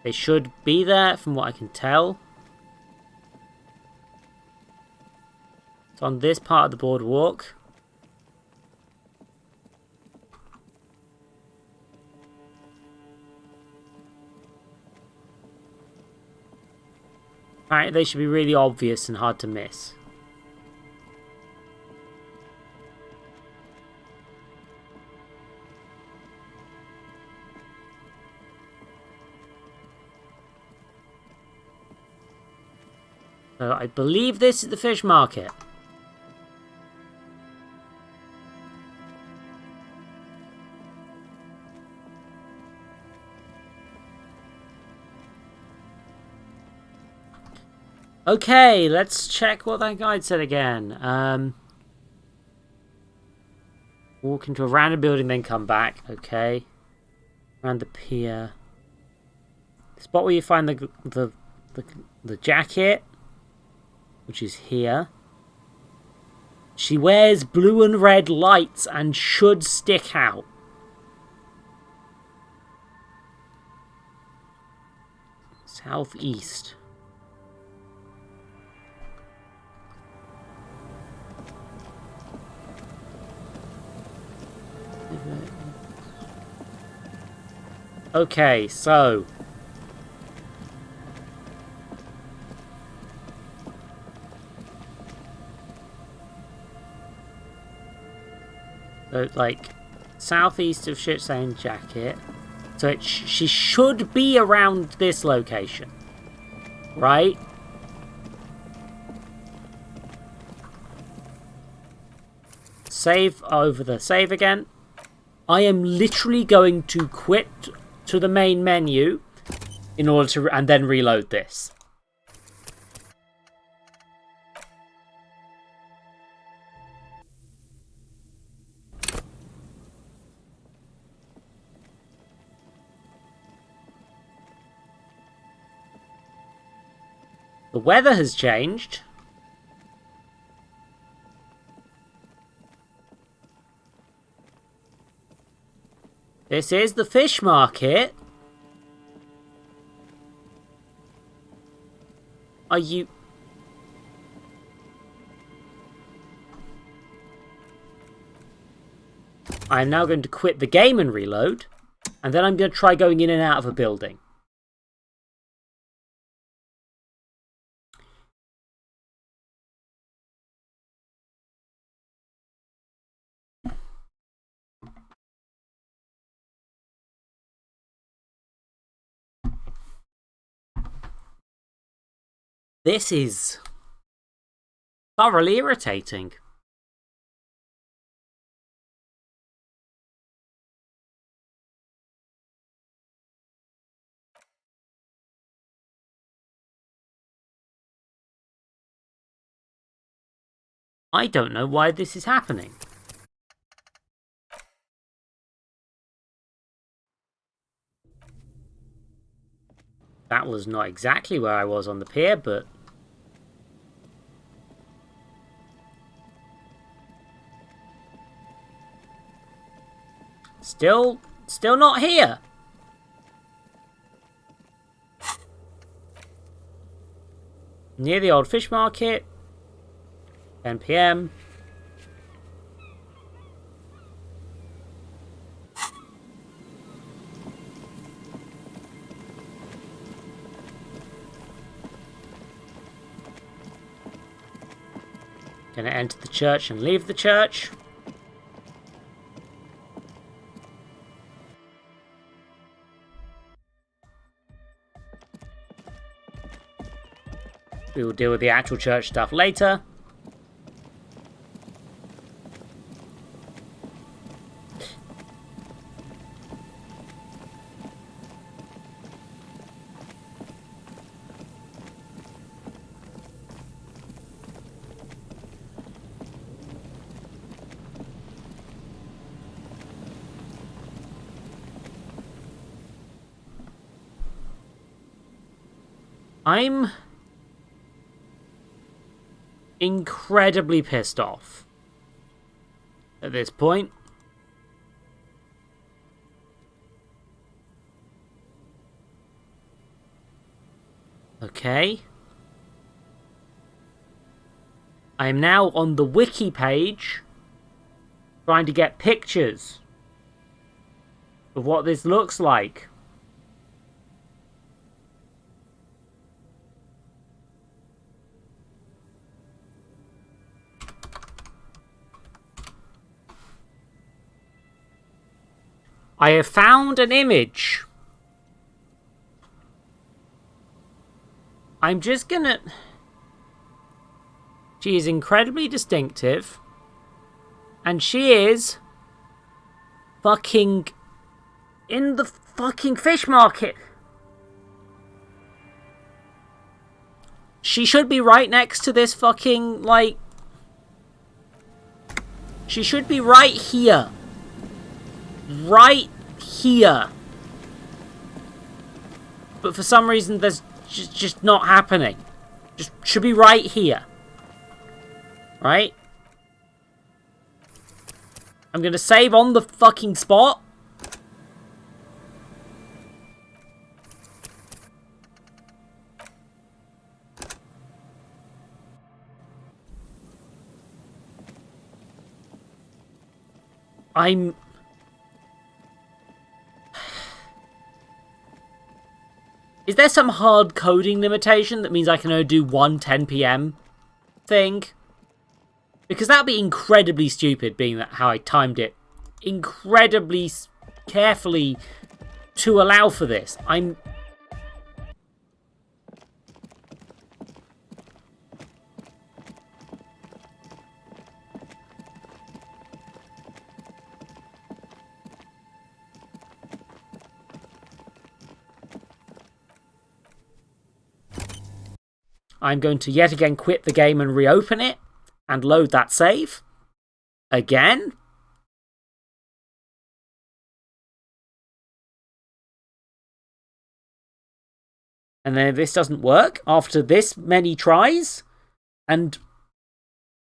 They should be there from what I can tell. It's on this part of the boardwalk. Alright, they should be really obvious and hard to miss. So I believe this is the fish market. Okay, let's check what that guide said again. Walk into a random building, then come back. Okay. Around the pier. Spot where you find the jacket, which is here. She wears blue and red lights and should stick out. Southeast. Okay, so like southeast of Shit Stain Jacket. So she should be around this location, right? Save over the save again. I am literally going to quit to the main menu in order to and then reload this. The weather has changed. This is the fish market. Are you... I'm now going to quit the game and reload. And then I'm going to try going in and out of a building. This is thoroughly irritating. I don't know why this is happening. That was not exactly where I was on the pier, but... Still not here. Near the old fish market. 10 PM. Gonna enter the church and leave the church. We will deal with the actual church stuff later. I'm incredibly pissed off at this point. Okay. I am now on the wiki page trying to get pictures of what this looks like. I have found an image. I'm just gonna... She is incredibly distinctive. And she is... fucking... in the fucking fish market. She should be right next to this fucking, like... She should be right here. Right here. But for some reason, there's just not happening. Just should be right here. Right? I'm gonna save on the fucking spot. I'm... Is there some hard coding limitation that means I can only do one 10 PM thing? Because that would be incredibly stupid, being that how I timed it incredibly carefully to allow for this. I'm going to yet again quit the game and reopen it and load that save again. And then if this doesn't work after this many tries, and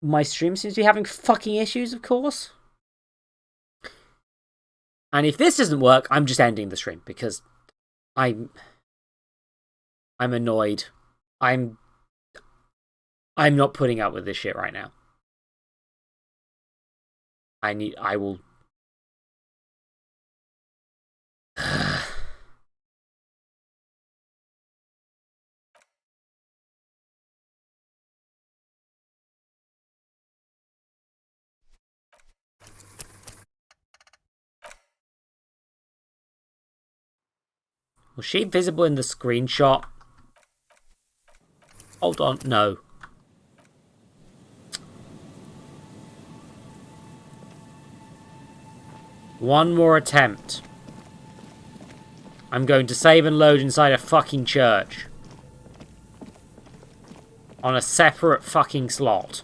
my stream seems to be having fucking issues, of course. And if this doesn't work, I'm just ending the stream because I'm annoyed. I'm not putting up with this shit right now. I will... Was she visible in the screenshot? Hold on, no. One more attempt. I'm going to save and load inside a fucking church. On a separate fucking slot.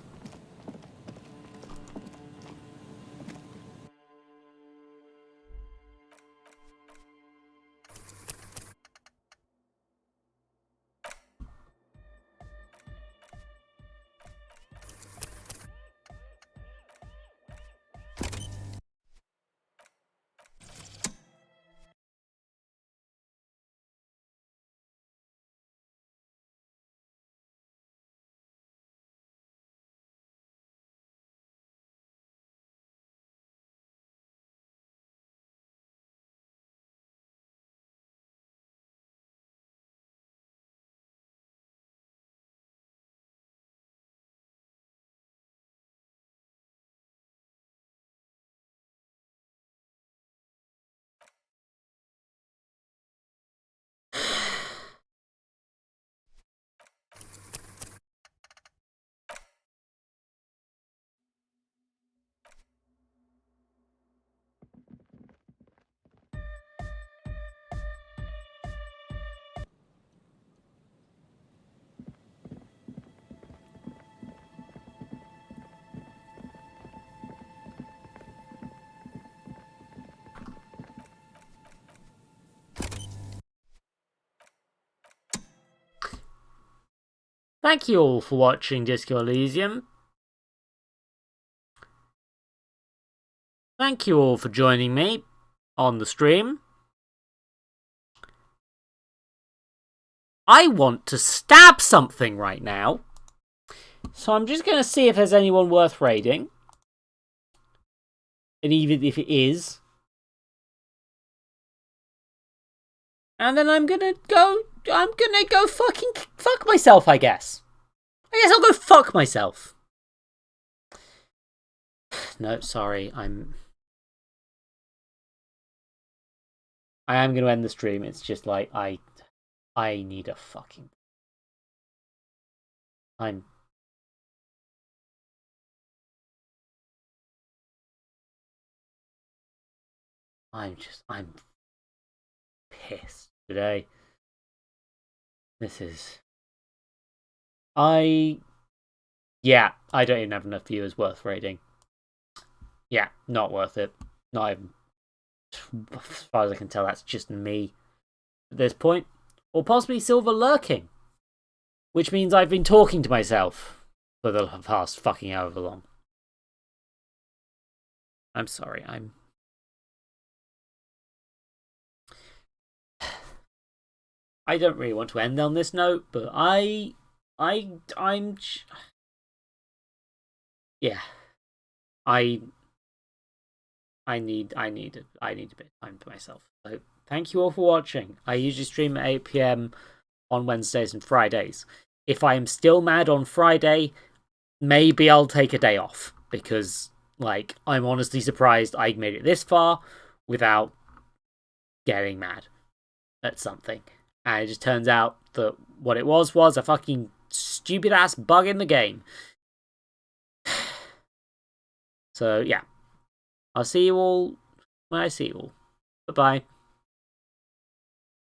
Thank you all for watching Disco Elysium. Thank you all for joining me on the stream. I want to stab something right now. So I'm just going to see if there's anyone worth raiding. And even if it is. And then I'm going to go fucking fuck myself, I guess. I guess I'll go fuck myself. No, sorry, I am going to end the stream. It's just like, I need a fucking... I'm pissed today. This is... Yeah, I don't even have enough viewers worth raiding. Yeah, not worth it. Not even... As far as I can tell, that's just me at this point. Or possibly Silver lurking. Which means I've been talking to myself for the past fucking however long. I'm sorry, I don't really want to end on this note, but yeah. I need a bit of time to myself. So thank you all for watching. I usually stream at 8 PM on Wednesdays and Fridays. If I am still mad on Friday, maybe I'll take a day off, because like I'm honestly surprised I made it this far without getting mad at something. And it just turns out that what it was a fucking stupid ass bug in the game. So yeah. I'll see you all when I see you all. Bye-bye.